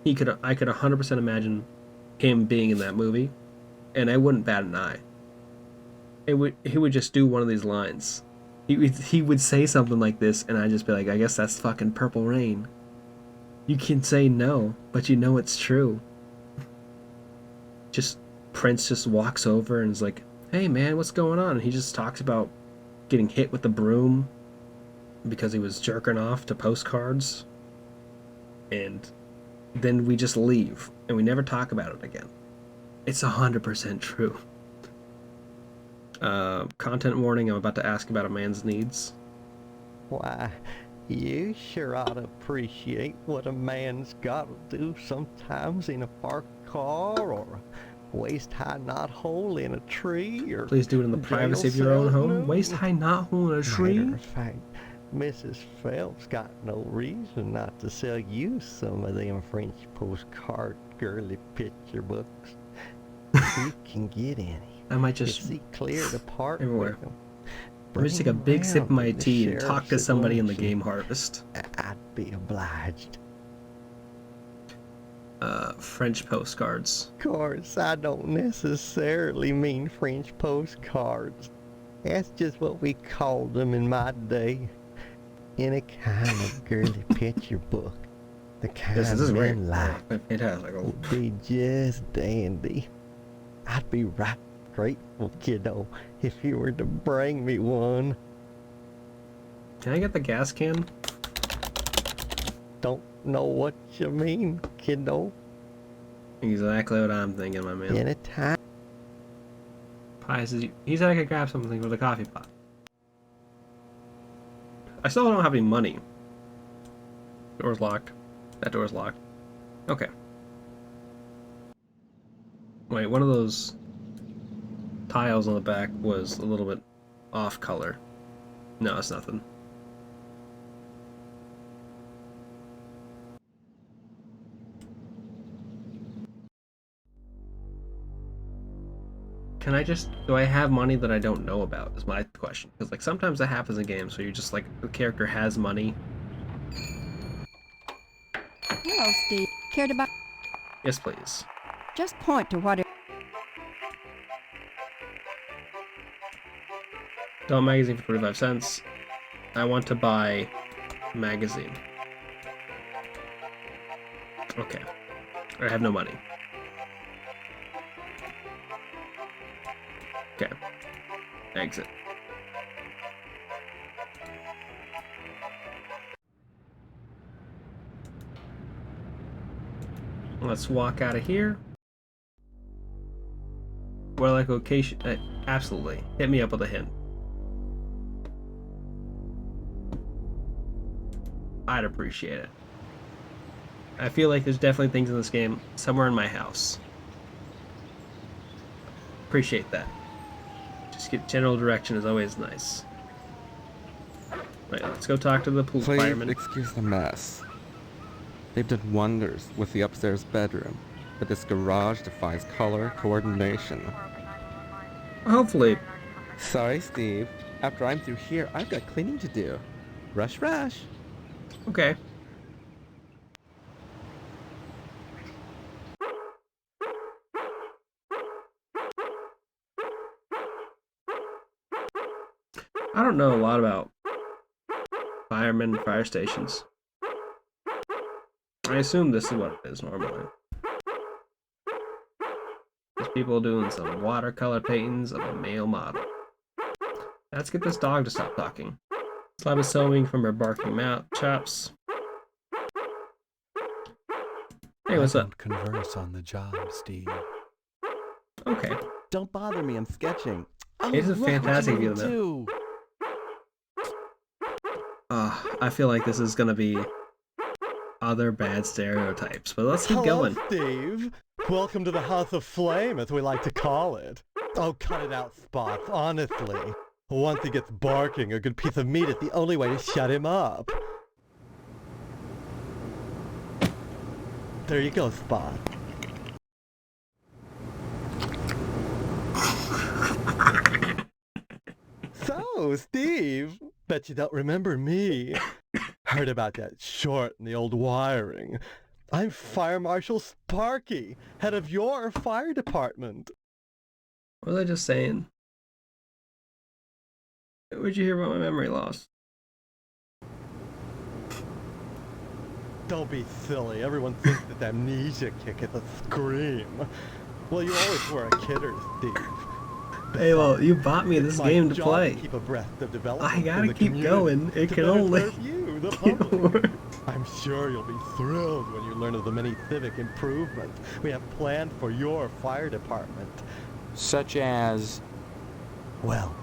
I could 100% imagine him being in that movie, and I wouldn't bat an eye. He would just do one of these lines. He would say something like this, and I'd just be like, I guess that's fucking Purple Rain. You can say no, but you know it's true. Prince just walks over and is like, hey man, what's going on? And he just talks about getting hit with the broom because he was jerking off to postcards. And then we just leave, and we never talk about it again. It's 100% true. Content warning, I'm about to ask about a man's needs. Why, you sure ought to appreciate what a man's got to do sometimes in a parked car or a waist-high knothole in a tree or... Please do it in the privacy of your own home. Waist-high knothole in a tree? Matter of fact, Mrs. Phelps got no reason not to sell you some of them French postcard girly picture books. You can get any. I might just see clear the park everywhere. Let me just take a big sip of my tea and talk to somebody in the game harvest. I'd be obliged. French postcards. Of course, I don't necessarily mean French postcards. That's just what we called them in my day. Any kind of girly picture book. The kind this is great. men like. Fantastic. Would be just dandy. I'd be right grateful, kiddo, if you were to bring me one. Can I get the gas can? Don't know what you mean, kiddo. Exactly what I'm thinking, my man. Anytime. Pie says he said I could grab something for the coffee pot. I still don't have any money. Door's locked. That door's locked. Okay. Wait, one of those tiles on the back was a little bit off color. No, it's nothing. Can I just... do I have money that I don't know about, is my question. Because, like, sometimes that happens in games, so you're just, like, the character has money. Hello, Steve. Care to buy... Yes, please. Just point to what it... Adult magazine for 45 cents. I want to buy magazine. Okay. I have no money. Okay. Exit. Let's walk out of here. Where like location? Absolutely. Hit me up with a hint. I'd appreciate it. I feel like there's definitely things in this game somewhere in my house. Appreciate that. Just get general direction is always nice. Right, let's go talk to the pool fireman. Please excuse the mess. They've done wonders with the upstairs bedroom, but this garage defies color coordination. Hopefully. Sorry, Steve. After I'm through here, I've got cleaning to do. Rush, rush. Okay. I don't know a lot about firemen and fire stations. I assume this is what it is normally. There's people doing some watercolor paintings of a male model. Let's get this dog to stop talking. Slab is sewing from her barking mouth chops. Hey, what's up? Converse on the job, Steve. Okay. Don't bother me, I'm sketching. It's a fantastic view of them. I feel like this is gonna be other bad stereotypes, but let's keep going. Steve. Welcome to the House of Flame, as we like to call it. Oh, cut it out, Spots, honestly. Once he gets barking, a good piece of meat is the only way to shut him up. There you go, Spot. So, Steve, bet you don't remember me. Heard about that short in the old wiring. I'm Fire Marshal Sparky, head of your fire department. What was I just saying? What'd you hear about my memory loss? Don't be silly. Everyone thinks that amnesia kick is a scream. Well, you always were a kidder, Steve. Hey, well, you bought me this game to play. Keep abreast of development I gotta in the keep community going. It to can better only serve you, the public. I'm sure you'll be thrilled when you learn of the many civic improvements we have planned for your fire department. Such as... Well,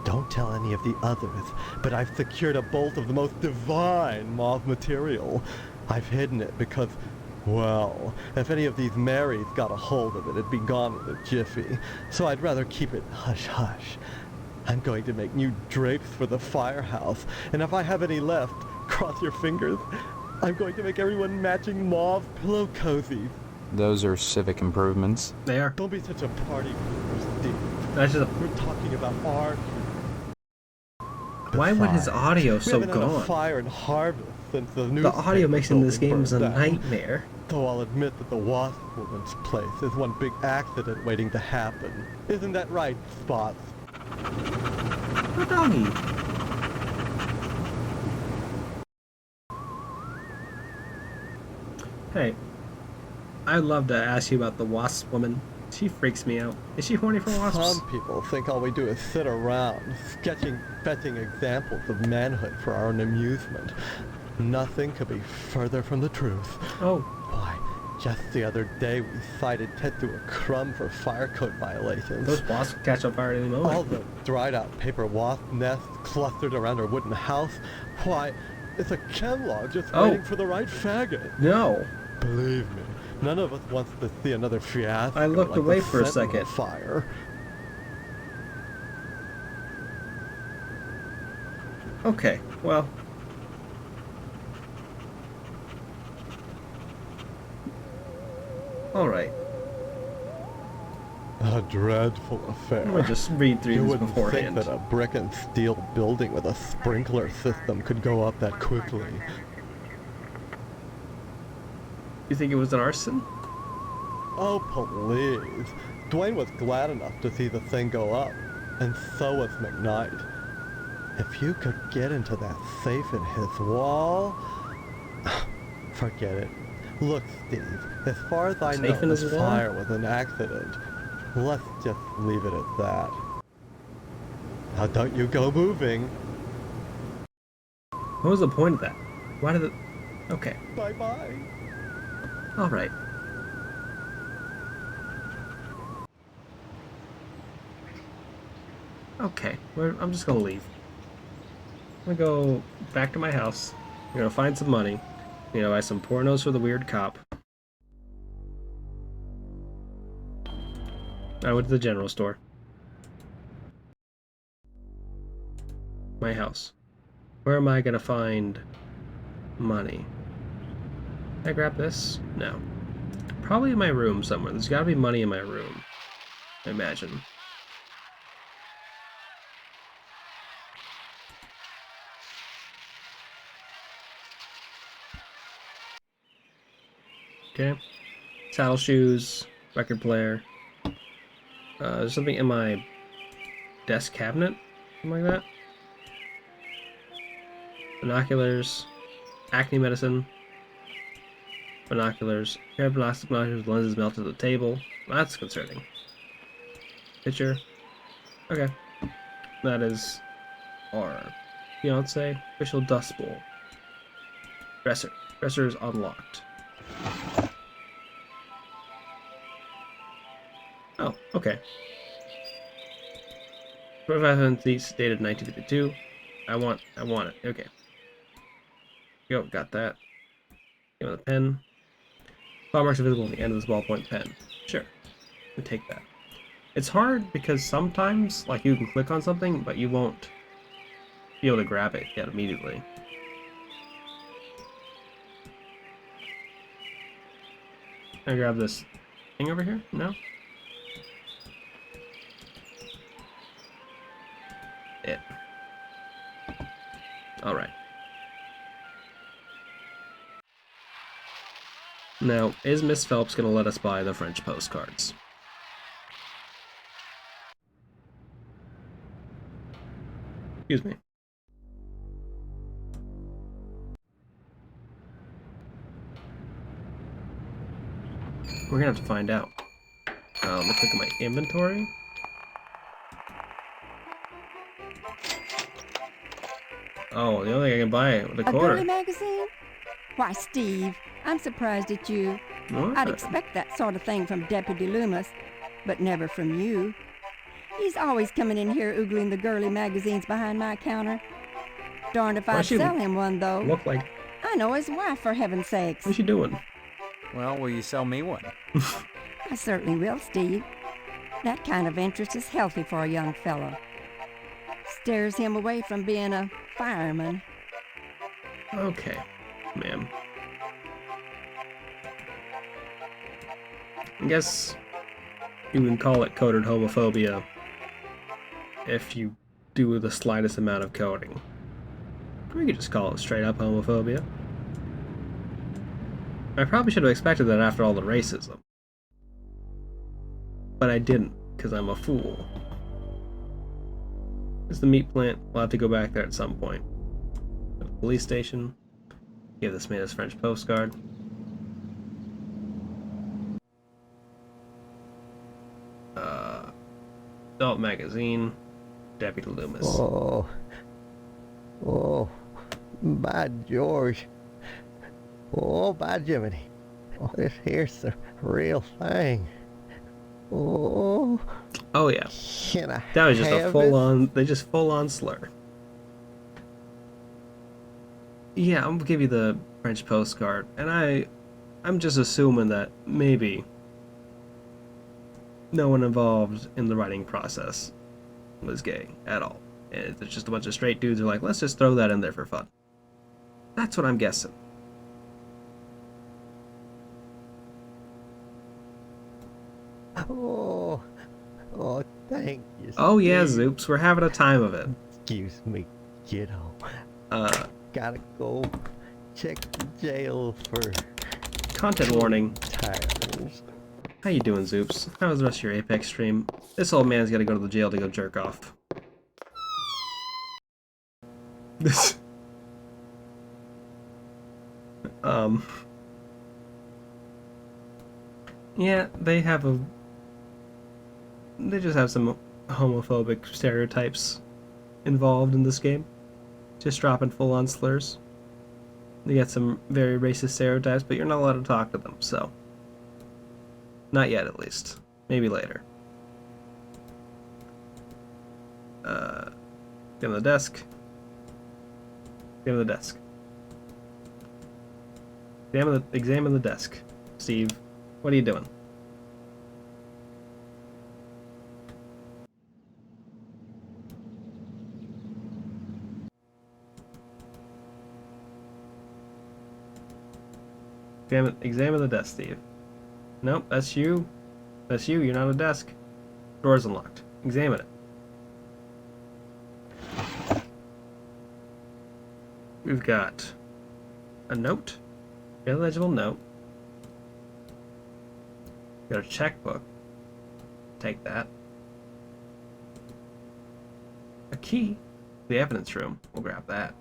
don't tell any of the others, but I've secured a bolt of the most divine moth material. I've hidden it because, well, if any of these Marys got a hold of it, it'd be gone in a jiffy. So I'd rather keep it hush-hush. I'm going to make new drapes for the firehouse, and if I have any left, cross your fingers, I'm going to make everyone matching mauve pillow cozies. Those are civic improvements. They are. Don't be such a party pooper, Steve. That's just We're talking about our... Why would his audio so we haven't had a gone? fire and harvest since the audio mixing in this building game is a burned down. nightmare. Though I'll admit that the Wasp Woman's place is one big accident waiting to happen. Isn't that right, Spots? Oh, doggy. Hey, I'd love to ask you about the Wasp Woman. She freaks me out. Is she horny for wasps? Some people think all we do is sit around, fetching examples of manhood for our own amusement. Nothing could be further from the truth. Oh. Why, just the other day we cited Ted to a crumb for fire code violations. Those wasps catch on fire at any moment. All the dried out paper wasp nests clustered around our wooden house. Why, it's a chemlog just waiting for the right faggot. No. Believe me, none of us wants to see another fiasco. I looked like away the for a Sentinel second. Fire. Okay, well. Alright. A dreadful affair. Let me just read through You this wouldn't beforehand. think that a brick and steel building with a sprinkler system could go up that quickly. You think it was an arson? Oh, please. Dwayne was glad enough to see the thing go up, and so was McKnight. If you could get into that safe in his wall... Forget it. Look, Steve, as far as I know, this fire was an accident. Let's just leave it at that. Now don't you go moving. What was the point of that? Why did it... Okay. Bye-bye. Alright. Okay, I'm just gonna leave. I'm gonna go back to my house. I'm gonna find some money. You know, buy some pornos for the weird cop. I went to the general store. My house. Where am I gonna find money? Can I grab this? No. Probably in my room somewhere. There's gotta be money in my room, I imagine. Okay. Saddle shoes, record player. There's something in my desk cabinet, something like that. Binoculars, acne medicine, binoculars. Pair of binoculars, lenses melted to the table. That's concerning. Picture. Okay. That is our fiance. Official dust bowl. Dresser. Dresser is unlocked. Oh, okay. 25 these dated 1952. I want it. Okay. Go, got that. Give me the pen. Claw marks are visible at the end of this ballpoint pen. Sure. We'll take that. It's hard because sometimes, like, you can click on something, but you won't be able to grab it yet immediately. Can I grab this thing over here? No? It. Alright. Now, is Miss Phelps going to let us buy the French postcards? Excuse me. We're gonna have to find out. Let me click on my inventory. Oh, the only thing I can buy with a quarter. A girly magazine? Why, Steve, I'm surprised at you. What? I'd expect that sort of thing from Deputy Loomis, but never from you. He's always coming in here oogling the girly magazines behind my counter. Darned if I'd sell him one, though. Look like... I know his wife, for heaven's sakes. What's she doing? Well, will you sell me one? I certainly will, Steve. That kind of interest is healthy for a young fellow. Stares him away from being a fireman. Okay, ma'am. I guess you can call it coded homophobia if you do the slightest amount of coding. We could just call it straight up homophobia. I probably should have expected that after all the racism. But I didn't, because I'm a fool. It's the meat plant. We'll have to go back there at some point. The police station. Give this man his French postcard. Adult magazine. Deputy Loomis. Oh, by George. Oh, by Jiminy. Oh, this here's the real thing. Oh. Oh yeah. Can I that was just a have full-on. They just full-on slur. Yeah, I'm gonna give you the French postcard, and I'm just assuming that maybe no one involved in the writing process was gay at all, and it's just a bunch of straight dudes who are like, let's just throw that in there for fun. That's what I'm guessing. Oh, thank you. Oh yeah, Steve. Zoops, we're having a time of it. Excuse me, kiddo. Gotta go check the jail for content warning. tires. How you doing, Zoops? How was the rest of your Apex stream? This old man's gotta go to the jail to go jerk off. This... Yeah, they just have some homophobic stereotypes involved in this game. Just dropping full-on slurs. They got some very racist stereotypes, but you're not allowed to talk to them, so... Not yet, at least. Maybe later. Get on the desk. Get on the desk. Examine the desk. Steve, what are you doing? Examine the desk, Steve. Nope, that's you. That's you. You're not a desk. Door's unlocked. Examine it. We've got a note. Illegible note. Got a checkbook. Take that. A key. The evidence room. We'll grab that.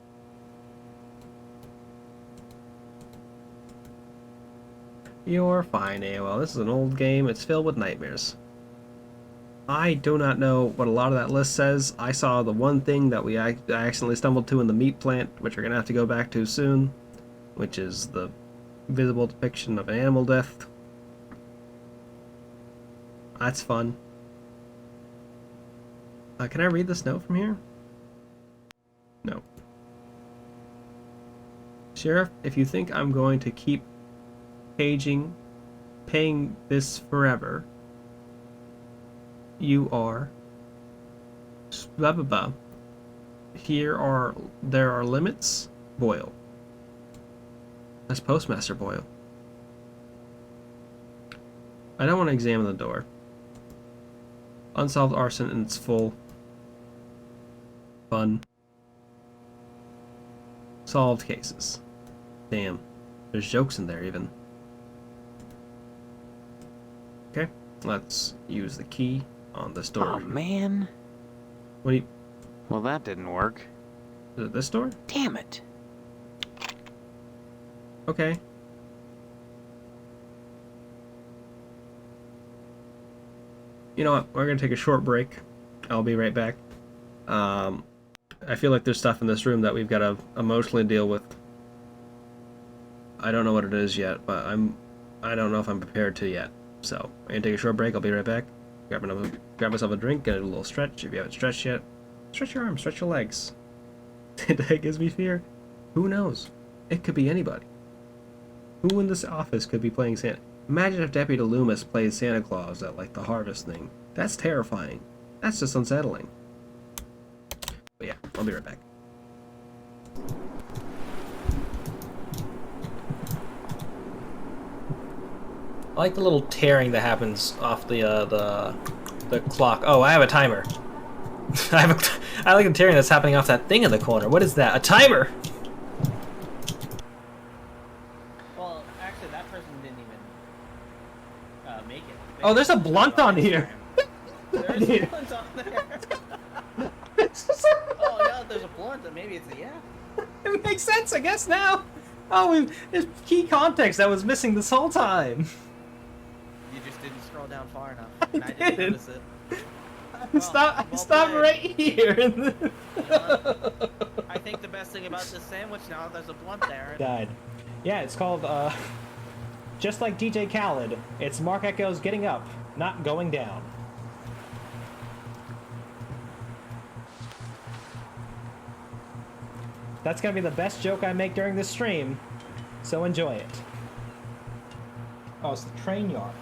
You're fine, AOL. This is an old game. It's filled with nightmares. I do not know what a lot of that list says. I saw the one thing that I accidentally stumbled to in the meat plant, which we're going to have to go back to soon, which is the visible depiction of an animal death. That's fun. Can I read this note from here? No. Sheriff, if you think I'm going to keep paying this forever, You are. Blah blah blah. There are limits. Boyle. That's Postmaster Boyle. I don't want to examine the door. Unsolved arson in its full. Fun. Solved cases. Damn. There's jokes in there even. Okay. Let's use the key on this door. Oh, man. What do you... Well, that didn't work. Is it this door? Damn it. Okay. You know what? We're going to take a short break. I'll be right back. I feel like there's stuff in this room that we've got to emotionally deal with. I don't know what it is yet, but I don't know if I'm prepared to yet. So, I'm going to take a short break. I'll be right back. Grab myself a drink, get a little stretch. If you haven't stretched yet, stretch your arms, stretch your legs. That gives me fear. Who knows? It could be anybody. Who in this office could be playing Santa? Imagine if Deputy Loomis played Santa Claus at, like, the harvest thing. That's terrifying. That's just unsettling. But yeah, I'll be right back. I like the little tearing that happens off the clock. Oh, I have a timer. I like the tearing that's happening off that thing in the corner. What is that? A timer! Well, actually, that person didn't even make it. Oh, there's a blunt on here. There's a blunt on there. Oh, yeah, there's a blunt, then maybe it's a yeah. It makes sense, I guess, now. Oh, there's key context that was missing this whole time. You just didn't scroll down far enough. And I didn't notice it. Stop right here. I think the best thing about this sandwich now, there's a blunt there. Died. Yeah, it's called, just like DJ Khaled, it's Mark Echo's Getting Up, not Going Down. That's gonna be the best joke I make during this stream, so enjoy it. Oh, it's the train yard.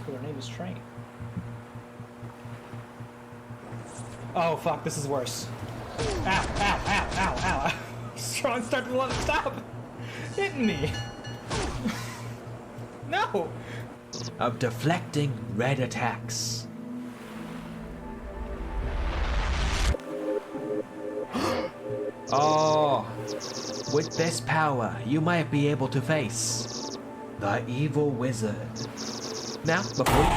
Her name is Train. Oh fuck, this is worse. Ow, ow, ow, ow, ow. Strong start to let it stop. Hitting me. No. Of deflecting red attacks. Oh, with this power, you might be able to face the evil wizard. Now, before you...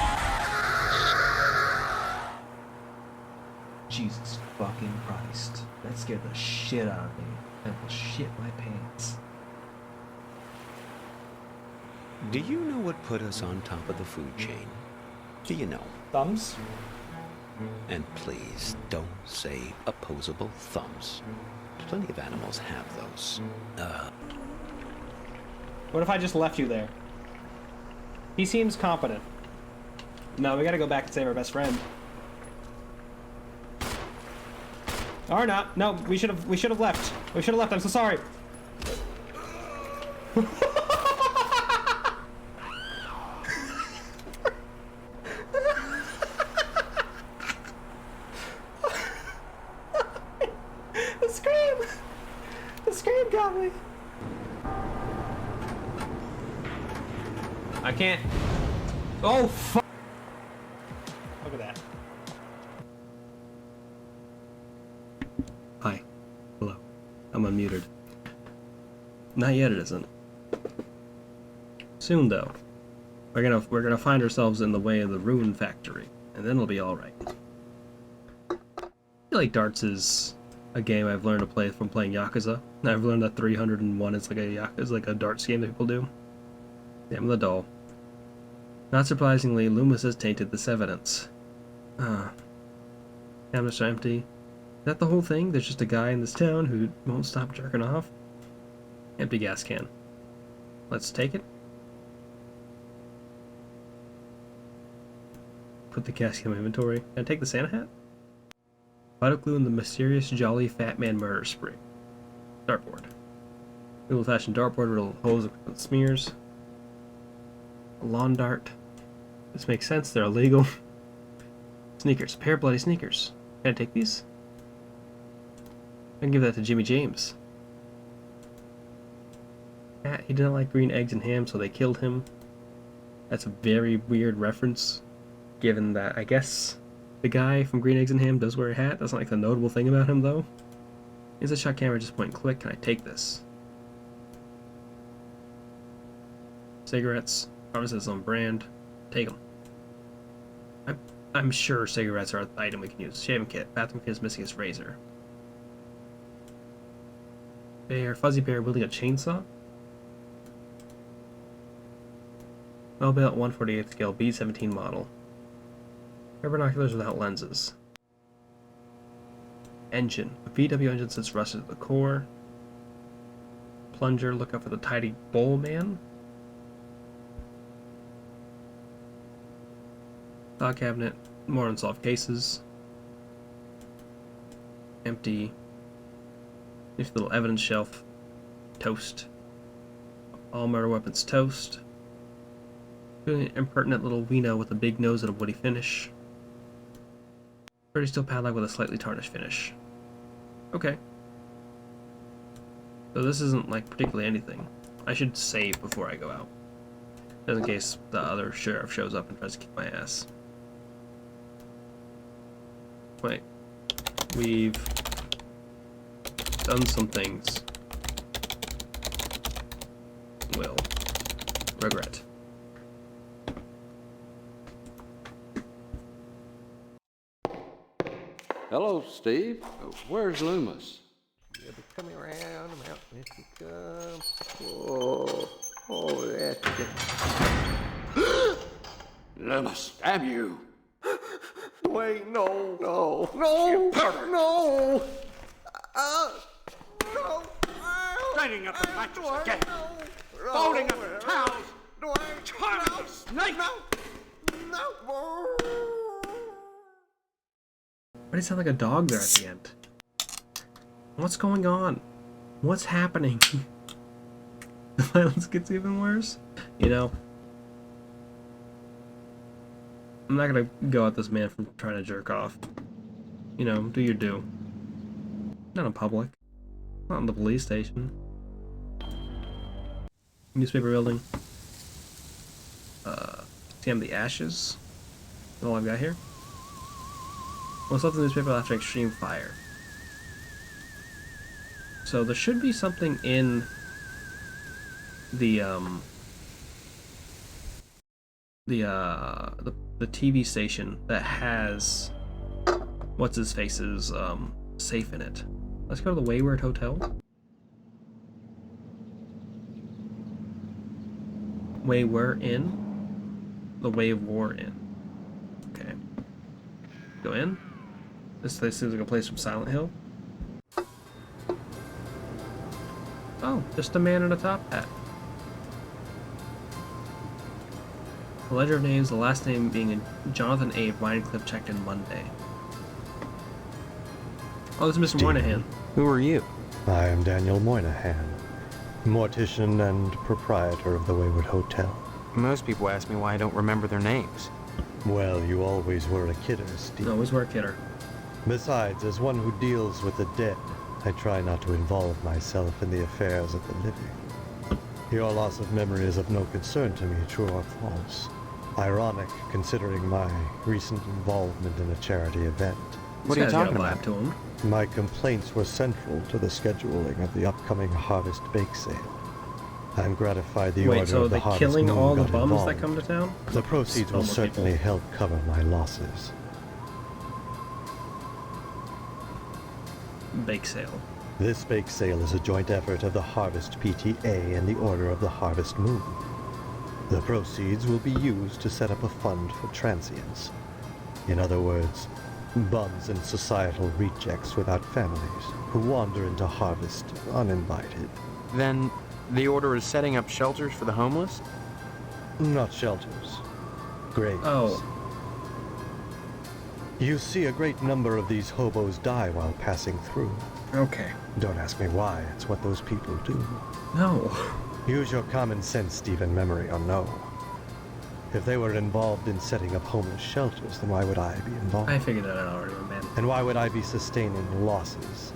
Jesus fucking Christ. That scared the shit out of me. And will shit my pants. Do you know what put us on top of the food chain? Do you know? Thumbs? And please don't say opposable thumbs. Plenty of animals have those. What if I just left you there? He seems competent. No, we gotta go back and save our best friend. Or not. No, we should have left. We should have left. I'm so sorry. The scream got me. I can't. Oh fuck. Look at that. Hi. Hello. I'm unmuted. Not yet, it isn't. Soon, though. We're gonna find ourselves in the way of the Rune Factory, and then it'll be all right. I feel like darts is a game I've learned to play from playing Yakuza. I've learned that 301 is like a darts game that people do. Damn the doll. Not surprisingly, Loomis has tainted this evidence. Cabinets are empty. Is that the whole thing? There's just a guy in this town who won't stop jerking off? Empty gas can. Let's take it. Put the gas can in my inventory. Can I take the Santa hat? Vital clue in the mysterious Jolly Fat Man murder spree. Dartboard. The old-fashioned dartboard riddled holes with smears. A lawn dart. This makes sense, they're illegal. Sneakers. Pair of bloody sneakers. Can I take these? I can give that to Jimmy James. Yeah, he didn't like green eggs and ham, so they killed him. That's a very weird reference, given that I guess the guy from Green Eggs and Ham does wear a hat. That's not like the notable thing about him, though. Is a shot camera, just point and click. Can I take this? Cigarettes. Harvest is on brand. Take them. I'm sure cigarettes are an item we can use. Shaving kit. Bathroom kit is missing his razor. Bear. Fuzzy bear wielding a chainsaw. Well built 148 scale B17 model. Pair of binoculars without lenses. Engine. A VW engine sits rusted at the core. Plunger. Look out for the tidy bowl man. File cabinet. More unsolved cases. Empty. There's a little evidence shelf. Toast. All murder weapons toast. An impertinent little wiener with a big nose and a woody finish. Pretty steel padlock with a slightly tarnished finish. Okay. So this isn't like particularly anything. I should save before I go out. Just in case the other sheriff shows up and tries to kick my ass. Wait. We've done some things. Will regret. Hello, Steve. Where's Loomis? You'll be coming around the mountain if you come. Oh, that's good. Loomis, damn you! Wait, no. You pervert! No! Straining up the mattress again! Folding up the towels! Trying to snake! Why does it sound like a dog there at the end? What's going on? What's happening? The violence gets even worse? You know, I'm not gonna go at this man for trying to jerk off. You know, do your do. Not in public. Not in the police station. Newspaper building. Scan the ashes. That's all I've got here. What's left in the newspaper after extreme fire? So there should be something in the TV station that has what's his face's safe in it. Let's go to the Wayward Hotel. Wayward Inn. The Way of War Inn. Okay. Go in. This place seems like a place from Silent Hill. Oh, just a man in a top hat. The ledger of names, the last name being Jonathan A. Winecliffe, checked in Monday. Oh, this is Mr. Moynihan. Who are you? I am Daniel Moynihan, mortician and proprietor of the Wayward Hotel. Most people ask me why I don't remember their names. Well, you always were a kidder, Steve. Always were a kidder. Besides, as one who deals with the dead, I try not to involve myself in the affairs of the living. Your loss of memory is of no concern to me, true or false. Ironic, considering my recent involvement in a charity event. What are you talking about? To him. My complaints were central to the scheduling of the upcoming Harvest Bake Sale. I'm gratified the order so of the they're Harvest killing Moon all the got bums that involved. come to town? The proceeds will certainly help cover my losses. Bake sale. This bake sale is a joint effort of the Harvest PTA and the Order of the Harvest Moon. The proceeds will be used to set up a fund for transients. In other words, bums and societal rejects without families who wander into Harvest uninvited. Then the Order is setting up shelters for the homeless? Not shelters. Graves. Oh. You see a great number of these hobos die while passing through. Okay. Don't ask me why, it's what those people do. No. Use your common sense, Stephen, memory or no. If they were involved in setting up homeless shelters, then why would I be involved? I figured that out already, man. And why would I be sustaining losses?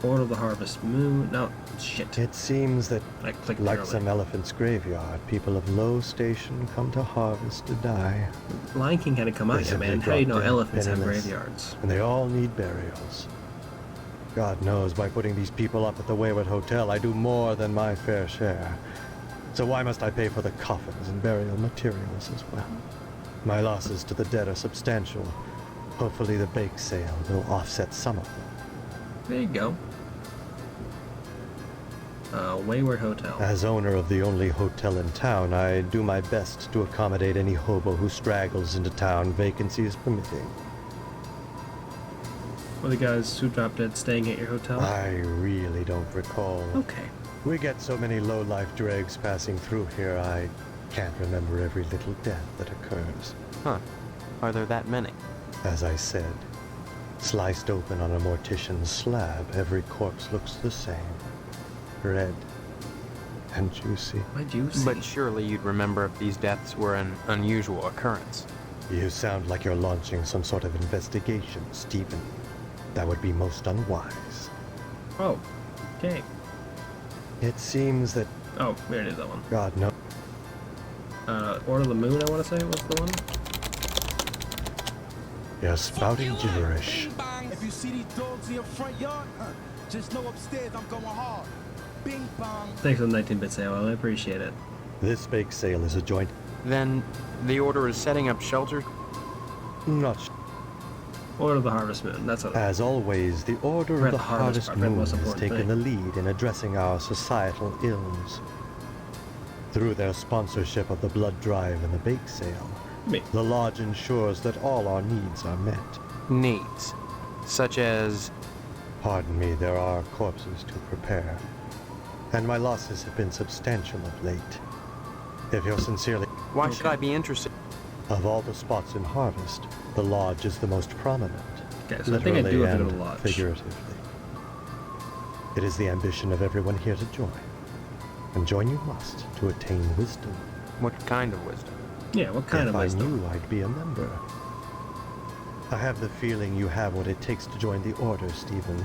Order of the Harvest Moon. No, shit. It seems that, I clicked like early. some elephant's graveyard, people of low station come to harvest to die. Lion King had to come out They yet, man. simply How do you know drop dead, elephants have penniless, graveyards? And they all need burials. God knows, by putting these people up at the Wayward Hotel, I do more than my fair share. So why must I pay for the coffins and burial materials as well? My losses to the dead are substantial. Hopefully the bake sale will offset some of them. There you go. Wayward Hotel. As owner of the only hotel in town, I do my best to accommodate any hobo who straggles into town, vacancies permitting. Were the guys who dropped dead staying at your hotel? I really don't recall. Okay. We get so many low-life dregs passing through here, I can't remember every little death that occurs. Huh. Are there that many? As I said, sliced open on a mortician's slab, every corpse looks the same. Red and juicy. Why juicy? But surely you'd remember if these deaths were an unusual occurrence. You sound like you're launching some sort of investigation, Stephen. That would be most unwise. Oh, okay. It seems that... Oh, we already did that one. God knows. Order of the Moon, I want to say, was the one. You're spouting gibberish. If you see these dogs in your front yard, just know upstairs I'm going hard. Bing bong. Thanks for the 19-bit sale, I appreciate it. This bake sale is a joint... Then the Order is setting up shelters? Not Order of the Harvest Moon, that's what... As always, the Order of the Harvest Moon has taken the lead in addressing our societal ills. Through their sponsorship of the blood drive and the bake sale, the lodge ensures that all our needs are met. Needs? Such as... Pardon me, there are corpses to prepare. And my losses have been substantial of late. If you're sincerely... Why should I be interested? Of all the spots in Harvest, the lodge is the most prominent. Okay, so I think I do have to go to the lodge. Figuratively. It is the ambition of everyone here to join. And join you must to attain wisdom. What kind of wisdom? Yeah, what kind of wisdom? If I knew, I'd be a member. I have the feeling you have what it takes to join the Order, Stephen.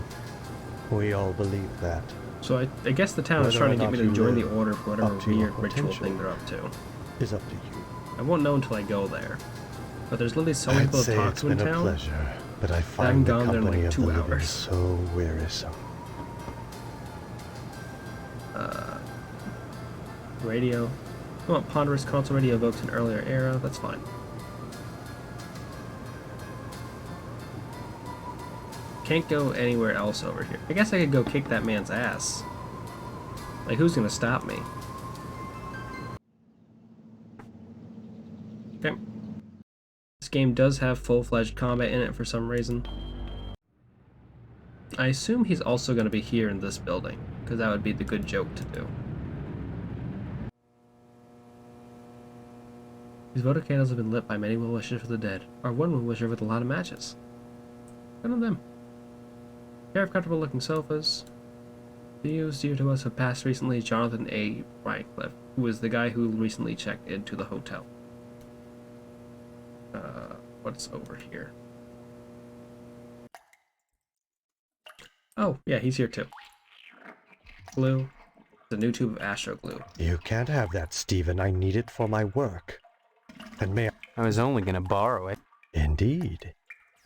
We all believe that. So I guess the town is trying to get me to join the Order for whatever weird ritual thing they're up to. Is up to you. I won't know until I go there. But there's literally so many people to talk to in town. It's been a pleasure, but I I find haven't the gone there in company like of 2 the living hours. so wearisome. Radio. Come on, ponderous console radio evokes an earlier era. That's fine. Can't go anywhere else over here. I guess I could go kick that man's ass. Like, who's gonna stop me? Okay. This game does have full-fledged combat in it for some reason. I assume he's also gonna be here in this building, because that would be the good joke to do. These votive candles have been lit by many well-wishers for the dead, or one well-wisher with a lot of matches. None of them. Pair of comfortable-looking sofas. Views dear to us have passed recently. Jonathan A. Rycliffe, who is the guy who recently checked into the hotel. What's over here? Oh, yeah, he's here too. Glue. The new tube of Astro Glue. You can't have that, Stephen. I need it for my work. And may I was only gonna borrow it. Indeed.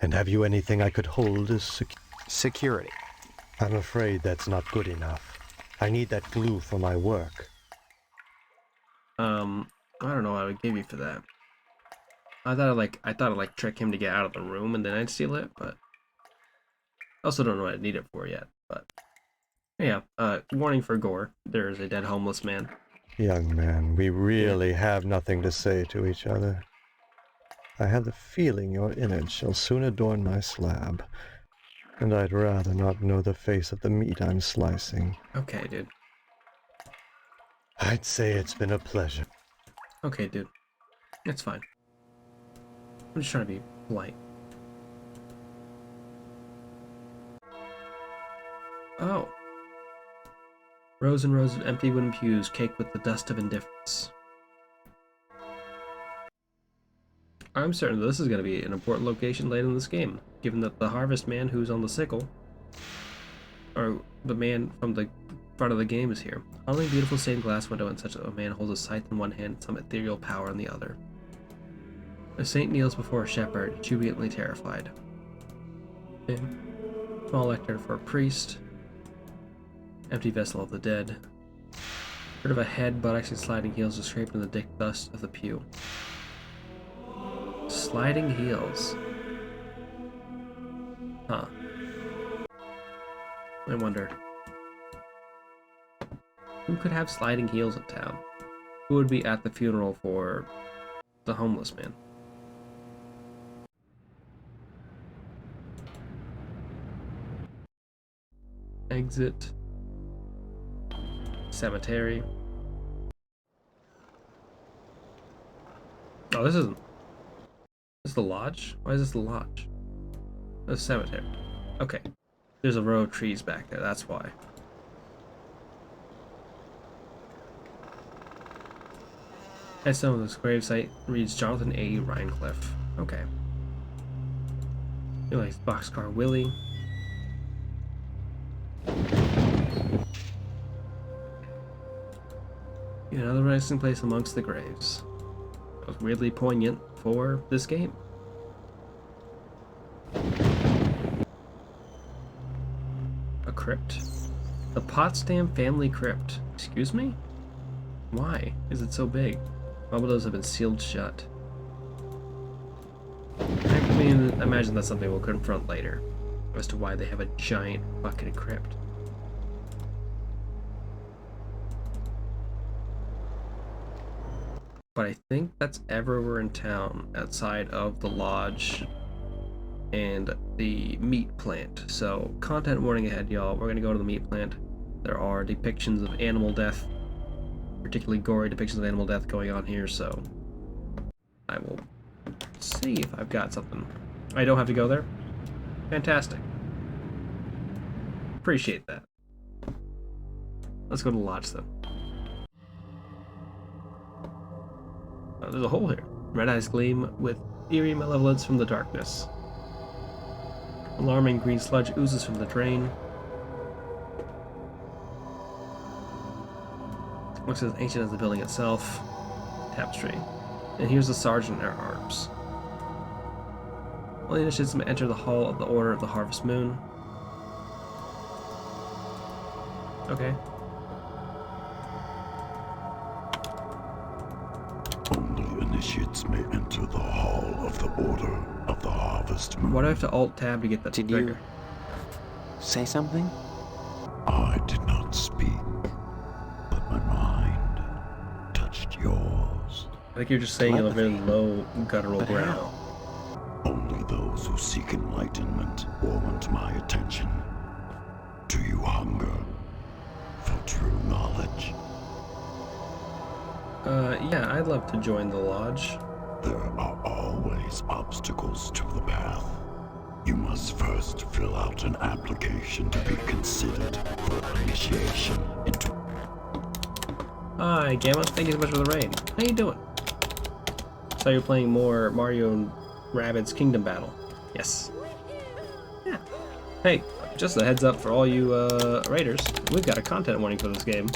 And have you anything I could hold as security? I'm afraid that's not good enough. I need that glue for my work. I don't know what I would give you for that. I thought I'd like trick him to get out of the room and then I'd steal it, but I also don't know what I'd need it for yet. But yeah, warning for gore. There is a dead homeless man. Young man, we really have nothing to say to each other. I have the feeling your image shall soon adorn my slab, and I'd rather not know the face of the meat I'm slicing. Okay, dude. I'd say it's been a pleasure. Okay, dude. It's fine. I'm just trying to be polite. Oh. Rows and rows of empty wooden pews caked with the dust of indifference. I'm certain this is going to be an important location later in this game, given that the harvest man who's on the sickle, or the man from the front of the game, is here. Only beautiful stained glass window and such a man holds a scythe in one hand and some ethereal power in the other. A saint kneels before a shepherd, jubilantly terrified. Okay. Small lectern for a priest. Empty vessel of the dead. Heard of a head, buttocks, and sliding heels just scraped in the dick dust of the pew. Sliding heels. Huh. I wonder. Who could have sliding heels in town? Who would be at the funeral for the homeless man? Exit. Cemetery. Oh, this isn't. This is the lodge? Why is this the lodge? The cemetery. Okay. There's a row of trees back there, that's why. Headstone of this gravesite reads Jonathan A. Rhinecliffe. Okay. You like Boxcar Willie. Another resting place amongst the graves. That was weirdly poignant for this game. A crypt. The Potsdam family crypt. Excuse me? Why is it so big? All windows have been sealed shut. I mean, I imagine that's something we'll confront later, as to why they have a giant fucking crypt. But I think that's everywhere in town outside of the lodge and the meat plant. So, content warning ahead, y'all. We're gonna go to the meat plant. There are depictions of animal death, particularly gory depictions of animal death going on here, so I will see if I've got something. I don't have to go there? Fantastic. Appreciate that. Let's go to the lodge, then. Oh, there's a hole here. Red eyes gleam with eerie malevolence from the darkness. Alarming green sludge oozes from the drain. Looks as ancient as the building itself. Tapestry. And here's the sergeant at arms. Only initiates may enter the hall of the Order of the Harvest Moon. Okay. Only initiates may enter the hall of the Order of the Harvest Moon. Why do I have to Alt-Tab to get that trigger? You say something? I did not speak, but my mind touched yours. I think you're just saying in a very low, guttural growl. Only those who seek enlightenment warrant my attention. Do you hunger for true knowledge? Yeah, I'd love to join the lodge. There are always obstacles to the path. You must first fill out an application to be considered for initiation into... Hi, Gamma. Thank you so much for the raid. How you doing? So you're playing more Mario and Rabbids Kingdom Battle. Yes. Yeah. Hey, just a heads up for all you raiders. We've got a content warning for this game.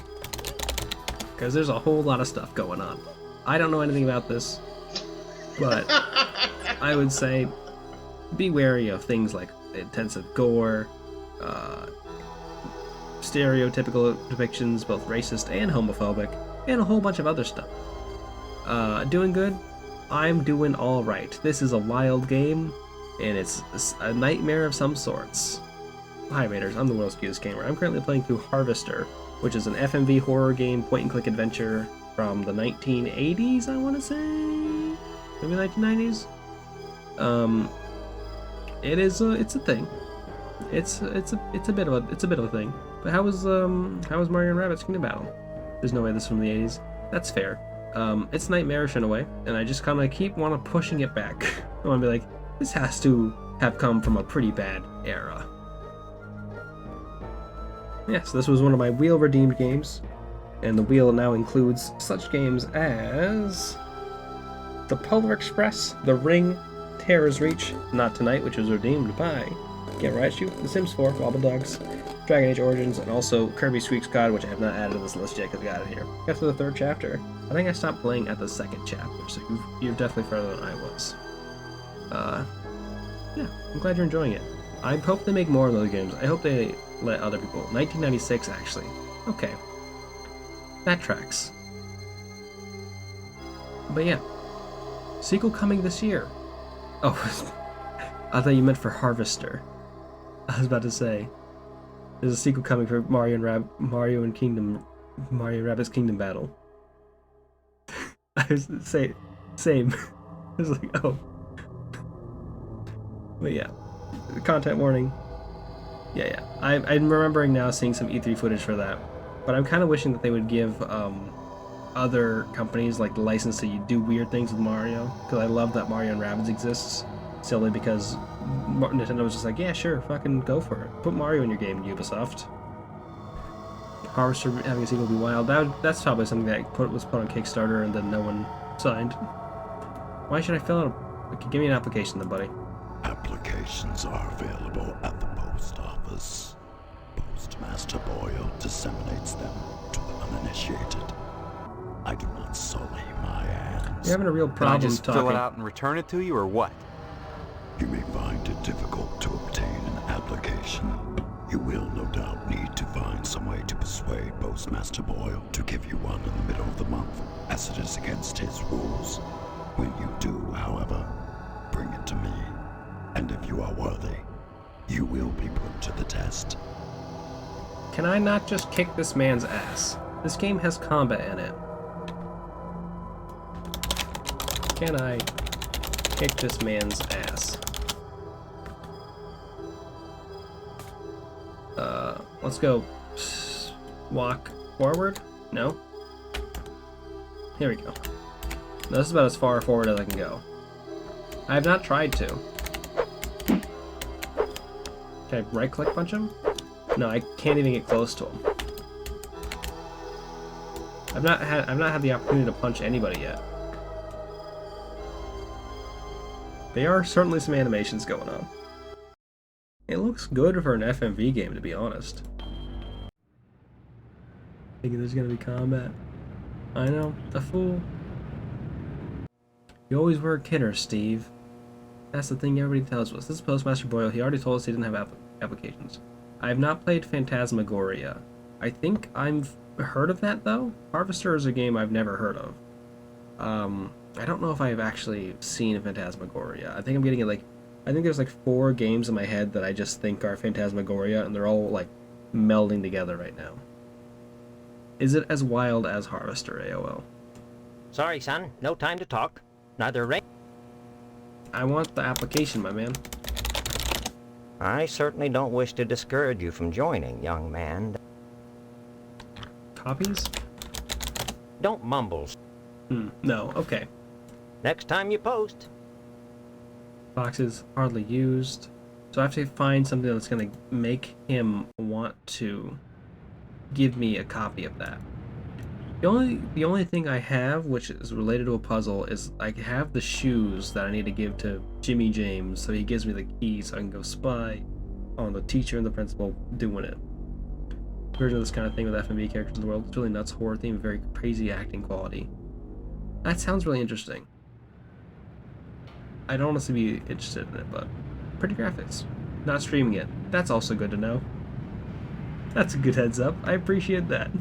Because there's a whole lot of stuff going on. I don't know anything about this, but I would say be wary of things like intensive gore, stereotypical depictions, both racist and homophobic, and a whole bunch of other stuff. Doing good? I'm doing alright. This is a wild game, and it's a nightmare of some sorts. Hi Raiders, I'm the world's cutest gamer. I'm currently playing through Harvester, which is an FMV horror game, point-and-click adventure from the 1980s, I want to say? Maybe 1990s? It's a thing. It's a bit of a thing. But how was Mario and Rabbids Kingdom Battle? There's no way this is from the 80s. That's fair. It's nightmarish in a way, and I just kind of keep pushing it back. I want to be like, this has to have come from a pretty bad era. Yes, this was one of my wheel-redeemed games, and the wheel now includes such games as The Polar Express, The Ring, Terror's Reach, Not Tonight, which was redeemed by Get Right Shoot, The Sims 4, Wobble Dogs, Dragon Age Origins, and also Kirby Squeaks God, which I have not added to this list yet because I got it here. Got to the 3rd chapter. I think I stopped playing at the 2nd chapter, so you're definitely further than I was. Yeah, I'm glad you're enjoying it. I hope they make more of those games. I hope they let other people. 1996, actually. Okay. That tracks. But yeah. Sequel coming this year. Oh, I thought you meant for Harvester. I was about to say. There's a sequel coming for Mario and Rabbids Kingdom Battle. I was same. I was like, oh. But yeah. Content warning. Yeah. I'm remembering now seeing some E3 footage for that. But I'm kind of wishing that they would give other companies like the license to do weird things with Mario. Because I love that Mario and Rabbids exists. Solely because Nintendo was just like, yeah, sure, fucking go for it. Put Mario in your game, Ubisoft. Harvester having a sequel would be wild. That's probably something that was put on Kickstarter and then no one signed. Why should I fill out give me an application then, buddy. Applications are available at the post office. Postmaster Boyle disseminates them to the uninitiated. I do not sully my hands. You're having a real problem Can I just talking. fill it out and return it to you, or what? You may find it difficult to obtain an application. You will no doubt need to find some way to persuade Postmaster Boyle to give you one in the middle of the month, as it is against his rules. When you do, however, bring it to me. And if you are worthy, you will be put to the test. Can I not just kick this man's ass? This game has combat in it. Can I kick this man's ass? Let's go walk forward? No? Here we go. This is about as far forward as I can go. I have not tried to. Can I right-click punch him? No, I can't even get close to him. I've not had the opportunity to punch anybody yet. There are certainly some animations going on. It looks good for an FMV game, to be honest. Thinking there's gonna be combat. I know, a fool. You always were a kidder, Steve. That's the thing everybody tells us. This is Postmaster Boyle. He already told us he didn't have applications. I have not played Phantasmagoria. I think I've heard of that, though. Harvester is a game I've never heard of. I don't know if I've actually seen Phantasmagoria. I think I'm getting it like... I think there's like 4 games in my head that I just think are Phantasmagoria, and they're all like melding together right now. Is it as wild as Harvester, AOL? Sorry, son. No time to talk. Neither Ray... I want the application, my man. I certainly don't wish to discourage you from joining, young man. Copies? Don't mumble. No, okay. Next time you post. Boxes hardly used. So I have to find something that's going to make him want to give me a copy of that. The only thing I have, which is related to a puzzle, is I have the shoes that I need to give to Jimmy James, so he gives me the key so I can go spy on the teacher and the principal doing it. Version of this kind of thing with FMV characters in the world. It's really nuts, horror theme, very crazy acting quality. That sounds really interesting. I don't honestly be interested in it, but pretty graphics. Not streaming it. That's also good to know. That's a good heads up. I appreciate that.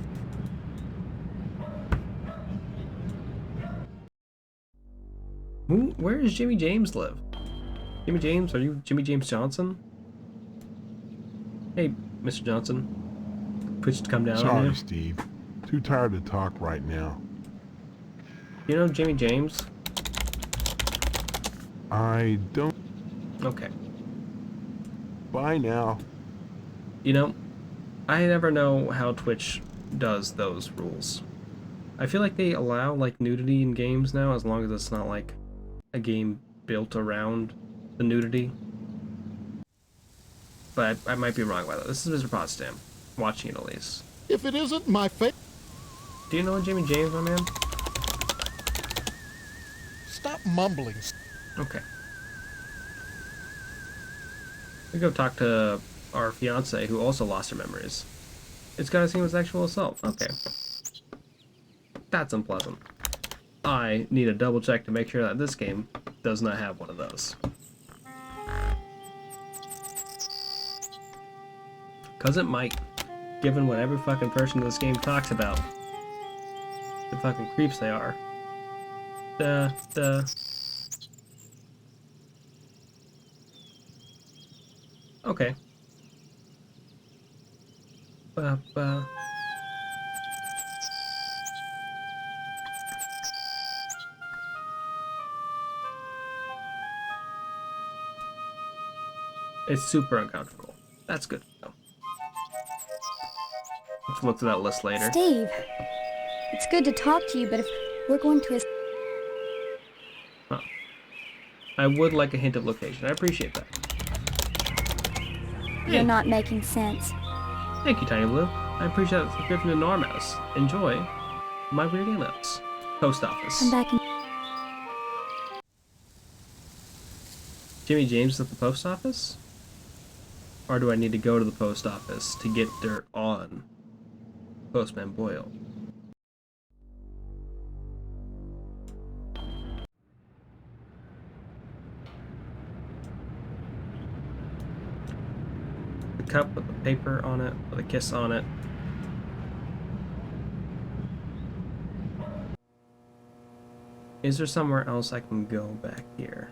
Where does Jimmy James live? Jimmy James? Are you Jimmy James Johnson? Hey, Mr. Johnson. Please come down on Sorry, you. Steve. Too tired to talk right now. You know Jimmy James? I don't... Okay. Bye now. You know, I never know how Twitch does those rules. I feel like they allow, like, nudity in games now, as long as it's not, like, a game built around the nudity. But I might be wrong about that. This is Mr. Potsdam. Watching it, at least. If it isn't my fate... Do you know Jimmy James, my man? Stop mumbling. Okay. We go talk to our fiance who also lost her memories. It's gotta seem as sexual assault. Okay. That's unpleasant. I need a double check to make sure that this game does not have one of those. Cause it might, given what every fucking person in this game talks about. The fucking creeps they are. Okay. It's super uncomfortable. That's good. Let's look through that list later. Steve, it's good to talk to you, but if we're going to... Huh. I would like a hint of location. I appreciate that. You're not making sense. Thank you, Tiny Blue. I appreciate the subscription to Normouse. Enjoy my weird emails. Post office. I'm back in... Jimmy James is at the post office? Or do I need to go to the post office to get dirt on Postman Boyle? The cup with the paper on it, with a kiss on it. Is there somewhere else I can go back here?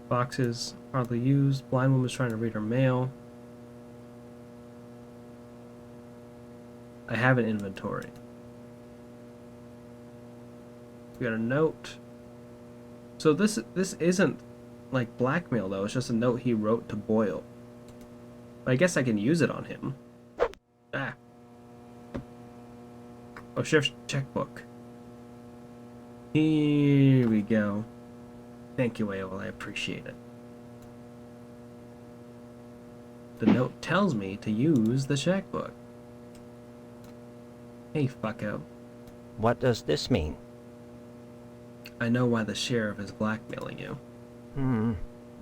Boxes hardly used. Blind woman's trying to read her mail. I have an inventory. We got a note. So this isn't like blackmail though. It's just a note he wrote to Boyle. I guess I can use it on him. Ah. Oh, sheriff's checkbook. Here we go. Thank you, AOL. I appreciate it. The note tells me to use the checkbook. Hey, fucko. What does this mean? I know why the sheriff is blackmailing you.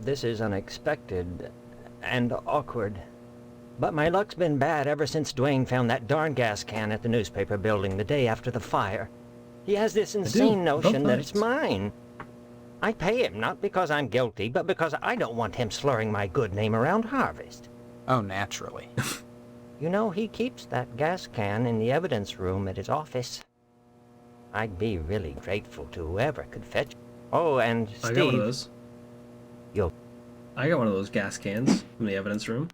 This is unexpected and awkward. But my luck's been bad ever since Dwayne found that darn gas can at the newspaper building the day after the fire. He has this insane notion that it's mine. I pay him not because I'm guilty, but because I don't want him slurring my good name around Harvest. Oh, naturally. You know, he keeps that gas can in the evidence room at his office. I'd be really grateful to whoever could fetch. Oh, and Steve... I got one of those. Yo. I got one of those gas cans from the evidence room.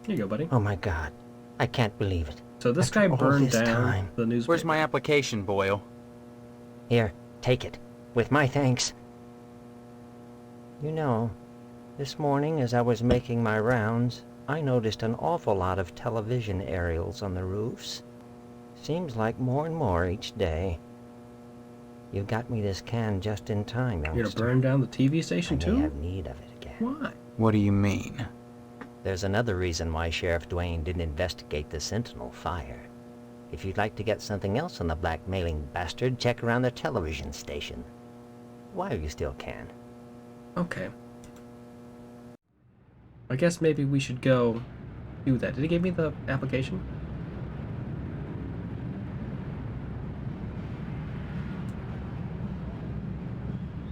Here you go, buddy. Oh my God. I can't believe it. So this After guy burned all this down time. the newspaper. Where's my application, Boyle? Here, take it. With my thanks. You know, this morning as I was making my rounds, I noticed an awful lot of television aerials on the roofs. Seems like more and more each day. You got me this can just in time, youngster. You're gonna burn down the TV station too? I may have need of it again. Why? What do you mean? There's another reason why Sheriff Dwayne didn't investigate the Sentinel fire. If you'd like to get something else on the blackmailing bastard, check around the television station. While you still can. Okay. I guess maybe we should go do that. Did he give me the application?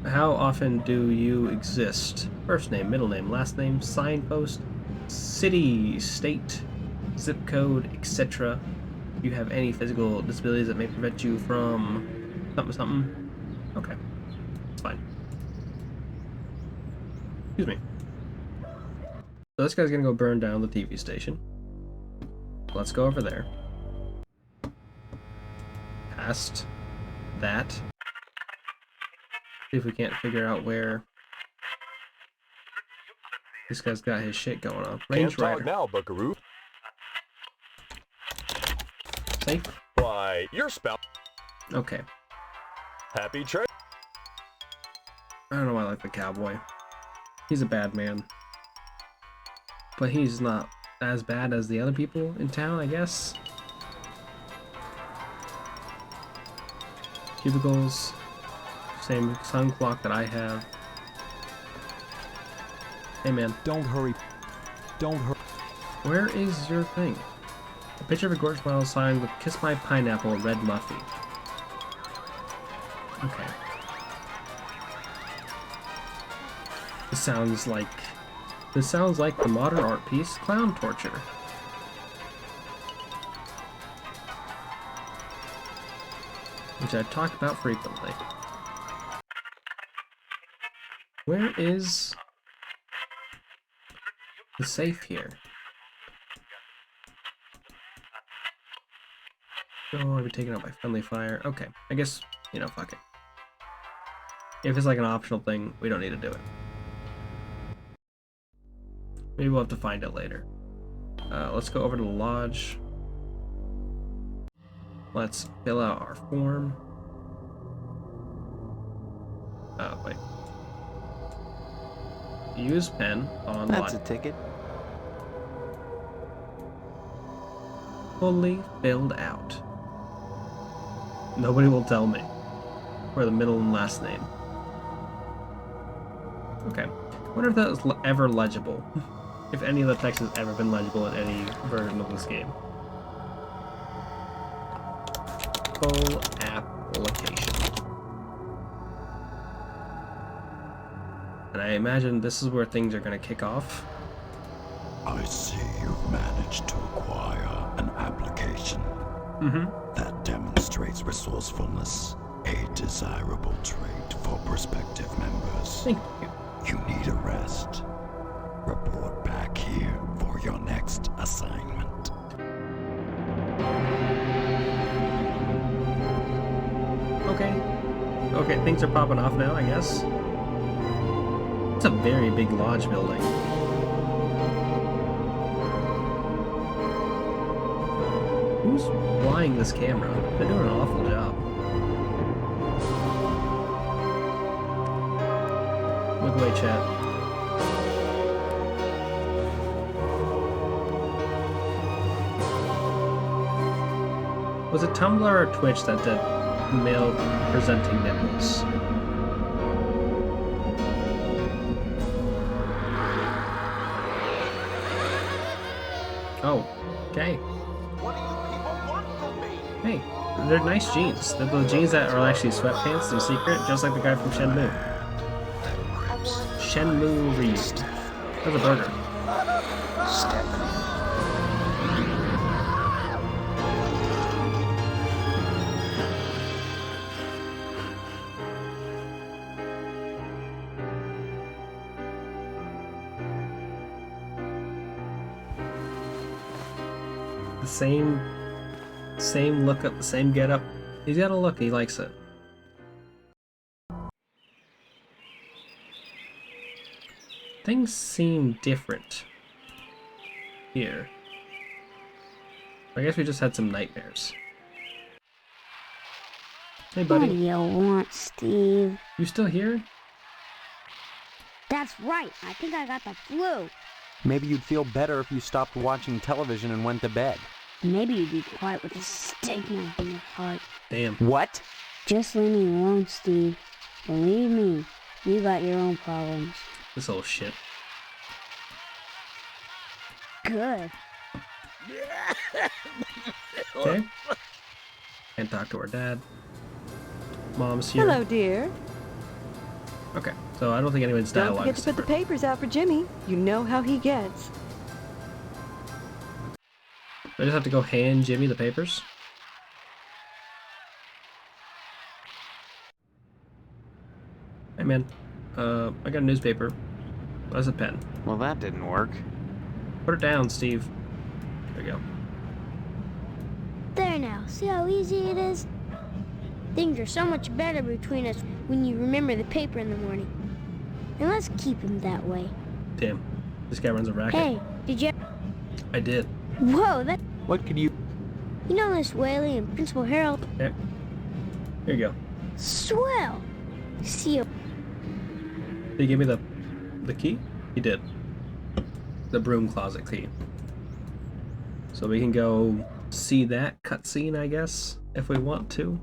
How often do you exist? First name, middle name, last name, signpost, city, state, zip code, etc. Do you have any physical disabilities that may prevent you from something? Okay. It's fine. Excuse me. So this guy's gonna go burn down the TV station. Let's go over there. Past that. See if we can't figure out where this guy's got his shit going on. Range Can't talk Rider. now, buckaroo. Safe? Why, you're spell. Okay. Happy trade. I don't know why I like the cowboy. He's a bad man. But he's not as bad as the other people in town, I guess. Cubicles, same sun clock that I have. Hey man. Don't hurry. Don't hurry. Where is your thing? A picture of a gorgeous model signed with "Kiss My Pineapple" red Muffy. Okay. This sounds like the modern art piece Clown Torture. Which I've talked about frequently. Where is the safe here? Oh, I'll be taken out by friendly fire. Okay, I guess, you know, fuck it. If it's like an optional thing, we don't need to do it. Maybe we'll have to find it later. Let's go over to the lodge. Let's fill out our form. Oh, wait. Use pen on That's lodge. a ticket. Fully filled out. Nobody will tell me. Or the middle and last name. Okay. I wonder if that was ever legible. If any of the text has ever been legible in any version of this game. Full application. And I imagine this is where things are going to kick off. I see you've managed to acquire an application. That demonstrates resourcefulness, a desirable trait for prospective members. Thank you. You need a rest. Report back here for your next assignment. Okay, things are popping off now, I guess. It's a very big lodge building. Who's flying this camera? They're doing an awful job. Look away, chat. Was it Tumblr or Twitch that did male presenting nipples? Oh, okay. Hey, they're nice jeans. They're the jeans that are actually sweatpants in secret, just like the guy from Shenmue. Shenmue Ryu. There's a burger. Same look up, the same get up. He's got a look, he likes it. Things seem different here. I guess we just had some nightmares. Hey buddy. What do you want, Steve? You still here? That's right. I think I got the flu. Maybe you'd feel better if you stopped watching television and went to bed. Maybe you'd be quiet with a steak knife in your heart. Damn. What? Just leave me alone, Steve. Believe me, you got your own problems. This little shit. Good. Okay. Can't talk to our dad. Mom's here. Hello, dear. Okay, so I don't think anyone's Don't dialogue forget is to put the papers out for Jimmy. You know how he gets. I just have to go hand Jimmy the papers. Hey man, I got a newspaper. That's a pen. Well, that didn't work. Put it down, Steve. There we go. There now. See how easy it is? Things are so much better between us when you remember the paper in the morning. And let's keep him that way. Damn, this guy runs a racket. Hey, did you... I did. Whoa, that... What could you... You know Miss Whaley and Principal Harold? Yeah. Here you go. Swell. See you. Did he give me the key? He did. The broom closet key. So we can go see that cutscene, I guess, if we want to.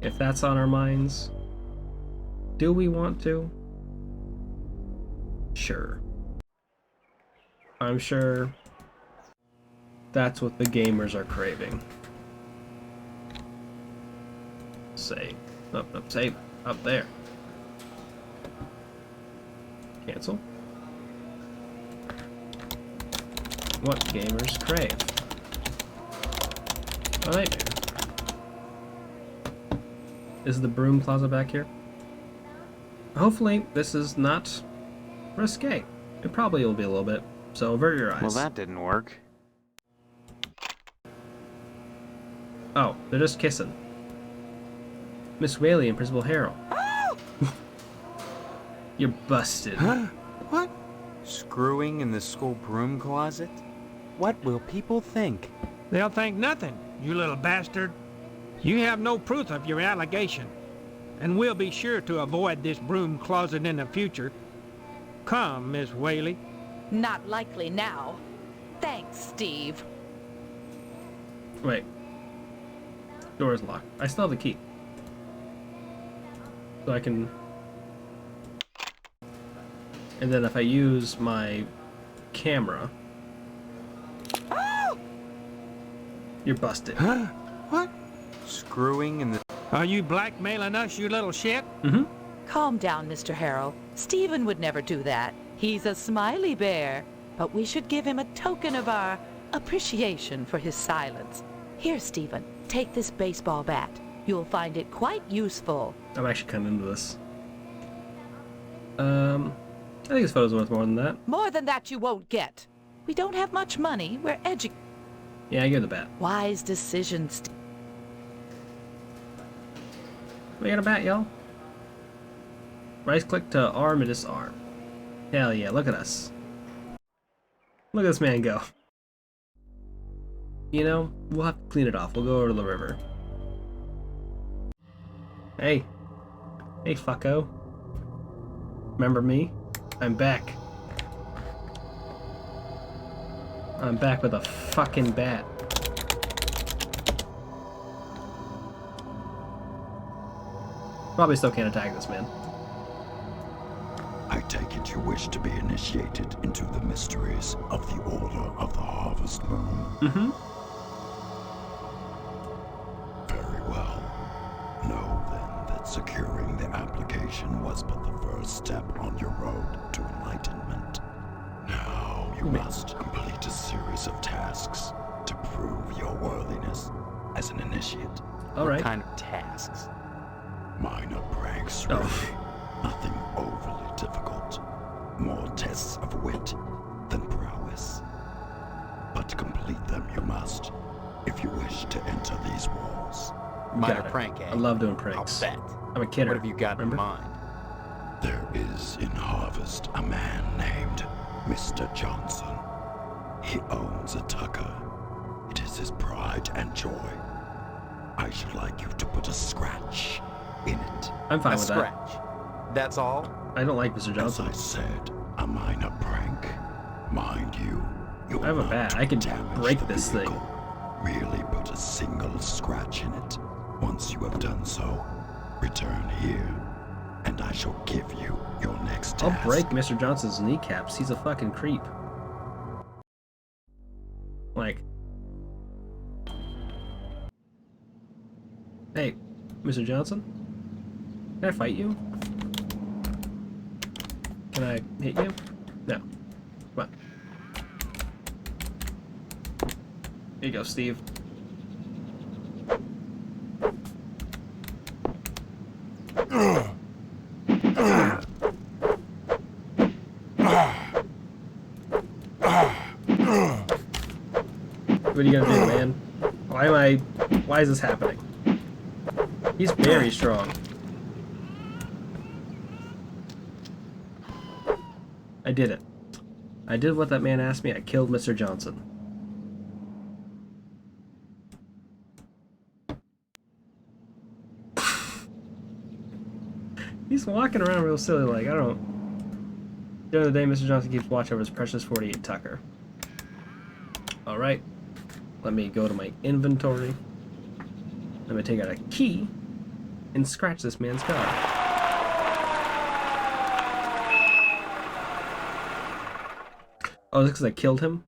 If that's on our minds. Do we want to? Sure. I'm sure that's what the gamers are craving. Save. Save. Up there. Cancel. What gamers crave. A nightmare. Is the broom closet back here? Hopefully this is not risque. It probably will be a little bit, so avert your eyes. Well, that didn't work. Oh, they're just kissing. Miss Whaley and Principal Harrell. You're busted. Huh? What? Screwing in the school broom closet? What will people think? They'll think nothing, you little bastard. You have no proof of your allegation, and we'll be sure to avoid this broom closet in the future. Come, Miss Whaley. Not likely now. Thanks, Steve. Wait. Door's locked. I still have the key. So I can... And then if I use my camera... Oh! You're busted. Huh? What? Screwing in the... Are you blackmailing us, you little shit? Mm-hmm. Calm down, Mr. Harrell. Stephen would never do that. He's a smiley bear. But we should give him a token of our appreciation for his silence. Here, Stephen, take this baseball bat. You'll find it quite useful. I'm actually kind of into this. I think this photo's worth more than that. More than that you won't get. We don't have much money. We're Yeah, I give the bat. Wise decisions. We got a bat, y'all. Right click to arm and disarm. Hell yeah, look at us. Look at this man go. You know, we'll have to clean it off. We'll go over to the river. Hey. Hey, fucko. Remember me? I'm back. I'm back with a fucking bat. Probably still can't attack this man. I take it you wish to be initiated into the mysteries of the Order of the Harvest Moon. Mm-hmm. Very well. Know then that securing the application was but the first step on your road to enlightenment. Now you must complete a series of tasks to prove your worthiness as an initiate. All right. What kind of tasks? Minor pranks, really. Nothing overly difficult. More tests of wit than prowess. But to complete them you must, if you wish to enter these walls. Minor prank, eh? I love doing pranks. I'll bet. I'm a kidder. What have you got in mind? There is in Harvest a man named Mr. Johnson. He owns a Tucker. It is his pride and joy. I should like you to put a scratch in it. I'm fine A with scratch. That's all? that. I don't like Mr. Johnson. As I said, a minor prank. Mind you, I have a bat. I can break this thing. Merely put a single scratch in it. Once you have done so, return here, and I shall give you your next task. I'll break Mr. Johnson's kneecaps. He's a fucking creep. Like... Hey, Mr. Johnson? Can I fight you? Can I hit you? No. Come on. Here you go, Steve. What are you gonna do, man? Why is this happening? He's very strong. I did it. I did what that man asked me. I killed Mr. Johnson. He's walking around real silly like, I don't... The other day, Mr. Johnson keeps watch over his precious 48 Tucker. Alright. let me go to my inventory. Let me take out a key and scratch this man's car. Oh, is this because I killed him?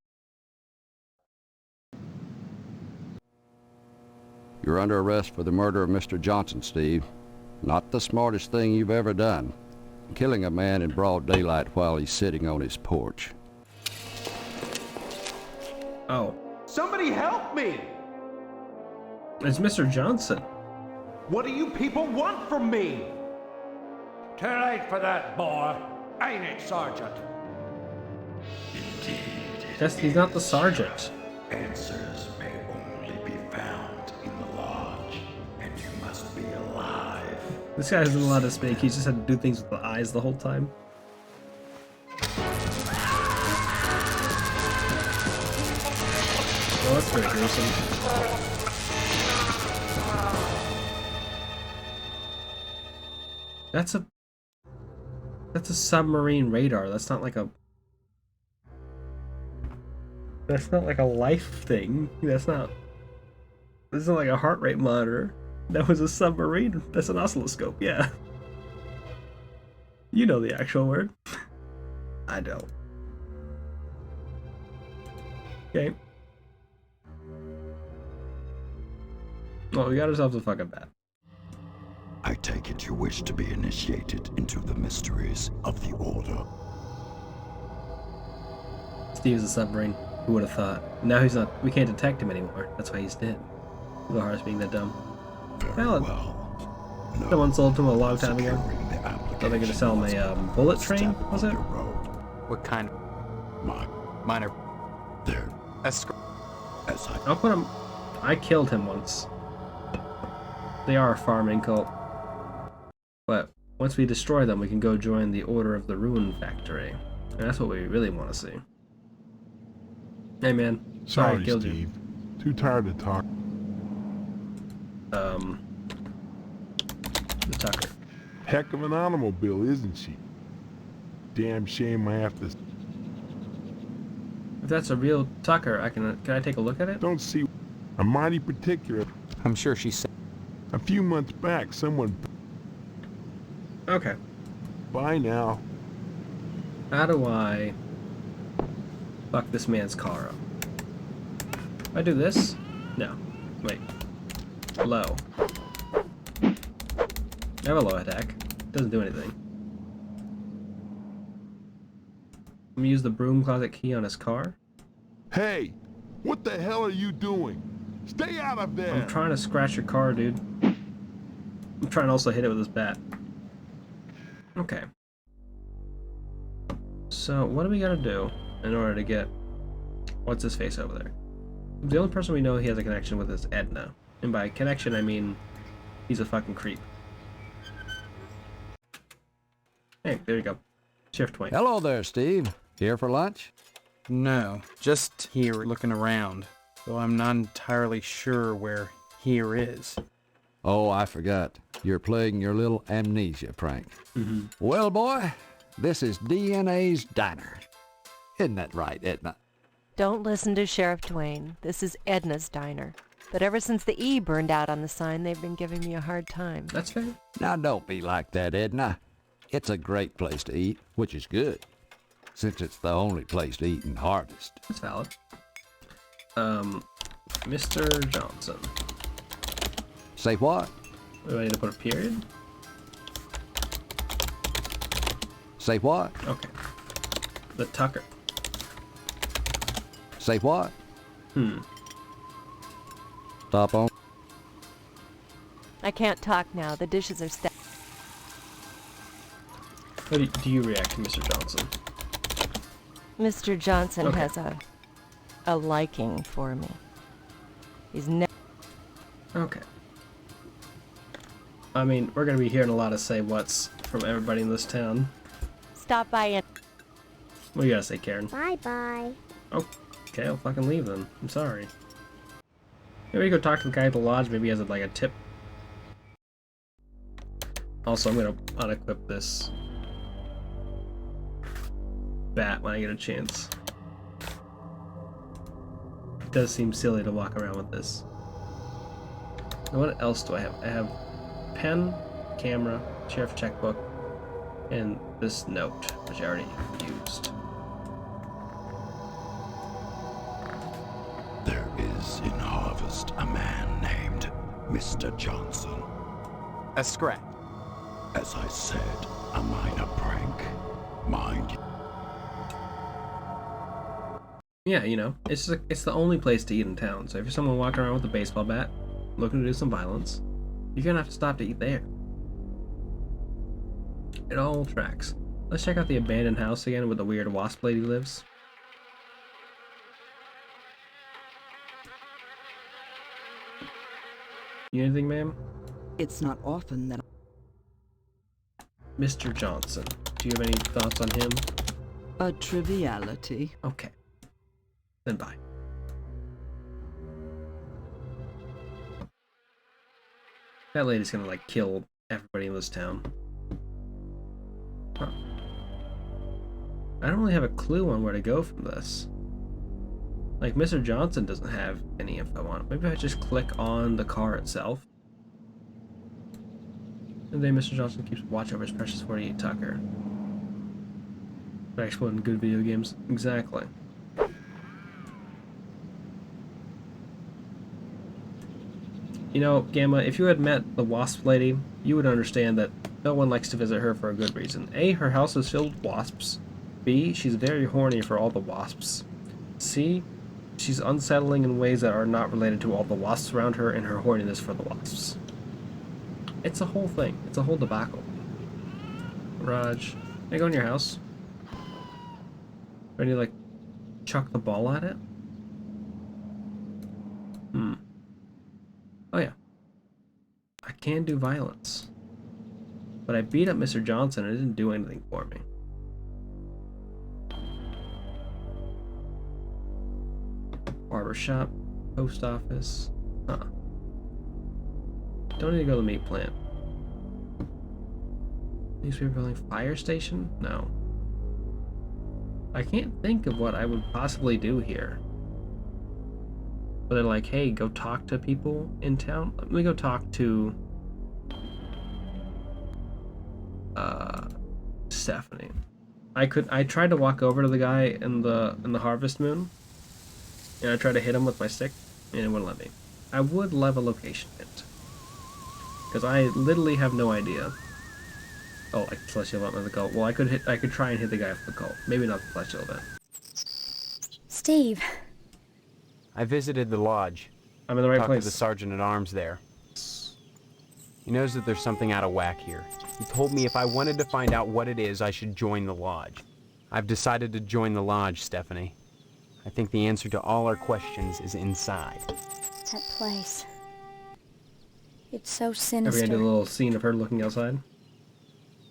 You're under arrest for the murder of Mr. Johnson, Steve. Not the smartest thing you've ever done. Killing a man in broad daylight while he's sitting on his porch. Oh. Somebody help me! It's Mr. Johnson. What do you people want from me? Too late for that, boy. Ain't it, Sergeant? He's not the sergeant. Answers may only be found in the lodge, and you must be alive. This guy isn't allowed to speak. He's just had to do things with the eyes the whole time. Well, that's very gruesome. That's a submarine radar. That's not like a life thing. This isn't like a heart rate monitor. That was a submarine. That's an oscilloscope, yeah. You know the actual word. I don't. Okay. Well, we got ourselves a fucking bat. I take it you wish to be initiated into the mysteries of the Order. Steve's a submarine. Who would have thought? Now he's not. We can't detect him anymore. That's why he's dead. Gohar's being that dumb. Valid. No, Someone sold to him a long time ago. So they're gonna sell him a bullet train, was it? What kind of... Minor... There. I'll put him... I killed him once. They are a farming cult. But once we destroy them, we can go join the Order of the Ruin Factory. And that's what we really want to see. Hey man, sorry I killed Steve. you. Too tired to talk. The Tucker. Heck of an automobile, isn't she? Damn shame I have to... If that's a real Tucker, can I take a look at it? Don't see... I'm mighty particular. I'm sure she said... A few months back, someone... Okay. Bye now. How do I... fuck this man's car up? If I do this? No. Wait. Low. I have a low attack. Doesn't do anything. I'm gonna use the broom closet key on his car. Hey! What the hell are you doing? Stay out of there! I'm trying to scratch your car, dude. I'm trying to also hit it with this bat. Okay. So, what do we gotta do in order to get... What's his face over there? The only person we know he has a connection with is Edna. And by connection, I mean he's a fucking creep. Hey, there you go. Sheriff Twain. Hello there, Steve. Here for lunch? No, just here looking around. Though I'm not entirely sure where here is. Oh, I forgot. You're playing your little amnesia prank. Mm-hmm. Well, boy, this is DNA's diner. Isn't that right, Edna? Don't listen to Sheriff Twain. This is Edna's diner. But ever since the E burned out on the sign, they've been giving me a hard time. That's fair. Now, don't be like that, Edna. It's a great place to eat, which is good, since it's the only place to eat in Harvest. That's valid. Mr. Johnson. Say what? Do I need to put a period? Say what? Okay. The Tucker. Say what? Stop on. I can't talk now. The dishes are stacked. How do you react to Mr. Johnson? Mr. Johnson Okay. has a liking for me. He's never... Okay. I mean, we're gonna be hearing a lot of say what's from everybody in this town. Stop by and... What do you gotta say, Karen? Bye-bye. Okay, I'll fucking leave then. I'm sorry. Maybe go talk to the guy at the lodge. Maybe he has like a tip. Also, I'm gonna unequip this bat when I get a chance. does seem silly to walk around with this. Now what else do I have? I have pen, camera, sheriff's checkbook, and this note, which I already used. There is in Harvest a man named Mr. Johnson. A scrap. As I said, a minor prank. Mind you. Yeah, you know, it's the only place to eat in town. So if you're someone walking around with a baseball bat, looking to do some violence, you're gonna have to stop to eat there. It all tracks. Let's check out the abandoned house again where the weird wasp lady lives. You anything, ma'am? It's not often that... Mr. Johnson. Do you have any thoughts on him? A triviality. Okay. Then bye. That lady's gonna, like, kill everybody in this town. Huh. I don't really have a clue on where to go from this. Like, Mr. Johnson doesn't have any info on it. Maybe I just click on the car itself. And then Mr. Johnson keeps watch over his precious 48 Tucker. By exploding good video games. Exactly. You know, Gamma, if you had met the wasp lady, you would understand that no one likes to visit her for a good reason. A, her house is filled with wasps. B, she's very horny for all the wasps. C, she's unsettling in ways that are not related to all the wasps around her and her horniness for the wasps. It's a whole thing. It's a whole debacle. Raj, can I go in your house? Ready to, like, chuck the ball at it? Oh yeah. I can do violence. But I beat up Mr. Johnson and it didn't do anything for me. Barbershop, post office. Huh. Don't need to go to the meat plant. Newspaper building, fire station? No. I can't think of what I would possibly do here. But they're like, hey, go talk to people in town. Let me go talk to Stephanie. I tried to walk over to the guy in the Harvest Moon, and I tried to hit him with my stick, and it wouldn't let me. I would love a location hint, because I literally have no idea. Oh, like celestial event with the cult. Well, I could try and hit the guy with the cult. Maybe not the celestial event. Steve. I visited the lodge. I'm in the right Talked place. to the sergeant-at-arms there. He knows that there's something out of whack here. He told me if I wanted to find out what it is, I should join the lodge. I've decided to join the lodge, Stephanie. I think the answer to all our questions is inside. That place. It's so Are sinister. we gonna do a little scene of her looking outside?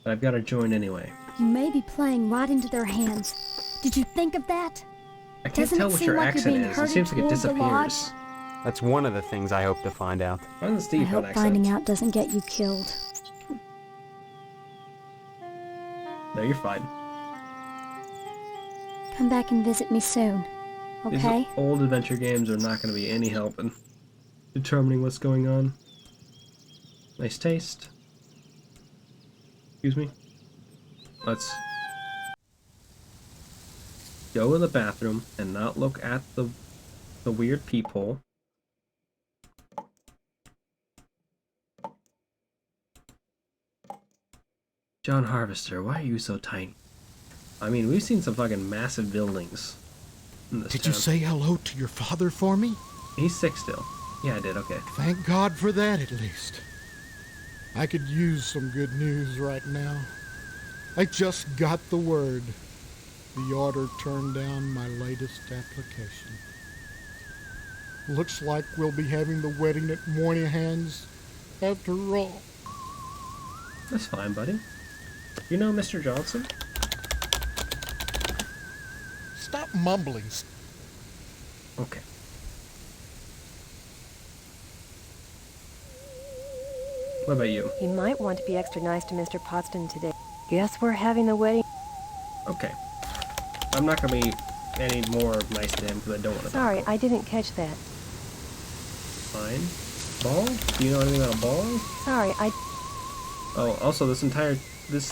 But I've got to join anyway. You may be playing right into their hands. Did you think of that? I can't tell what your accent is. It seems like it disappears. That's one of the things I hope to find out. Why doesn't Steve I have an hope accent? finding out doesn't get you killed. No, you're fine. Come back and visit me soon, okay? These old adventure games are not going to be any help in determining what's going on. Nice taste. Excuse me. Let's go to the bathroom and not look at the weird peephole. John Harvester, why are you so tiny? I mean, we've seen some fucking massive buildings in this Did town. you say hello to your father for me? He's sick still. Yeah, I did, okay. Thank God for that, at least. I could use some good news right now. I just got the word. The order turned down my latest application. Looks like we'll be having the wedding at Moynihan's after all. That's fine, buddy. You know Mr. Johnson? Stop mumbling. Okay. What about you? You might want to be extra nice to Mr. Potsdam today. Guess we're having the wedding. Okay. I'm not gonna be I need more nice to him because I don't want to. Sorry, I didn't catch that. Fine. Ball? Do you know anything about a ball? Sorry, I... Oh, also this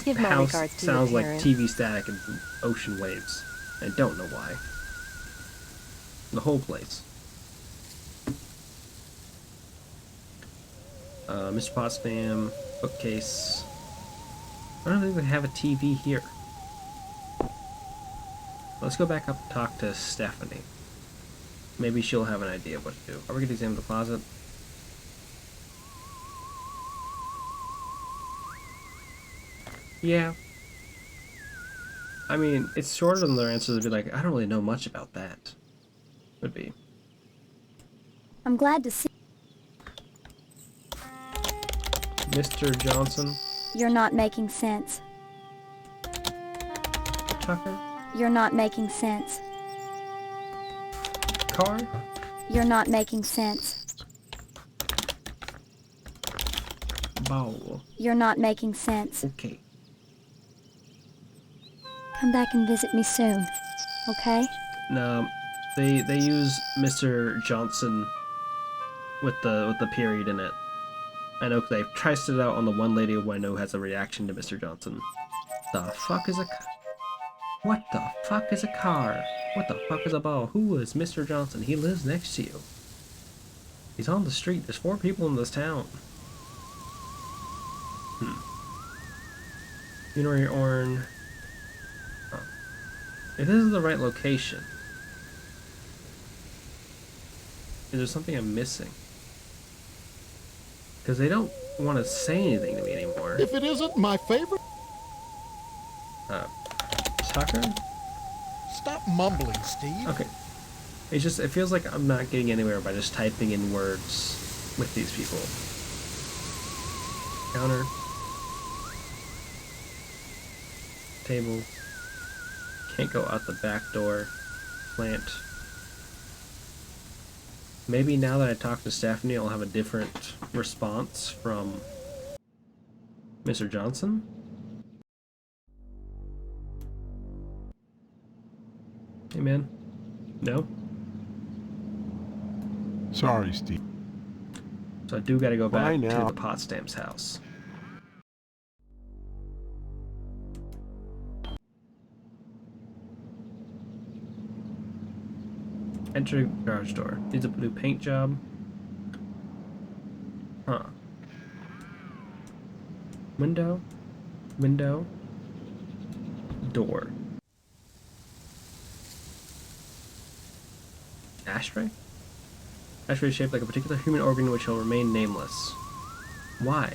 Give my house regards to your sounds like parents. TV static and ocean waves. I don't know why. The whole place. Mr. Potsdam, bookcase. I don't think they have a TV here. Let's go back up and talk to Stephanie. Maybe she'll have an idea of what to do. Are we going to examine the closet? Yeah. I mean, it's shorter than their answers to be like, I don't really know much about that. Would be. I'm glad to see Mr. Johnson? you're not making sense. Tucker? You're not making sense. Car? You're not making sense. Bowl. You're not making sense. Okay. Come back and visit me soon, okay? No, they use Mr. Johnson with the period in it. I know because I've triced it out on the one lady who I know has a reaction to Mr. Johnson. The fuck is a car? What the fuck is a car? What the fuck is a ball? Who is Mr. Johnson? He lives next to you. He's on the street. There's 4 people in this town. Funerary Orn. Huh. If this is the right location, is there something I'm missing? Because they don't want to say anything to me anymore. If it isn't my favorite... Tucker? Stop mumbling, Steve. Okay. It's just, it feels like I'm not getting anywhere by just typing in words with these people. Counter. Table. Can't go out the back door. Plant. Maybe now that I talk to Stephanie, I'll have a different response from Mr. Johnson? Hey, man. No? Sorry, Steve. So I do gotta go Bye back now. to the Potsdam's house. Enter garage door. Needs a blue paint job. Huh. Window. Window. Door. Ashtray? Ashtray is shaped like a particular human organ which shall remain nameless. Why?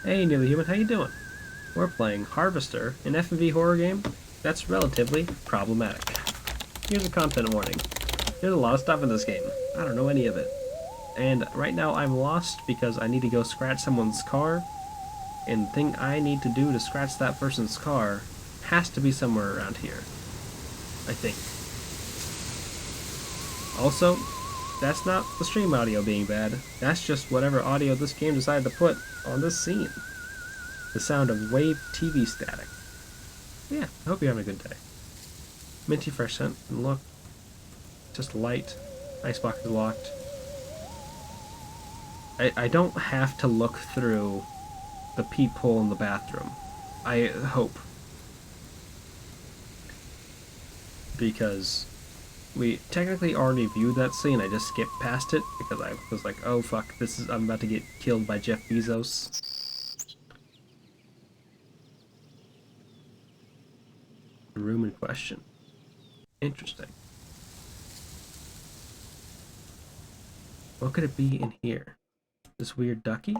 Hey, Nearly Human, how you doing? We're playing Harvester, an F&V horror game that's relatively problematic. Here's a content warning. There's a lot of stuff in this game. I don't know any of it. And right now I'm lost because I need to go scratch someone's car, and the thing I need to do to scratch that person's car has to be somewhere around here. I think. Also, that's not the stream audio being bad. That's just whatever audio this game decided to put on this scene. The sound of wave TV static. Yeah, I hope you're having a good day. Minty fresh scent, and look. Just light. Icebox is locked. I don't have to look through the peephole in the bathroom. I hope. Because we technically already viewed that scene. I just skipped past it because I was like, oh fuck, I'm about to get killed by Jeff Bezos. The room in question. Interesting. What could it be in here? This weird ducky?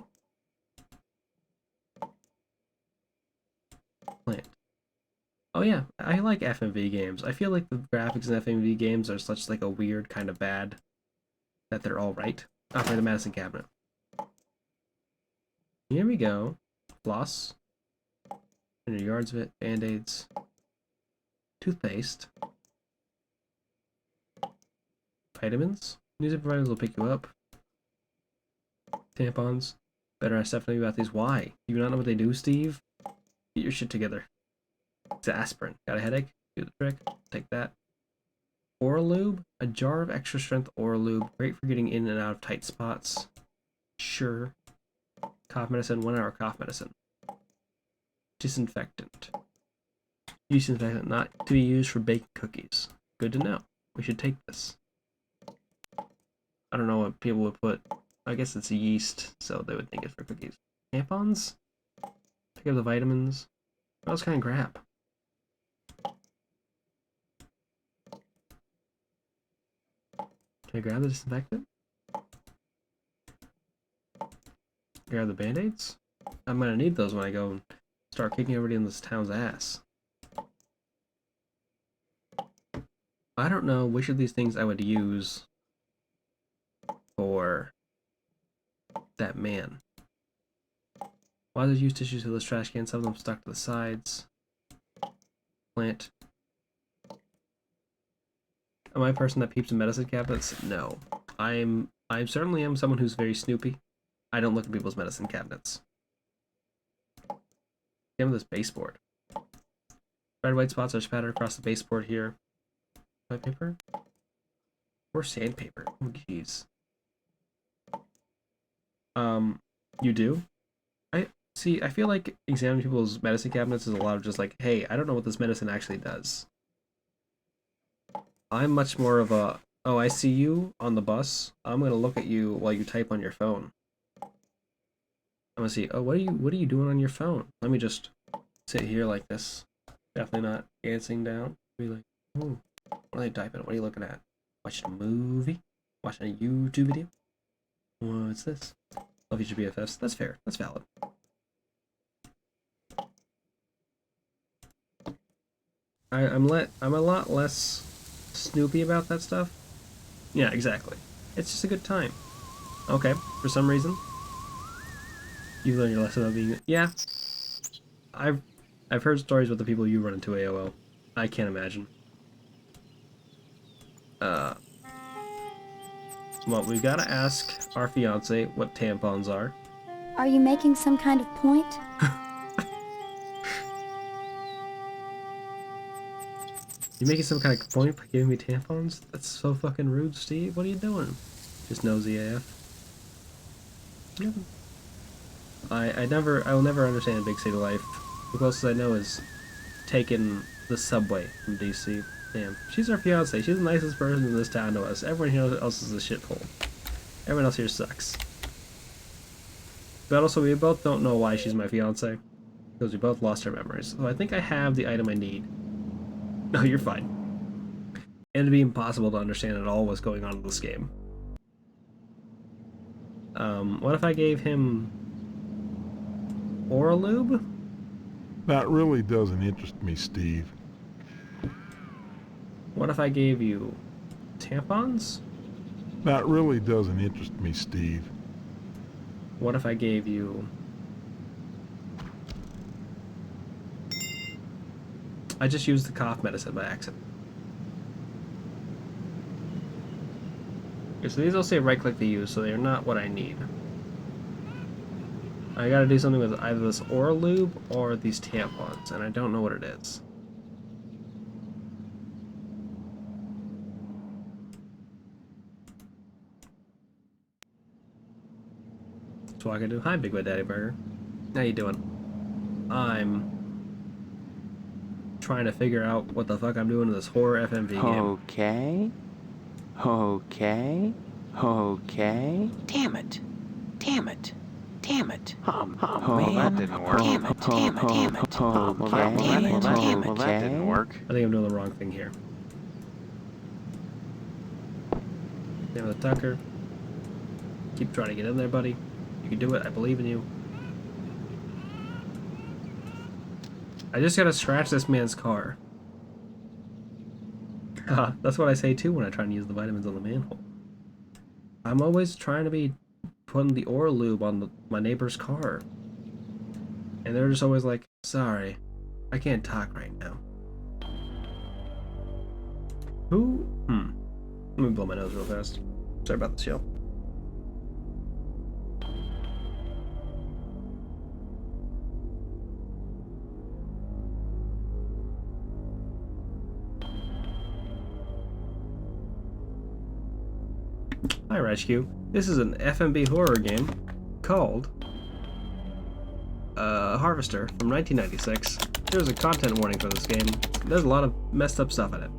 Plant. Oh yeah, I like FMV games. I feel like the graphics in FMV games are such like a weird kind of bad that they're all right. Oh, for the medicine cabinet. Here we go. Floss. 100 yards of it. Band-aids. Toothpaste. Vitamins. Music providers will pick you up. Tampons. Better ask Stephanie about these. Why? Do you not know what they do, Steve? Get your shit together. It's aspirin. Got a headache? Do the trick. Take that. Oral lube? A jar of extra strength oral lube. Great for getting in and out of tight spots. Sure. Cough medicine. 1 hour cough medicine. Disinfectant. Disinfectant not to be used for baking cookies. Good to know. We should take this. I don't know what people would put. I guess it's yeast, so they would think it's for cookies. Tampons? Pick up the vitamins. What else can I grab? Can I grab the disinfectant? Grab the band-aids? I'm gonna need those when I go and start kicking everybody in this town's ass. I don't know which of these things I would use for that man. Why does use tissues to this trash can? Some of them stuck to the sides. Plant. Am I a person that peeps in medicine cabinets? No. I certainly am someone who's very snoopy. I don't look at people's medicine cabinets. Give me this baseboard. Red white spots are spattered across the baseboard here. White paper? Or sandpaper? Oh jeez. You do? I feel like examining people's medicine cabinets is a lot of just like, hey, I don't know what this medicine actually does. I'm much more of a, oh, I see you on the bus. I'm gonna look at you while you type on your phone. I'm gonna see, oh, what are you doing on your phone? Let me just sit here like this. Definitely not dancing down. Be like, ooh, what are they typing? What are you looking at? Watching a movie? Watching a YouTube video? What's this? Love you, BFFs. That's fair. That's valid. I'm a lot less snoopy about that stuff. Yeah, exactly. It's just a good time. Okay, for some reason. You learned your lesson about being... Yeah. I've heard stories with the people you run into AOL. I can't imagine. Well, we've got to ask our fiance what tampons are. Are you making some kind of point? You making some kind of point by giving me tampons? That's so fucking rude, Steve. What are you doing? Just nosy AF. Yeah. I will never understand big city life. The closest I know is taking the subway from DC. Damn. She's our fiance. She's the nicest person in this town to us. Everyone here else is a shithole. Everyone else here sucks. But also, we both don't know why she's my fiance. Because we both lost our memories. So I think I have the item I need. No, you're fine. And it'd be impossible to understand at all what's going on in this game. What if I gave him oral lube? That really doesn't interest me, Steve. What if I gave you tampons? That really doesn't interest me, Steve. What if I gave you... I just used the cough medicine by accident. Okay, so these all say right-click to use, so they are not what I need. I gotta do something with either this oral lube or these tampons, and I don't know what it is. So I can do. Hi, Big Bad Daddy Burger. How you doing? I'm trying to figure out what the fuck I'm doing in this horror FMV game. Okay. Damn it. Damn it. Oh, man. That didn't work. Damn it. That didn't work. I think I'm doing the wrong thing here. Damn it, Tucker. Keep trying to get in there, buddy. You can do it. I believe in you. I just gotta scratch this man's car. That's what I say too when I try and use the vitamins on the manhole. I'm always trying to be putting the oral lube on my neighbor's car. And they're just always like, sorry, I can't talk right now. Who? Let me blow my nose real fast. Sorry about this, yo. Hi, Rescue. This is an FMB horror game called Harvester from 1996. There's a content warning for this game. There's a lot of messed up stuff in it.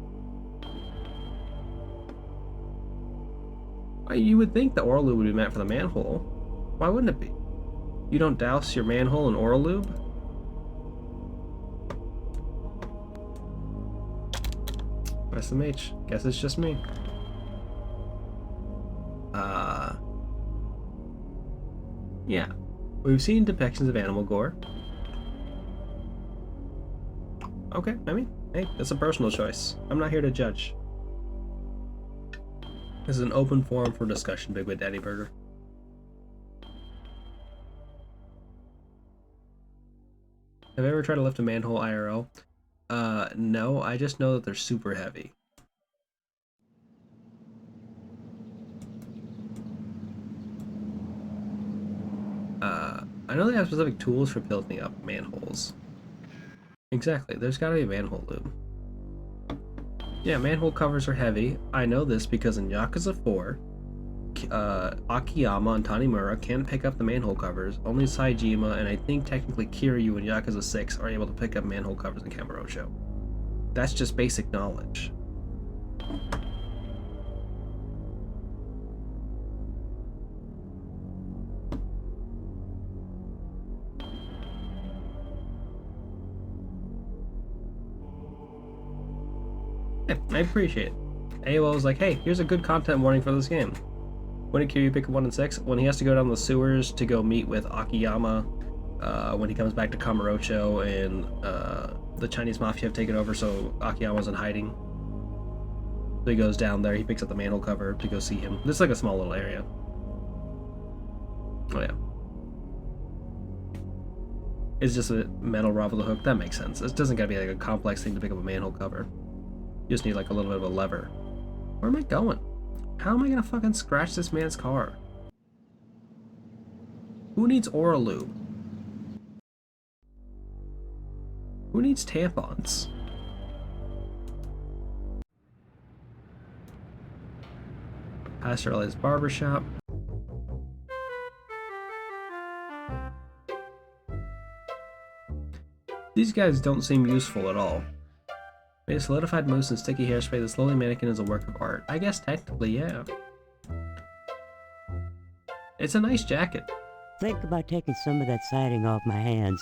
You would think the oral lube would be meant for the manhole. Why wouldn't it be? You don't douse your manhole in oral lube? SMH. Guess it's just me. Yeah. We've seen depictions of animal gore. Okay, I mean, hey, that's a personal choice. I'm not here to judge. This is an open forum for discussion, Big Bad Daddy Burger. Have you ever tried to lift a manhole IRL? No, I just know that they're super heavy. I know they have specific tools for building up manholes. Exactly, there's gotta be a manhole lube. Yeah, manhole covers are heavy. I know this because in Yakuza 4, Akiyama and Tanimura can't pick up the manhole covers. Only Saejima and I think technically Kiryu in Yakuza 6 are able to pick up manhole covers in Kamurocho. That's just basic knowledge. Yeah, I appreciate it. AOL was like, hey, here's a good content warning for this game. When did Kiryu pick up 1 and 6? When he has to go down the sewers to go meet with Akiyama, when he comes back to Kamurocho and the Chinese mafia have taken over, so Akiyama's in hiding. So he goes down there, he picks up the manhole cover to go see him. This is like a small little area. Oh yeah. It's just a metal rod with a hook. That makes sense. It doesn't gotta be like a complex thing to pick up a manhole cover. You just need like a little bit of a lever. Where am I going? How am I gonna fucking scratch this man's car? Who needs oral lube? Who needs tampons? Pastor Elliott's barbershop. These guys don't seem useful at all. Made a solidified mousse and sticky hairspray, this lowly mannequin is a work of art. I guess technically, yeah. It's a nice jacket. Think about taking some of that siding off my hands.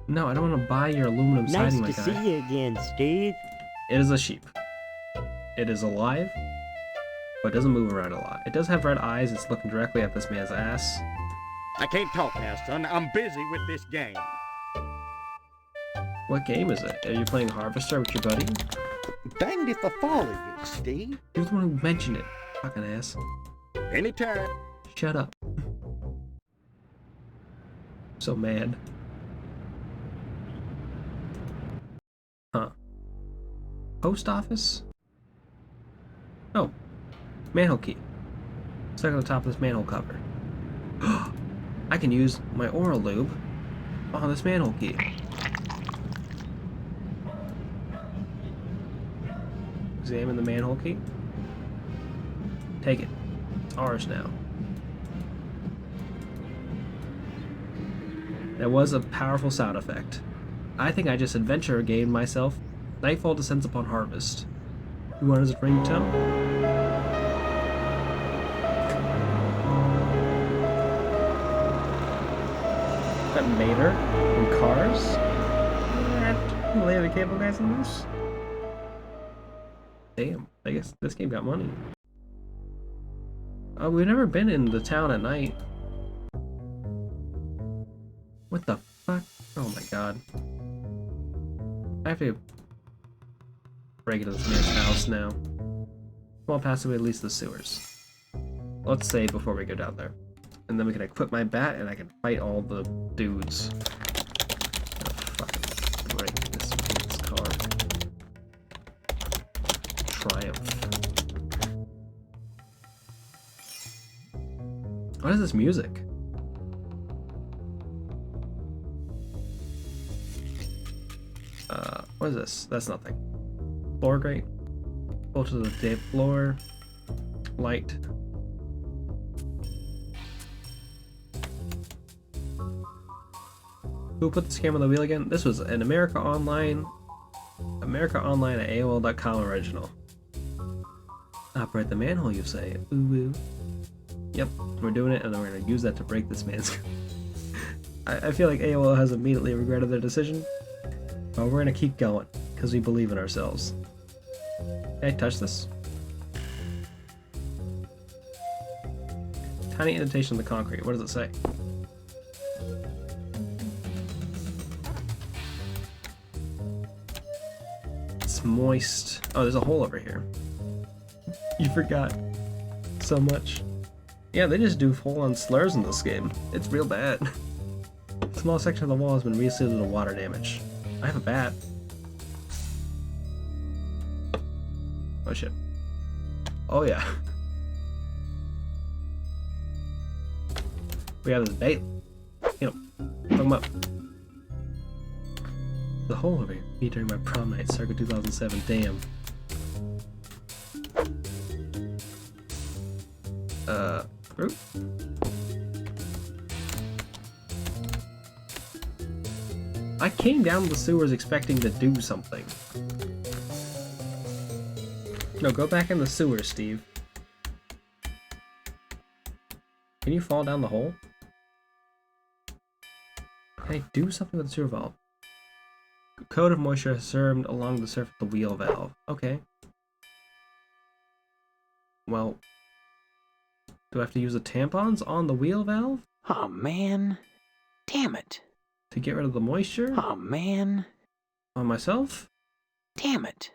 No, I don't want to buy your aluminum siding, my guy. Nice to see you again, Steve. It is a sheep. It is alive, but it doesn't move around a lot. It does have red eyes, it's looking directly at this man's ass. I can't talk now, son. I'm busy with this game. What game is it? Are you playing Harvester with your buddy? Danged if I follow you, Steve. You're the one who mentioned it, fucking ass. Anytime. Shut up. So mad. Huh. Post office? Oh. Manhole key. Stuck on the top of this manhole cover. I can use my oral lube on this manhole key. Examine the manhole key. Take it. It's ours now. That was a powerful sound effect. I think I just adventure gamed myself. Nightfall descends upon harvest. You want his ringtone? That Mater from Cars? Lay the cable guys in this? Damn, I guess this game got money. Oh, we've never been in the town at night. What the fuck? Oh my god. I have to break into this man's house now. Well, pass away at least the sewers. Let's save before we go down there. And then we can equip my bat and I can fight all the dudes. Oh, fucking break this man's car. Triumph. What is this music? What is this? That's nothing. Floor grate. Go to the floor. Light. Who put this game on the wheel again? This was an America Online at AOL.com original. Operate the manhole, you say. Ooh, ooh. Yep, we're doing it, and then we're going to use that to break this man's... I feel like AOL has immediately regretted their decision. But we're going to keep going, because we believe in ourselves. Can I touch this? Tiny indentation in the concrete. What does it say? It's moist. Oh, there's a hole over here. You forgot so much. Yeah, they just do full-on slurs in this game. It's real bad. A small section of the wall has been resealed due to water damage. I have a bat. Oh shit. Oh yeah. We have this bait. You know, fuck him up. The hole over here. Me during my prom night, circa 2007. Damn. Fruit? I came down the sewers expecting to do something. No, go back in the sewers, Steve. Can you fall down the hole? Can I do something with the sewer valve? A coat of moisture has served along the surface of the wheel valve. Okay. Well, do I have to use the tampons on the wheel valve? Oh man. Damn it. To get rid of the moisture? Oh man. On myself? Damn it.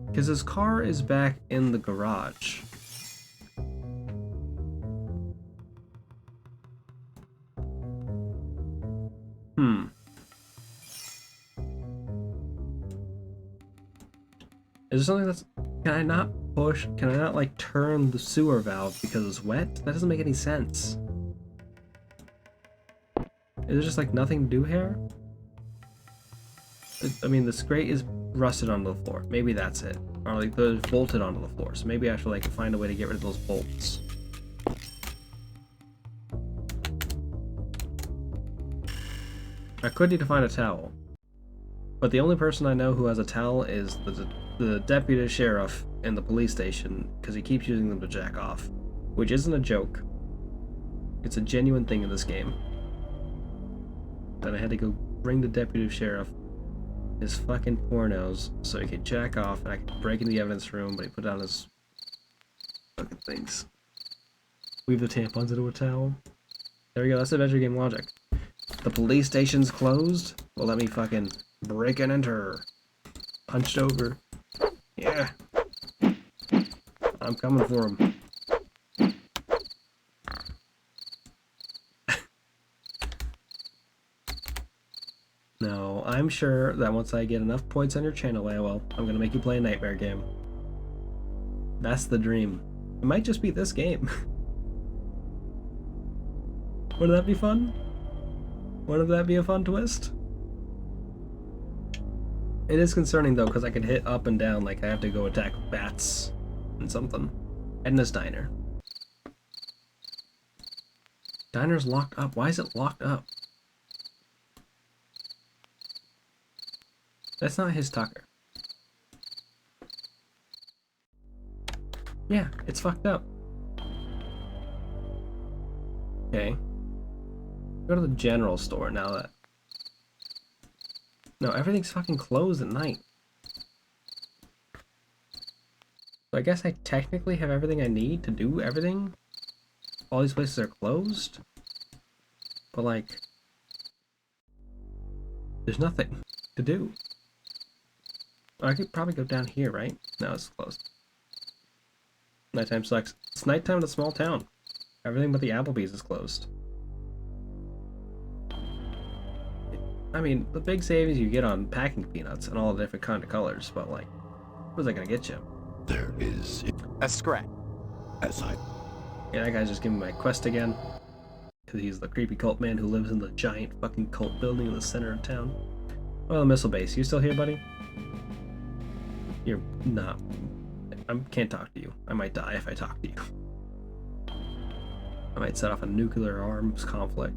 Because his car is back in the garage. Is there something that's... Can I not push... Can I not, like, turn the sewer valve because it's wet? That doesn't make any sense. Is there just, like, nothing to do here? I mean, this grate is rusted onto the floor. Maybe that's it. Or, like, they're bolted onto the floor. So maybe I should, like, find a way to get rid of those bolts. I could need to find a towel. But the only person I know who has a towel is the deputy sheriff in the police station, because he keeps using them to jack off. Which isn't a joke. It's a genuine thing in this game. Then I had to go bring the deputy sheriff his fucking pornos so he could jack off, and I could break into the evidence room, but he put down his fucking things. Weave the tampons into a towel. There we go, that's adventure game logic. The police station's closed? Well, let me fucking break and enter. Punched over. Yeah. I'm coming for him. No, I'm sure that once I get enough points on your channel, AOL, I'm gonna make you play a nightmare game. That's the dream. It might just be this game. Wouldn't that be fun? Wouldn't that be a fun twist? It is concerning though, because I could hit up and down like I have to go attack bats and something. Edna's Diner. Diner's locked up. Why is it locked up? That's not his Tucker. Yeah, it's fucked up. Okay. Go to the general store now that... No, everything's fucking closed at night. So I guess I technically have everything I need to do everything. All these places are closed. But like... there's nothing to do. I could probably go down here, right? No, it's closed. Nighttime sucks. It's nighttime in a small town. Everything but the Applebee's is closed. I mean, the big savings you get on packing peanuts and all the different kind of colors, but like, what's that gonna get you? There is a scrap. As I... Yeah, that guy's just giving me my quest again. Because he's the creepy cult man who lives in the giant fucking cult building in the center of town. Well, missile base, you still here, buddy? You're not. I can't talk to you. I might die if I talk to you. I might set off a nuclear arms conflict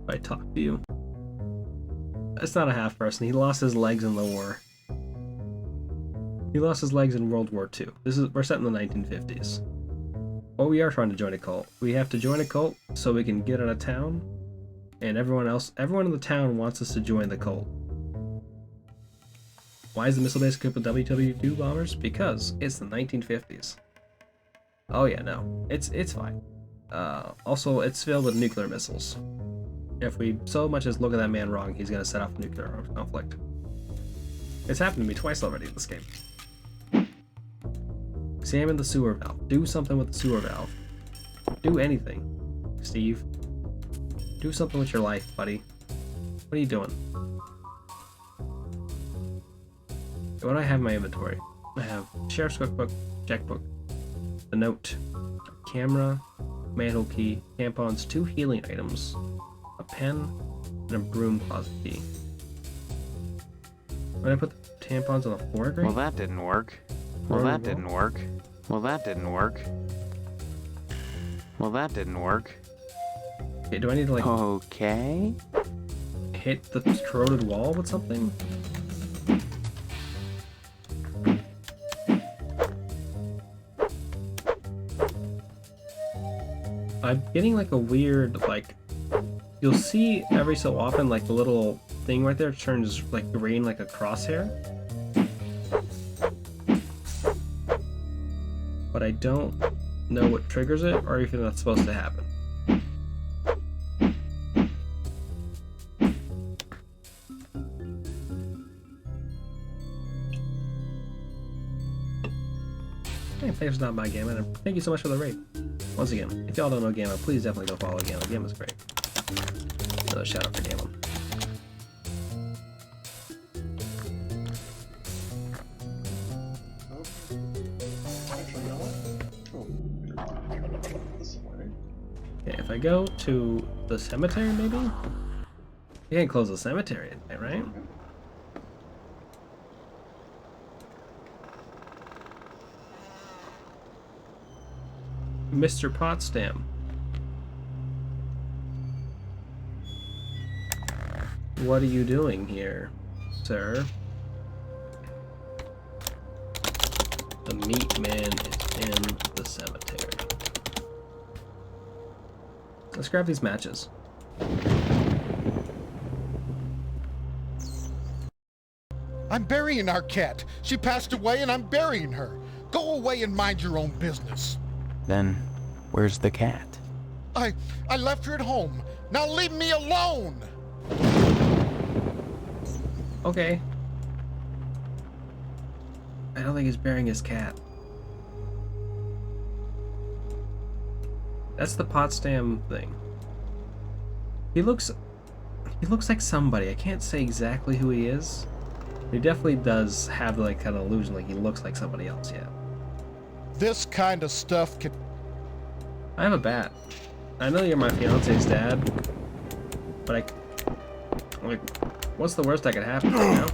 if I talk to you. It's not a half person. He lost his legs in the war. He lost his legs in World War II. We're set in the 1950s. Well, we are trying to join a cult. We have to join a cult so we can get out of town, and everyone in the town wants us to join the cult. Why is the missile base equipped with WW-2 bombers? Because it's the 1950s. Oh yeah, no, it's fine. Also, it's filled with nuclear missiles. If we so much as look at that man wrong, he's gonna set off a nuclear conflict. It's happened to me twice already in this game. Examine the sewer valve. Do something with the sewer valve. Do anything, Steve. Do something with your life, buddy. What are you doing? What do I have in my inventory? I have sheriff's cookbook, checkbook, the note, a camera, manhole key, tampons, 2 healing items, a pen, and a broom closet key. When I put the tampons on the floor, Well, that didn't work. Well, that didn't work. Well, that didn't work. Well, that didn't work. Okay, do I need to like okay hit the corroded wall with something? I'm getting like a weird, like, you'll see every so often like the little thing right there turns like green like a crosshair. But I don't know what triggers it or if that's supposed to happen. Hey, thanks not my game, and thank you so much for the raid. Once again, if y'all don't know Gamma, please definitely go follow Gamma. Gamma's great. Another shout out for Gamma. Okay, if I go to the cemetery, maybe? You can't close the cemetery at night, right? Mr. Potsdam. What are you doing here, sir? The meat man is in the cemetery. Let's grab these matches. I'm burying our cat. She passed away and I'm burying her. Go away and mind your own business. Then, where's the cat? I left her at home. Now leave me alone! Okay. I don't think he's burying his cat. That's the Potsdam thing. He looks like somebody. I can't say exactly who he is. He definitely does have like kind of illusion like he looks like somebody else, yeah. This kind of stuff can... I have a bat. I know you're my fiance's dad, but like, what's the worst that could happen right now?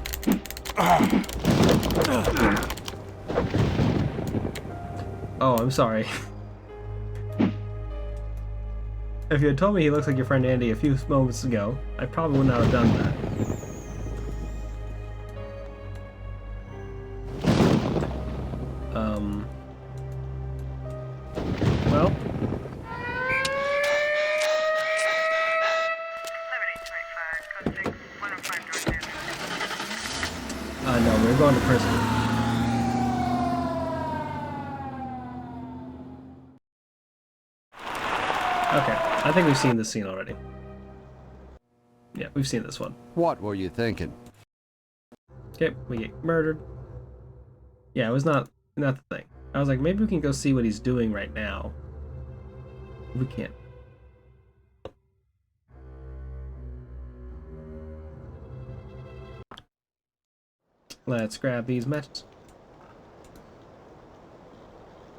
Oh, I'm sorry. If you had told me he looks like your friend Andy a few moments ago, I probably would not have done that. Well. No, we're going to prison. Okay, I think we've seen this scene already. Yeah, we've seen this one. What were you thinking? Okay, we get murdered. Yeah, it was not the thing. I was like, maybe we can go see what he's doing right now. We can't. Let's grab these matches.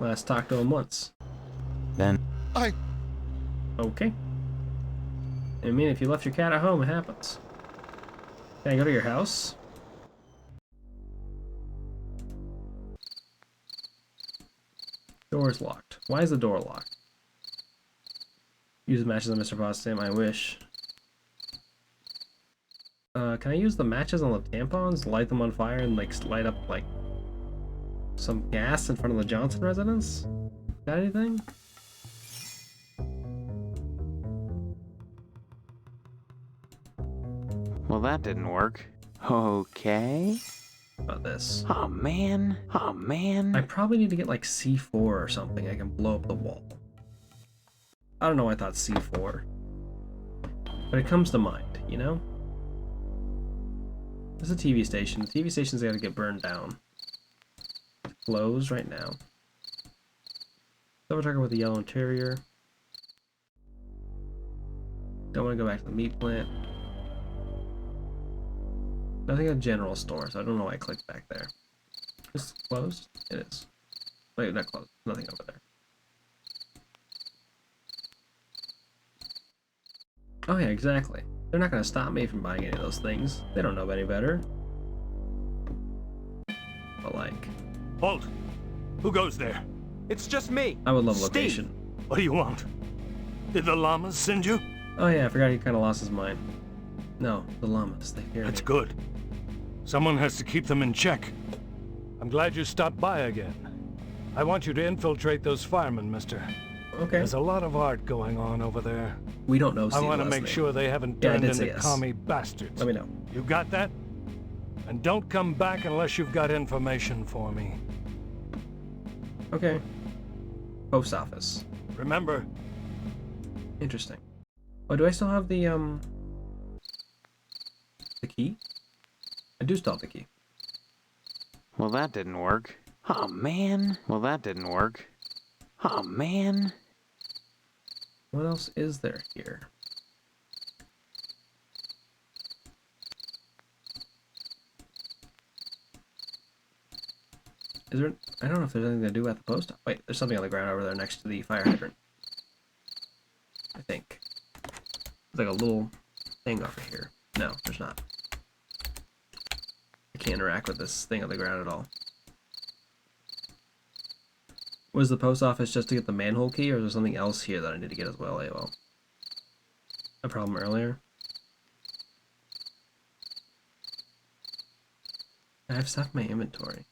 Let's talk to him once. Then. Okay. I mean, if you left your cat at home, it happens. Can I go to your house? Door's locked. Why is the door locked? Use the matches on Mr. Potsdam. I wish. Can I use the matches on the tampons, light them on fire, and like light up like some gas in front of the Johnson residence? Got anything? Well, that didn't work. Okay. About this. Oh man. Oh man. I probably need to get like C4 or something. I can blow up the wall. I don't know why I thought C4. But it comes to mind, you know? There's a TV station. The TV station's gotta get burned down. It's closed right now. Double checker with the yellow interior. Don't want to go back to the meat plant. Nothing at the general store, so I don't know why I clicked back there. Is it closed? It is. Wait, not closed. Nothing over there. Oh yeah, exactly. They're not going to stop me from buying any of those things. They don't know any better. But like... Halt! Who goes there? It's just me. I would love Steve. location. What do you want? Did the llamas send you? Oh yeah, I forgot he kind of lost his mind. No, the llamas. They fear That's me. good. Someone has to keep them in check. I'm glad you stopped by again. I want you to infiltrate those firemen, mister. Okay. There's a lot of art going on over there. We don't know I Steve want to last make name. sure they haven't Yeah, I turned did into say yes. commie bastards. Let me know. You got that? And don't come back unless you've got information for me. Okay. Post office. Remember. Interesting. Oh, do I still have the key? I do still have the key. Well, that didn't work. Oh man. Well, that didn't work. Oh man. What else is there here? Is there... I don't know if there's anything to do at the post... Wait, there's something on the ground over there next to the fire hydrant. I think. There's like a little thing over here. No, there's not. I can't interact with this thing on the ground at all. Was the post office just to get the manhole key, or is there something else here that I need to get as well, AOL? A problem earlier? I have stuff in my inventory.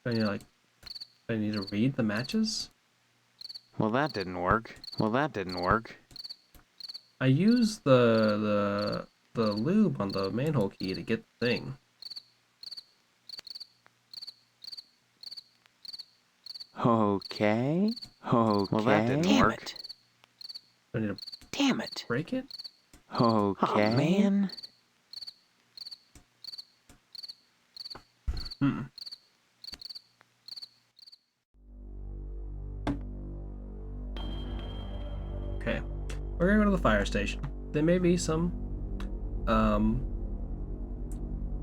Do I need to, like... Do I need to read the matches? Well, that didn't work. Well, that didn't work. I used the lube on the manhole key to get the thing. Okay. Okay. Well, that didn't work. Do I need to Damn it. break it? Okay. Oh, man. Hmm. Okay. We're gonna go to the fire station. There may be some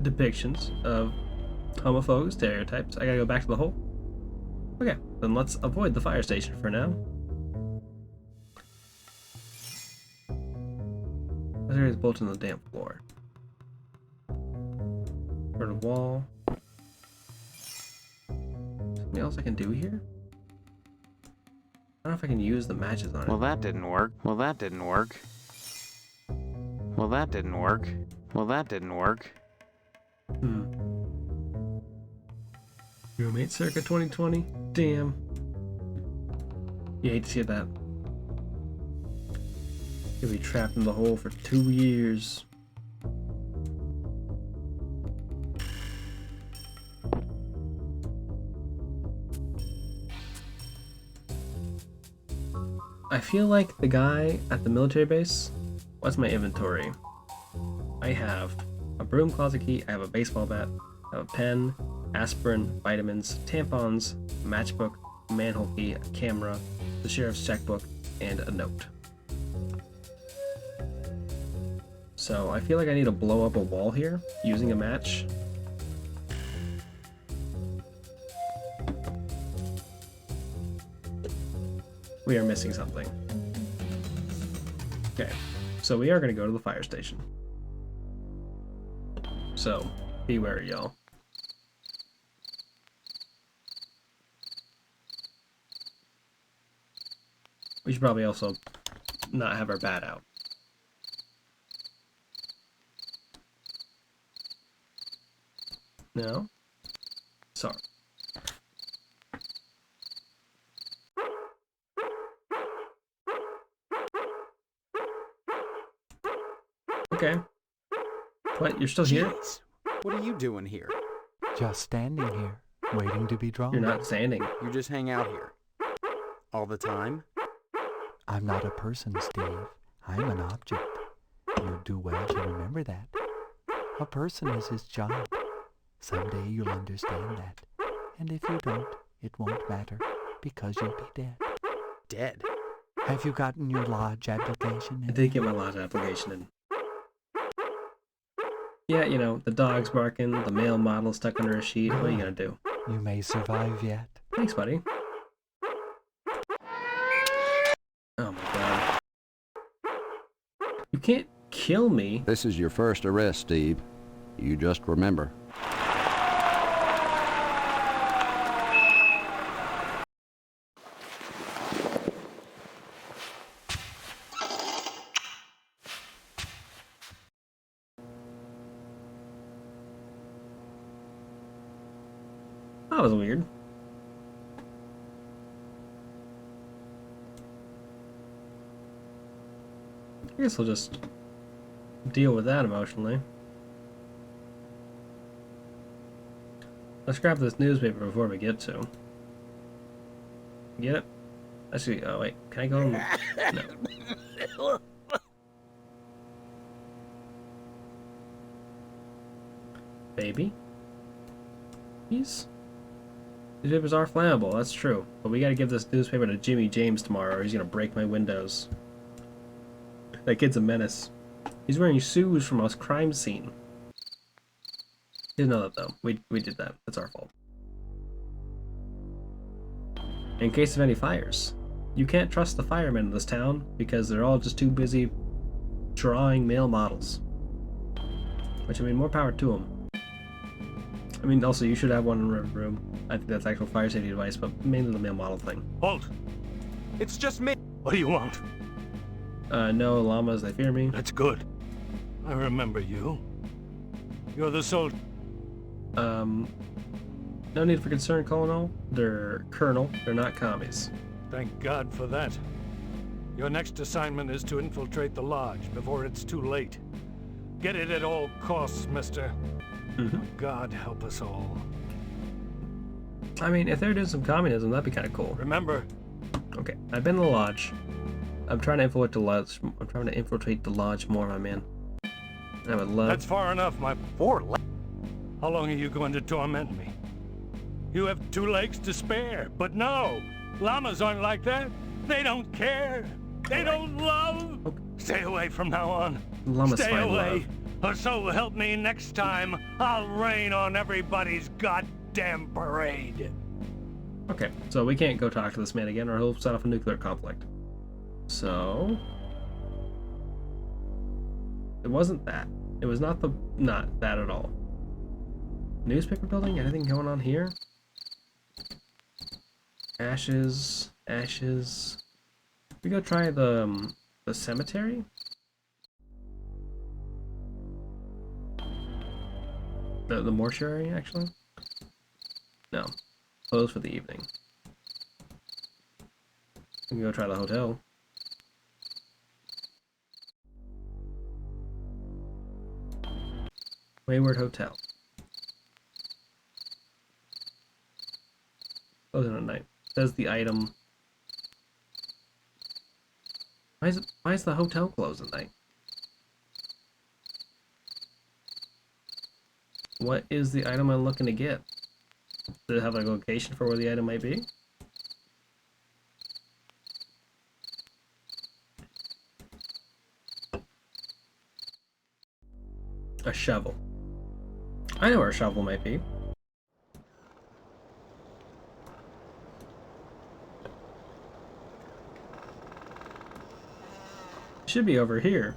depictions of homophobic stereotypes. I gotta go back to the hole. Okay, then let's avoid the fire station for now. There's bolts on the damp floor. Burn a wall. Something else I can do here? I don't know if I can use the matches on it. Well, that didn't work. Well, that didn't work. Well, that didn't work. Well, that didn't work. Roommate circa 2020? Damn. You hate to see that. You'll be trapped in the hole for 2 years. I feel like the guy at the military base. What's my inventory? I have a broom closet key, I have a baseball bat, I have a pen, aspirin, vitamins, tampons, a matchbook, a manhole key, a camera, the sheriff's checkbook, and a note. So I feel like I need to blow up a wall here using a match. We are missing something. Okay, so we are going to go to the fire station. So, be wary, y'all. We should probably also not have our bat out. No. Sorry. Okay. What? You're still here? Jeez, what are you doing here? Just standing here, waiting to be drawn. You're not standing. You just hang out here. All the time? I'm not a person, Steve. I'm an object. You'll do well to remember that. A person is his job. Someday you'll understand that. And if you don't, it won't matter, because you'll be dead. Dead? Have you gotten your lodge application in? I did get my lodge application in. Yeah, you know, the dog's barking, the male model stuck under a sheet. What are you gonna do? You may survive yet. Thanks, buddy. Oh my god. You can't kill me. This is your first arrest, Steve. You just remember. That was weird. I guess we'll just deal with that emotionally. Let's grab this newspaper before we get to. Get it? Let's see. Oh wait, can I go? No. Baby? These newspapers are flammable, that's true. But we gotta give this newspaper to Jimmy James tomorrow or he's gonna break my windows. That kid's a menace. He's wearing shoes from a crime scene. He didn't know that though. We did that. That's our fault. In case of any fires, you can't trust the firemen in this town because they're all just too busy drawing male models. Which, I mean, more power to them. I mean, also, you should have one in every room. I think that's actual fire safety advice, but mainly the male model thing. Halt! It's just me. What do you want? No llamas, they fear me. That's good. I remember you. You're the soldier. No need for concern, Colonel. They're not commies. Thank God for that. Your next assignment is to infiltrate the lodge before it's too late. Get it at all costs, mister. God help us all. I mean, if they're doing some communism, that'd be kind of cool. Remember. Okay, I've been in the lodge. I'm trying to infiltrate the lodge. I'm trying to infiltrate the lodge more, my man. I would love. That's far enough, my poor leg. How long are you going to torment me? You have 2 legs to spare, but no! Llamas aren't like that. They don't care. They don't love. Okay. Stay away from now on. Llamas Stay find away, love. or so help me next time I'll rain on everybody's goddamn parade. Okay, so we can't go talk to this man again, or he'll set off a nuclear conflict. So it wasn't that. It was not that at all. Newspaper building? Anything going on here? Ashes. We go try the cemetery? The mortuary, actually? No. Closed for the evening. We can go try the hotel. Wayward Hotel. Closing at night. Says the item. Why is the hotel closed at night? What is the item I'm looking to get? Does it have like a location for where the item might be? A shovel. I know where a shovel might be. Should be over here.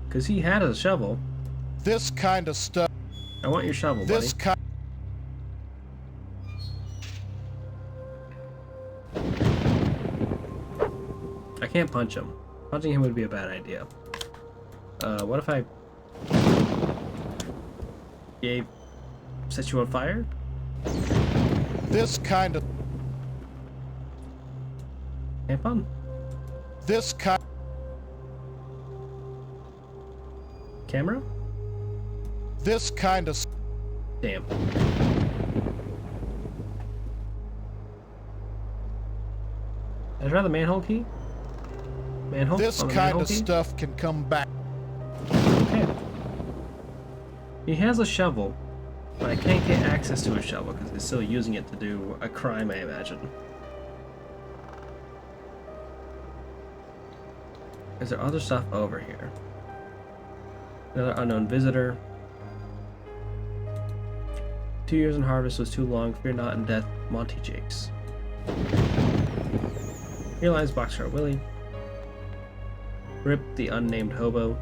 Because he had a shovel. This kind of stuff. I want your shovel, buddy. I can't punch him. Punching him would be a bad idea. What if I... Gabe set you on fire? This kind of... Camp on? This kind... Camera? This kind of... Damn. Did I try the manhole key? Manhole? This On the kind manhole of key? stuff can come back. Okay. He has a shovel, but I can't get access to a shovel because he's still using it to do a crime, I imagine. Is there other stuff over here? Another unknown visitor. 2 years in harvest was too long. Fear not in death, Monty Jakes. Here lies Boxcar Willie. Rip the unnamed hobo.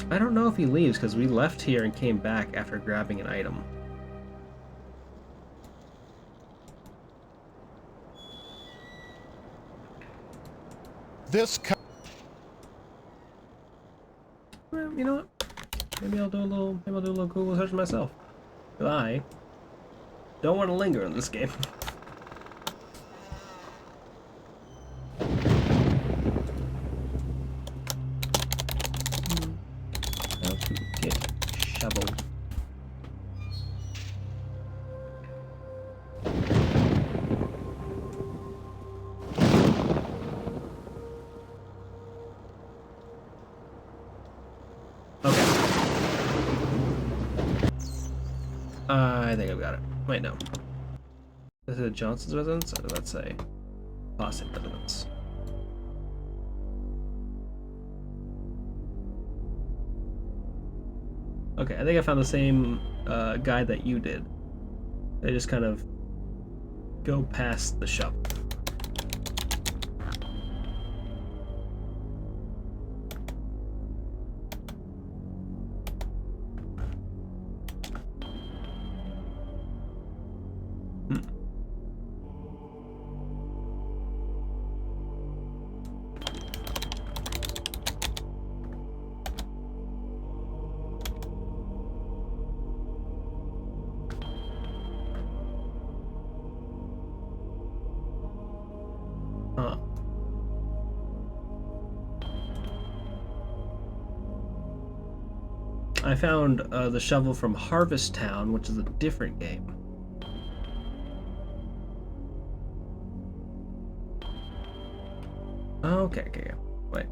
I don't know if he leaves because we left here and came back after grabbing an item. This Well, you know what? Maybe I'll do a little Google search myself. I don't want to linger in this game. How to get shovel. I think I've got it. Wait, no. Is it Johnson's residence? Or let's say Classic residence. Okay, I think I found the same guide that you did. They just kind of go past the shovel. I found the shovel from Harvest Town, which is a different game. Okay. Wait.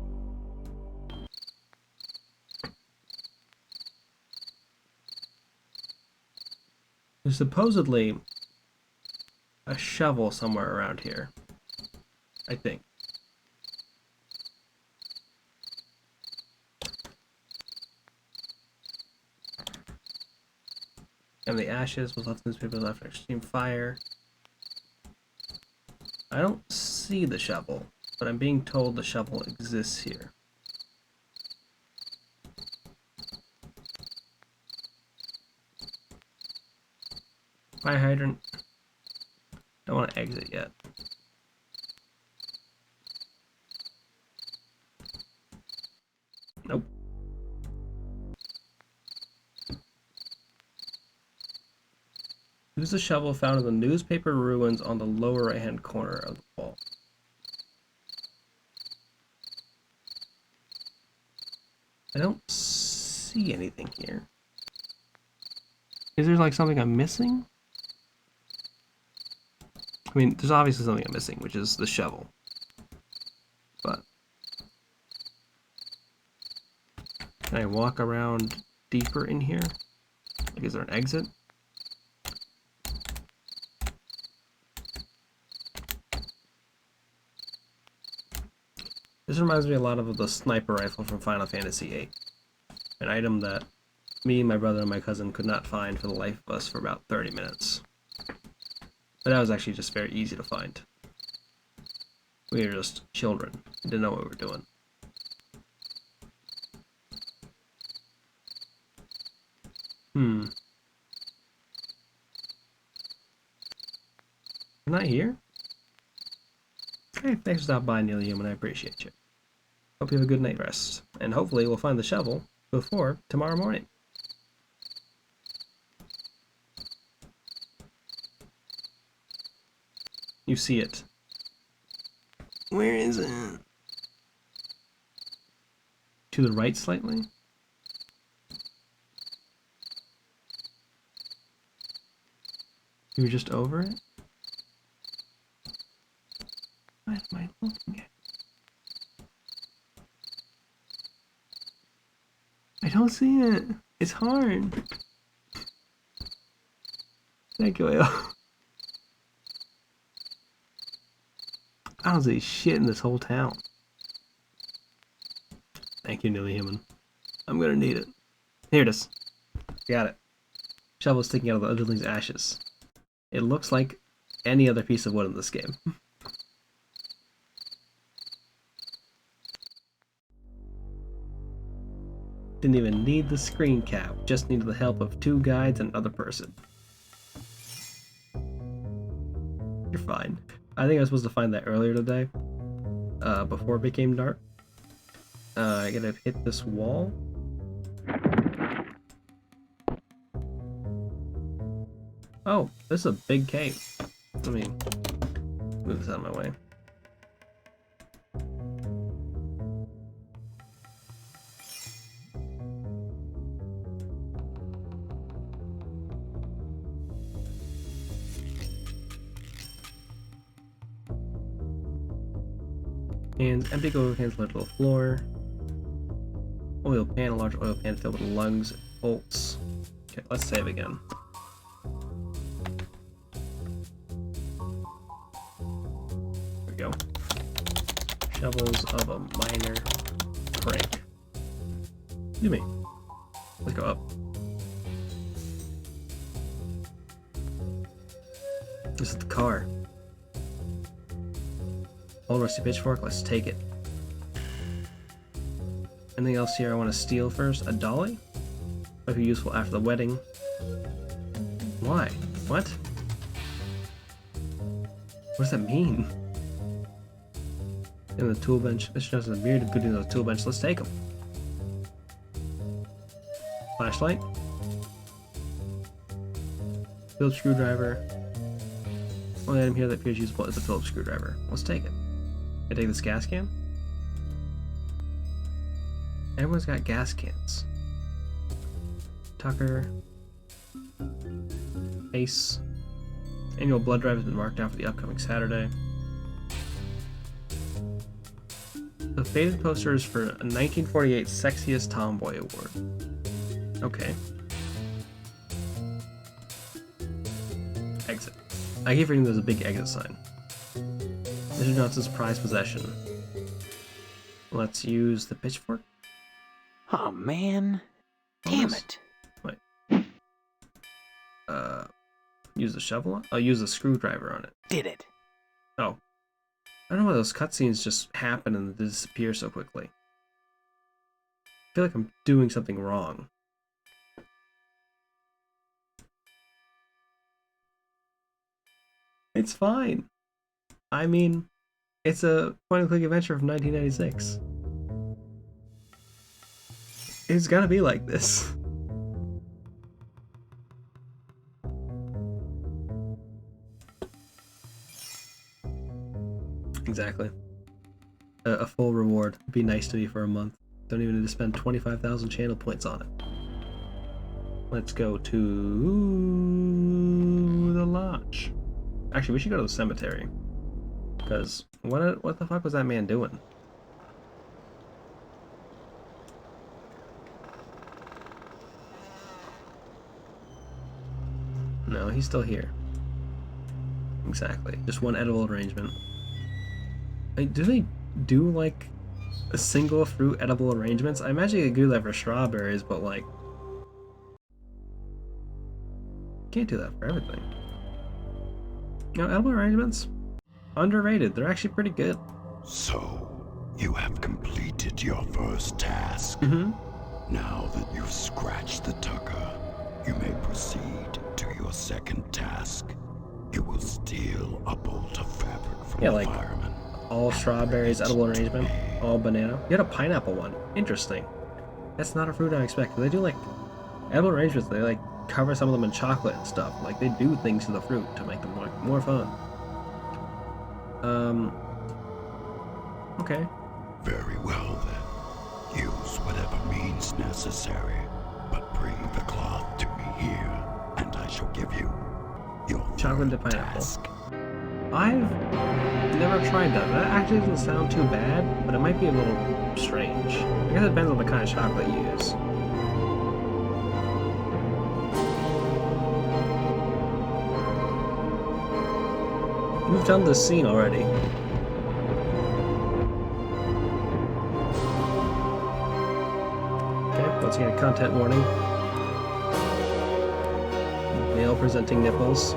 There's supposedly a shovel somewhere around here. I think. And the ashes was left newspaper after extreme fire. I don't see the shovel, but I'm being told the shovel exists here. Fire hydrant. Don't want to exit yet. Nope. Use the shovel found in the newspaper ruins on the lower right-hand corner of the wall. I don't see anything here. Is there like something I'm missing? I mean, there's obviously something I'm missing, which is the shovel. But can I walk around deeper in here? Like, is there an exit? This reminds me a lot of the sniper rifle from Final Fantasy VIII. An item that me, my brother, and my cousin could not find for the life of us for about 30 minutes. But that was actually just very easy to find. We were just children. We didn't know what we were doing. Not here? Hey, thanks for stopping by, Neil Human. I appreciate you. Hope you have a good night rest. And hopefully we'll find the shovel before tomorrow morning. You see it. Where is it? To the right slightly? You were just over it? What am I looking at? I don't see it. It's hard. Thank you, Will. I don't see shit in this whole town. Thank you, Nearly Human. I'm gonna need it. Here it is. Got it. Shovel is sticking out of the underling's ashes. It looks like any other piece of wood in this game. Didn't even need the screen cap, just needed the help of 2 guides and another person. You're fine. I think I was supposed to find that earlier today, before it became dark. I gotta hit this wall. Oh, this is a big cave. Let me move this out of my way. Hands, empty gold hands led to the floor. Oil pan, a large oil pan filled with lugs and bolts. Okay, let's save again. There we go. Shovels of a minor crank. Do me. Let's go up. This is the car. Old rusty pitchfork, let's take it. Anything else here I want to steal first? A dolly? Might be useful after the wedding. Why? What? What does that mean? In the tool bench. This shows a myriad of good things on the tool bench. Let's take them. Flashlight. Phillips screwdriver. Only item here that appears useful is the Phillips screwdriver. Let's take it. Can I take this gas can? Everyone's got gas cans. Tucker. Ace. Annual blood drive has been marked down for the upcoming Saturday. The faded poster is for a 1948 Sexiest Tomboy Award. Okay. Exit. I keep reading there's a big exit sign. Mr. Johnson's prized possession. Let's use the pitchfork. Oh man. Damn it. Wait. Use the shovel? I'll use the screwdriver on it. Did it. Oh. I don't know why those cutscenes just happen and disappear so quickly. I feel like I'm doing something wrong. It's fine. I mean, it's a point-and-click adventure from 1996. It's gotta be like this. Exactly. A full reward would be nice to me for a month. Don't even need to spend 25,000 channel points on it. Let's go to the lodge. Actually, we should go to the cemetery. Because what the fuck was that man doing? No, he's still here. Exactly. Just one edible arrangement. Do they do like a single fruit edible arrangements? I imagine you could do that for strawberries, but like can't do that for everything. You know, edible arrangements, underrated. They're actually pretty good. So, you have completed your first task. Now that you've scratched the tucker, you may proceed to your second task. You will steal a bolt of fabric from the fireman. all strawberries, edible arrangement, all banana. You had a pineapple one. Interesting. That's not a fruit I expected. They do like edible arrangements. They like cover some of them in chocolate and stuff. Like they do things to the fruit to make them like more fun. Okay. Very well then. Use whatever means necessary, but bring the cloth to me here, and I shall give you your chocolate to pineapple. I've never tried that. That actually doesn't sound too bad, but it might be a little strange. I guess it depends on the kind of chocolate you use. You've done this scene already. Okay, once again, a content warning. Male presenting nipples.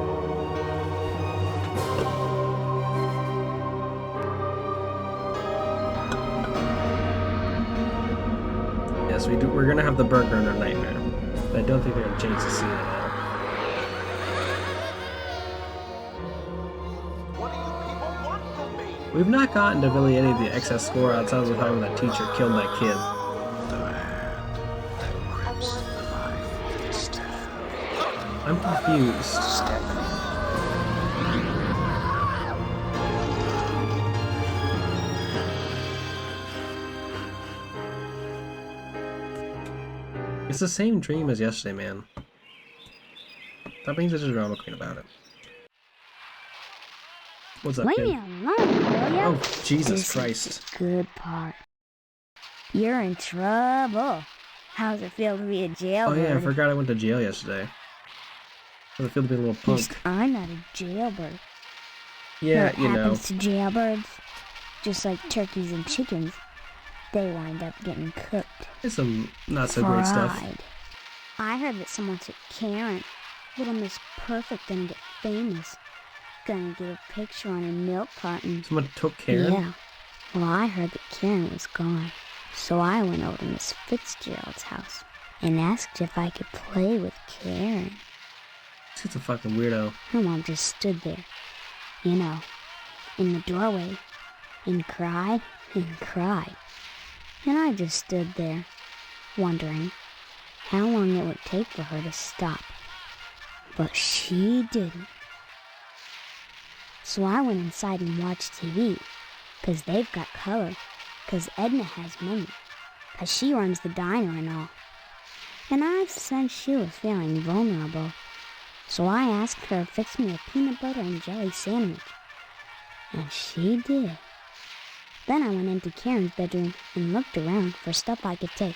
Yes, we're gonna have the burger in our nightmare. But I don't think they're gonna change the scene at all. We've not gotten to really any of the excess score outside of the time when that teacher killed that kid. I'm confused. It's the same dream as yesterday, man. That means there's a drama queen about it. What's up, Leave kid? me alone, will ya? Oh, Jesus This Christ. is the good part. You're in trouble. How's it feel to be a jailbird? Oh yeah, I forgot I went to jail yesterday. How's it feel to be a little At punk? least I'm not a jailbird. Yeah, what you know. happens to jailbirds? Just like turkeys and chickens, they wind up getting cooked. It's some not so great stuff. Fried. I heard that someone took Karen, little Miss Perfect, gonna get famous. Gonna get a picture on a milk carton. Someone took Karen? Yeah. Well, I heard that Karen was gone. So I went over to Miss Fitzgerald's house and asked if I could play with Karen. She's a fucking weirdo. Her mom just stood there, you know, in the doorway, and cried and cried. And I just stood there, wondering how long it would take for her to stop. But she didn't. So I went inside and watched TV, 'cause they've got color, 'cause Edna has money, 'cause she runs the diner and all. And I sensed she was feeling vulnerable, so I asked her to fix me a peanut butter and jelly sandwich. And she did. Then I went into Karen's bedroom and looked around for stuff I could take,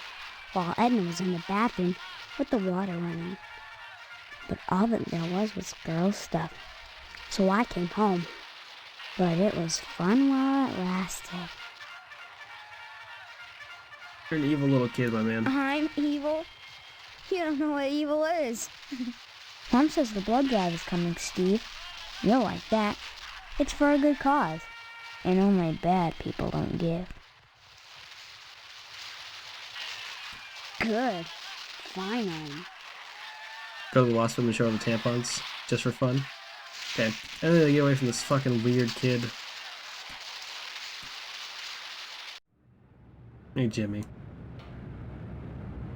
while Edna was in the bathroom with the water running. But all that there was girl stuff. So I came home. But it was fun while it lasted. You're an evil little kid, my man. I'm evil? You don't know what evil is. Mom says the blood drive is coming, Steve. You'll like that. It's for a good cause. And only bad people don't give. Good. Finally. Go to the washroom and show her the tampons, just for fun. Okay, and then they get away from this fucking weird kid. Hey, Jimmy.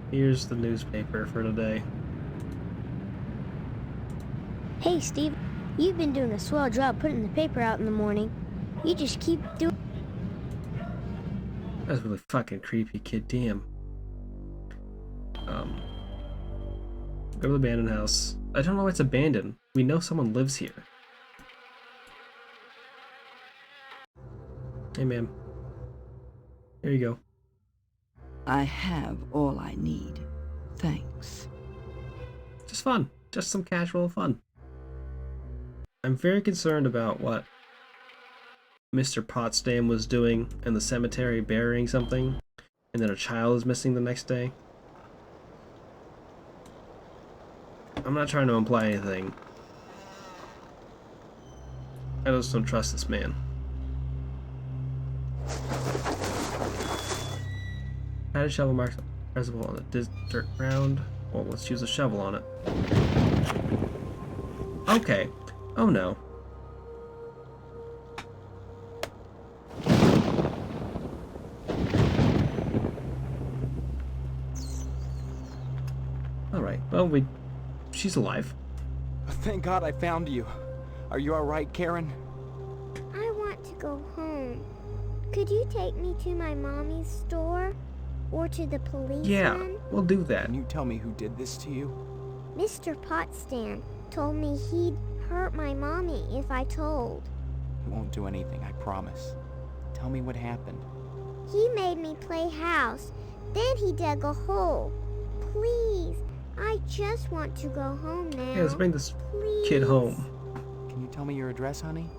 Here's the newspaper for today. Hey, Steve. You've been doing a swell job putting the paper out in the morning. You just keep doing... That's really fucking creepy, kid. Damn. Go to the abandoned house. I don't know why it's abandoned. We know someone lives here. Hey, ma'am. Here you go. I have all I need. Thanks. Just fun. Just some casual fun. I'm very concerned about what Mr. Potsdam was doing in the cemetery burying something, and then a child is missing the next day. I'm not trying to imply anything. I just don't trust this man. Add a shovel marks pressable on the dirt ground. Well, let's use a shovel on it. Okay. Oh no. No, she's alive. Thank God I found you. Are you alright, Karen? I want to go home. Could you take me to my mommy's store? Or to the policeman? Yeah, we'll do that. Can you tell me who did this to you? Mr. Potsdam told me he'd hurt my mommy if I told. He won't do anything, I promise. Tell me what happened. He made me play house. Then he dug a hole. Please, I just want to go home now. Yeah, let's bring this Please. kid home. Can you tell me your address, honey?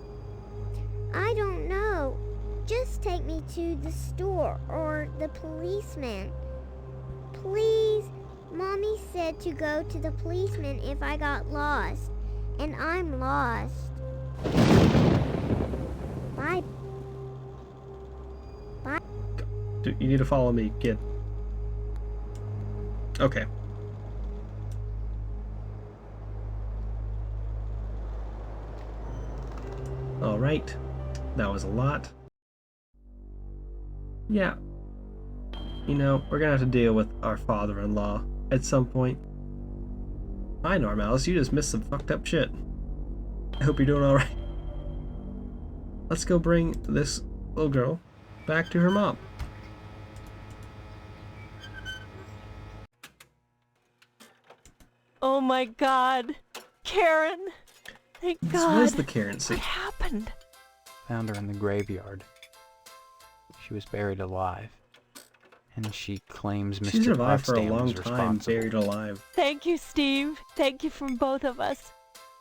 I don't know. Just take me to the store or the policeman. Please, Mommy said to go to the policeman if I got lost. And I'm lost. Bye. Bye. Dude, you need to follow me, kid. Okay. Alright. That was a lot. Yeah. You know, we're gonna have to deal with our father-in-law at some point. Hi, Normalis, you just missed some fucked up shit. I hope you're doing alright. Let's go bring this little girl back to her mom. Oh my God. Karen. Thank God. What is the Karen scene? What happened? Found her in the graveyard. She was buried alive. And she claims Mr. She's survived for a Potsdam long is time, responsible. buried alive. Thank you, Steve. Thank you from both of us.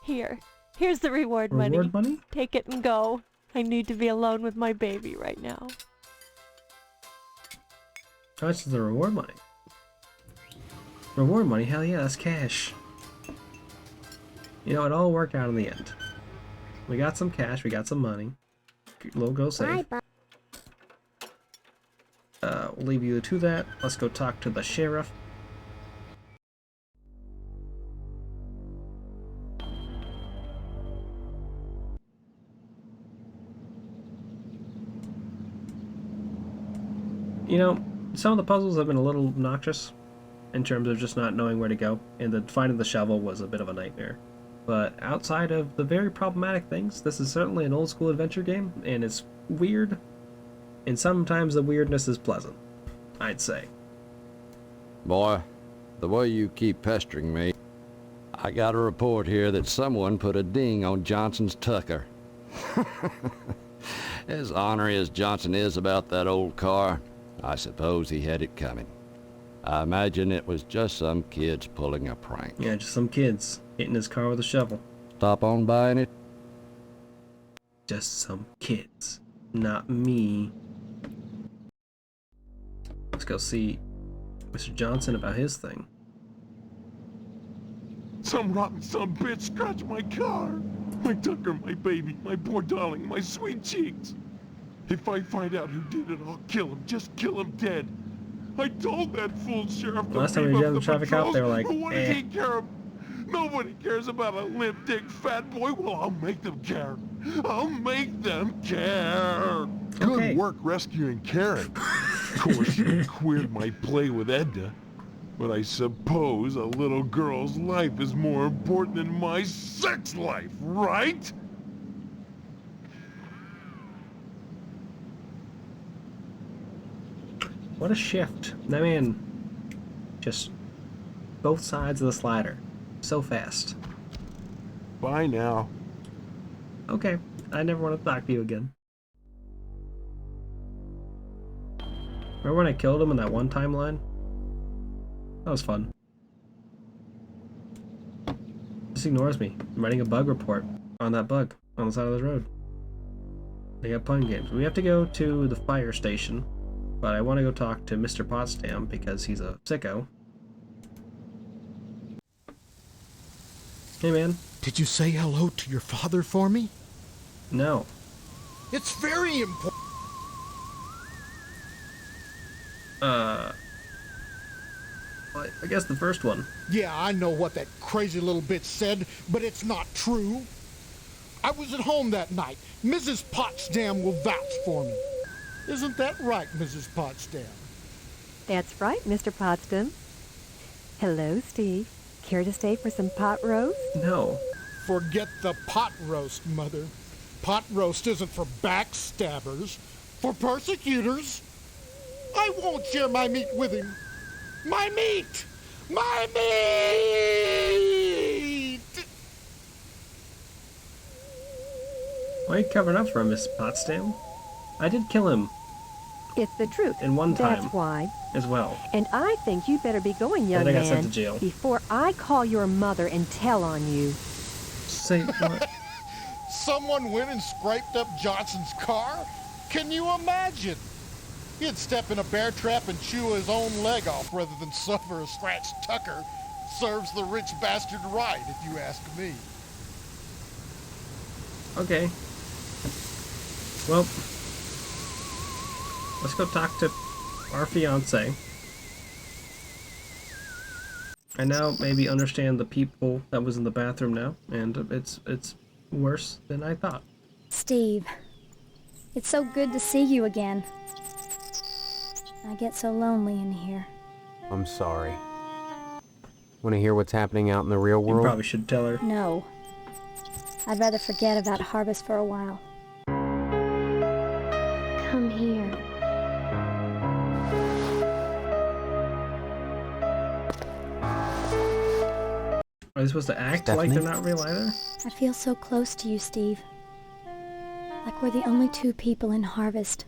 Here's the reward money. Reward money? Take it and go. I need to be alone with my baby right now. How much is the reward money? Reward money? Hell yeah, that's cash. You know, it all worked out in the end. We got some cash, we got some money. Little girl safe. Bye. We'll leave you to that. Let's go talk to the sheriff. You know, some of the puzzles have been a little obnoxious in terms of just not knowing where to go, and finding the shovel was a bit of a nightmare. But outside of the very problematic things, this is certainly an old school adventure game, and it's weird, and sometimes the weirdness is pleasant, I'd say. Boy, the way you keep pestering me, I got a report here that someone put a ding on Johnson's Tucker. As ornery as Johnson is about that old car, I suppose he had it coming. I imagine it was just some kids pulling a prank. Yeah, just some kids hitting his car with a shovel. Stop on buying it? Just some kids, not me. Let's go see Mr. Johnson about his thing. Some rotten son of a bitch scratched my car. My Tucker, my baby, my poor darling, my sweet cheeks. If I find out who did it, I'll kill him. Just kill him dead. I told that fool sheriff to Last time beef we up had the the traffic cop, they were like, but what does he care? Nobody cares about a limp dick fat boy. Well, I'll make them care. I'll make them care. Okay. Good work rescuing Karen. Of course, you queered my play with Edna. But I suppose a little girl's life is more important than my sex life, right? What a shift. That man, just both sides of the slider. So fast. Bye now. Okay, I never want to talk to you again. Remember when I killed him in that one timeline? That was fun. Just ignores me. I'm writing a bug report on that bug on the side of the road. They got pun games. We have to go to the fire station, but I want to go talk to Mr. Potsdam because he's a sicko. Hey, man. Did you say hello to your father for me? No. It's very important. I guess the first one. Yeah, I know what that crazy little bitch said, but it's not true. I was at home that night. Mrs. Potsdam will vouch for me. Isn't that right, Mrs. Potsdam? That's right, Mr. Potsdam. Hello, Steve. Care to stay for some pot roast? No. Forget the pot roast, Mother. Pot roast isn't for backstabbers, for persecutors. I won't share my meat with him. My meat! My meat! Why are you covering up for him, Miss Potsdam? I did kill him. It's the truth. In one time. That's why. As well. And I think you'd better be going, young I got man, sent to jail. before I call your mother and tell on you. Say what? Someone went and scraped up Johnson's car? Can you imagine? He'd step in a bear trap and chew his own leg off rather than suffer a scratched tucker. Serves the rich bastard right, if you ask me. Okay. Well, let's go talk to our fiance. I now maybe understand the people that was in the bathroom now, and it's worse than I thought. Steve, it's so good to see you again. I get so lonely in here. I'm sorry. Want to hear what's happening out in the real world? You probably should tell her. No. I'd rather forget about Harvest for a while. Come here. Are they supposed to act Stephanie? like they're not real either? I feel so close to you, Steve. Like we're the only two people in Harvest.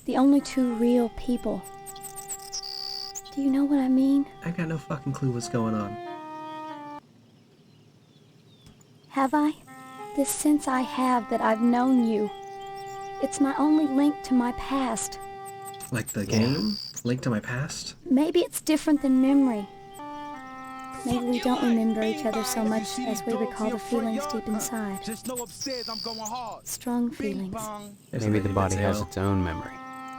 The only two real people. Do you know what I mean? I got no fucking clue what's going on. Have I? This sense I have that I've known you. It's my only link to my past. Like the game? Link to my past? Maybe it's different than memory. Maybe we don't remember each other so much as we recall the feelings deep inside. Just know upstairs I'm going hard. Strong feelings. Maybe the body has its own memory.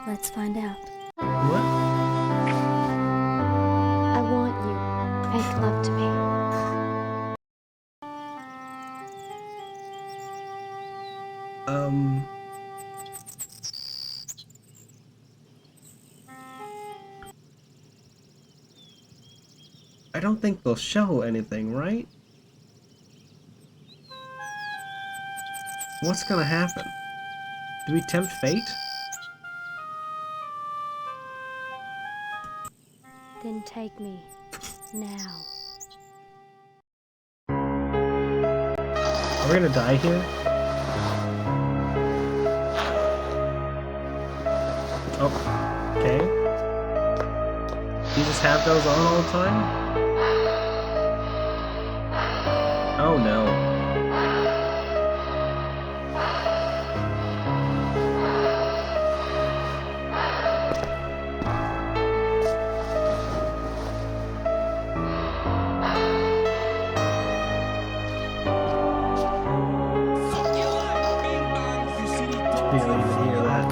Let's find out. What? I want you. Make love to me. I don't think they'll show anything, right? What's gonna happen? Do we tempt fate? Then take me. Now. Are we gonna die here? Oh, okay. You just have those on all the time? Oh no. You don't even hear that.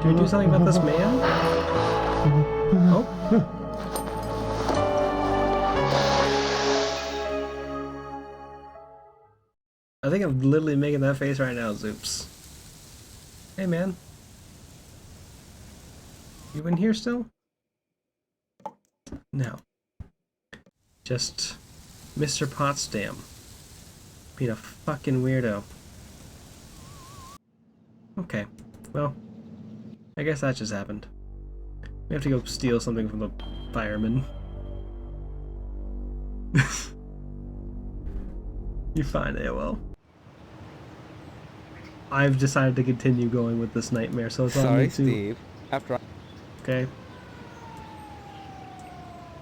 Can we do something about this man? Oh. I think I'm literally making that face right now, Zoops. Hey man. You in here still? No. Just Mr. Potsdam being a fucking weirdo. Okay, well, I guess that just happened. We have to go steal something from the fireman. You're fine, AOL. I've decided to continue going with this nightmare, so it's on me too. Steve. After Okay.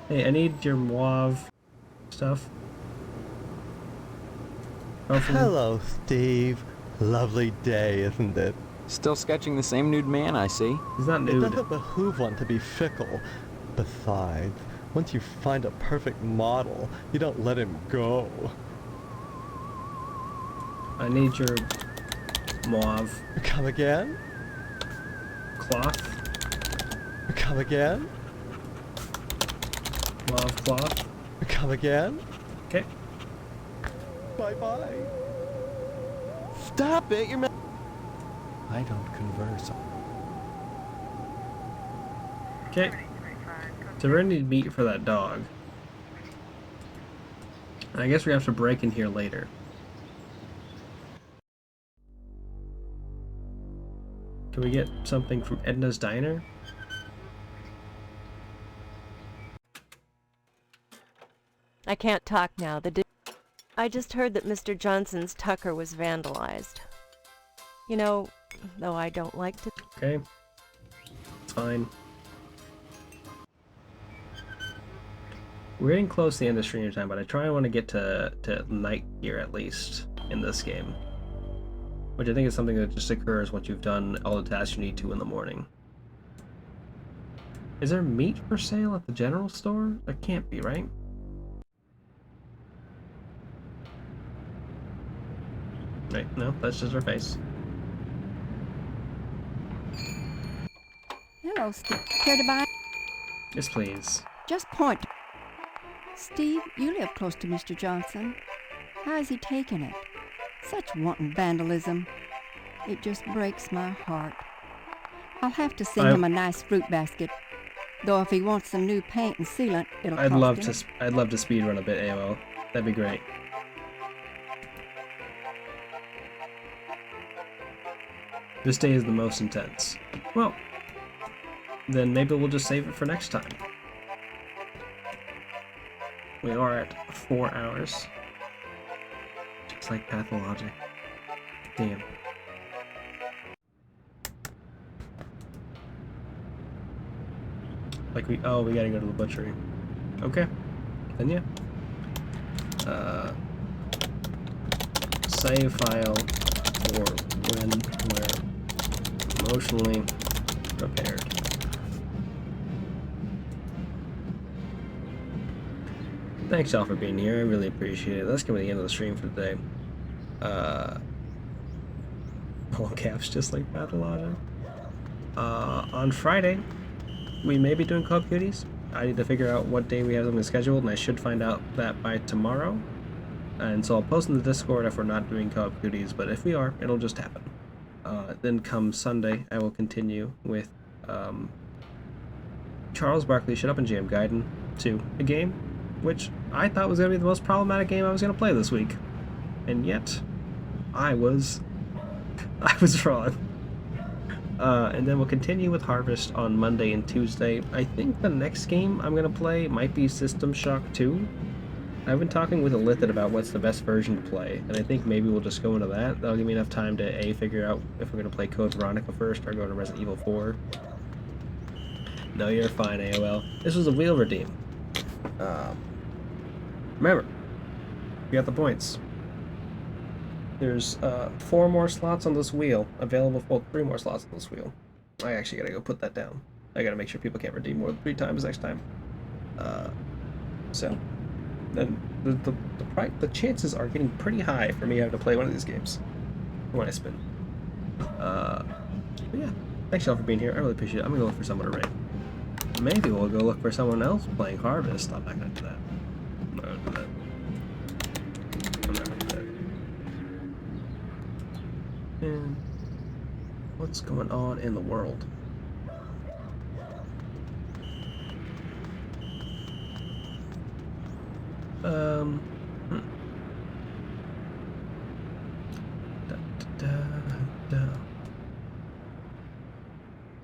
Hey, I need your mauve stuff. Hopefully. Hello, Steve. Lovely day, isn't it? Still sketching the same nude man, I see. He's not It nude. doesn't behoove one to be fickle. Besides, once you find a perfect model, you don't let him go. I need your mauve Come again? cloth. Come again? Mauve cloth. Come again? Okay. Bye-bye. Stop it, you're I don't converse. Okay. So we're gonna need meat for that dog. I guess we have to break in here later. Can we get something from Edna's Diner? I can't talk now. I just heard that Mr. Johnson's Tucker was vandalized. You know, though I don't like to... Okay. It's fine. We're getting close to the end of stream time, but I want to get to night here at least in this game. Which I think is something that just occurs once you've done all the tasks you need to in the morning. Is there meat for sale at the general store? There can't be, right? Right, no, that's just her face. Hello, Steve. Care to buy? Yes, please. Just point. Steve, you live close to Mr. Johnson. How is he taking it? Such wanton vandalism. It just breaks my heart. I'll have to send him a nice fruit basket. Though if he wants some new paint and sealant, it'll cost him. I'd love to speed run a bit, AOL. That'd be great. This day is the most intense. Well, then maybe we'll just save it for next time. We are at 4 hours. Just like pathologic. Damn. Like we gotta go to the butchery. Okay. Then yeah. Save file for when we're emotionally prepared. Thanks y'all for being here, I really appreciate it. That's gonna be the end of the stream for today. All caps just like pathologic. On Friday, we may be doing Club Cuties. I need to figure out what day we have something scheduled, and I should find out that by tomorrow. And so I'll post in the Discord if we're not doing Co-op Cuties, but if we are, it'll just happen. Then come Sunday, I will continue with Charles Barkley Shut Up and Jam Gaiden 2, a game which I thought was going to be the most problematic game I was going to play this week. And yet, I was wrong. And then we'll continue with Harvest on Monday and Tuesday. I think the next game I'm going to play might be System Shock 2. I've been talking with Elithid about what's the best version to play, and I think maybe we'll just go into that. That'll give me enough time to A, figure out if we're going to play Code Veronica first or go to Resident Evil 4. No, you're fine, AOL. This was a wheel redeem. Remember, you got the points. There's 4 more slots on this wheel available. Well, 3 more slots on this wheel. I actually gotta go put that down. I gotta make sure people can't redeem more than 3 times next time. So, then the chances are getting pretty high for me having to play one of these games when I spin. But yeah, thanks y'all for being here. I really appreciate it. I'm gonna go look for someone to raid. Maybe we'll go look for someone else playing Harvest. I'm not gonna do that. I'm not gonna do that. I'm not gonna do that. And what's going on in the world?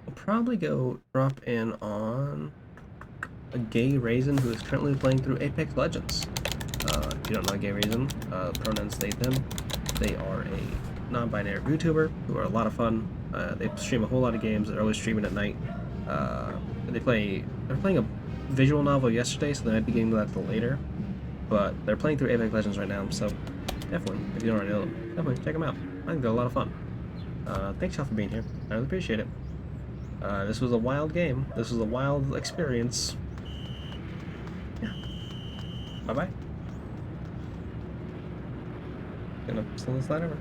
We'll probably go drop in on a gay raisin who is currently playing through Apex Legends. If you don't know Gay Raisin, pronouns they them. They are a non-binary YouTuber who are a lot of fun. They stream a whole lot of games. They're always streaming at night. They're playing a visual novel yesterday, so they might be getting to that till later. But they're playing through Apex Legends right now, so definitely, if you don't already know them, definitely check them out. I think they're a lot of fun. Thanks y'all for being here. I really appreciate it. This was a wild game. This was a wild experience. Yeah. Bye-bye. Gonna send this slide over.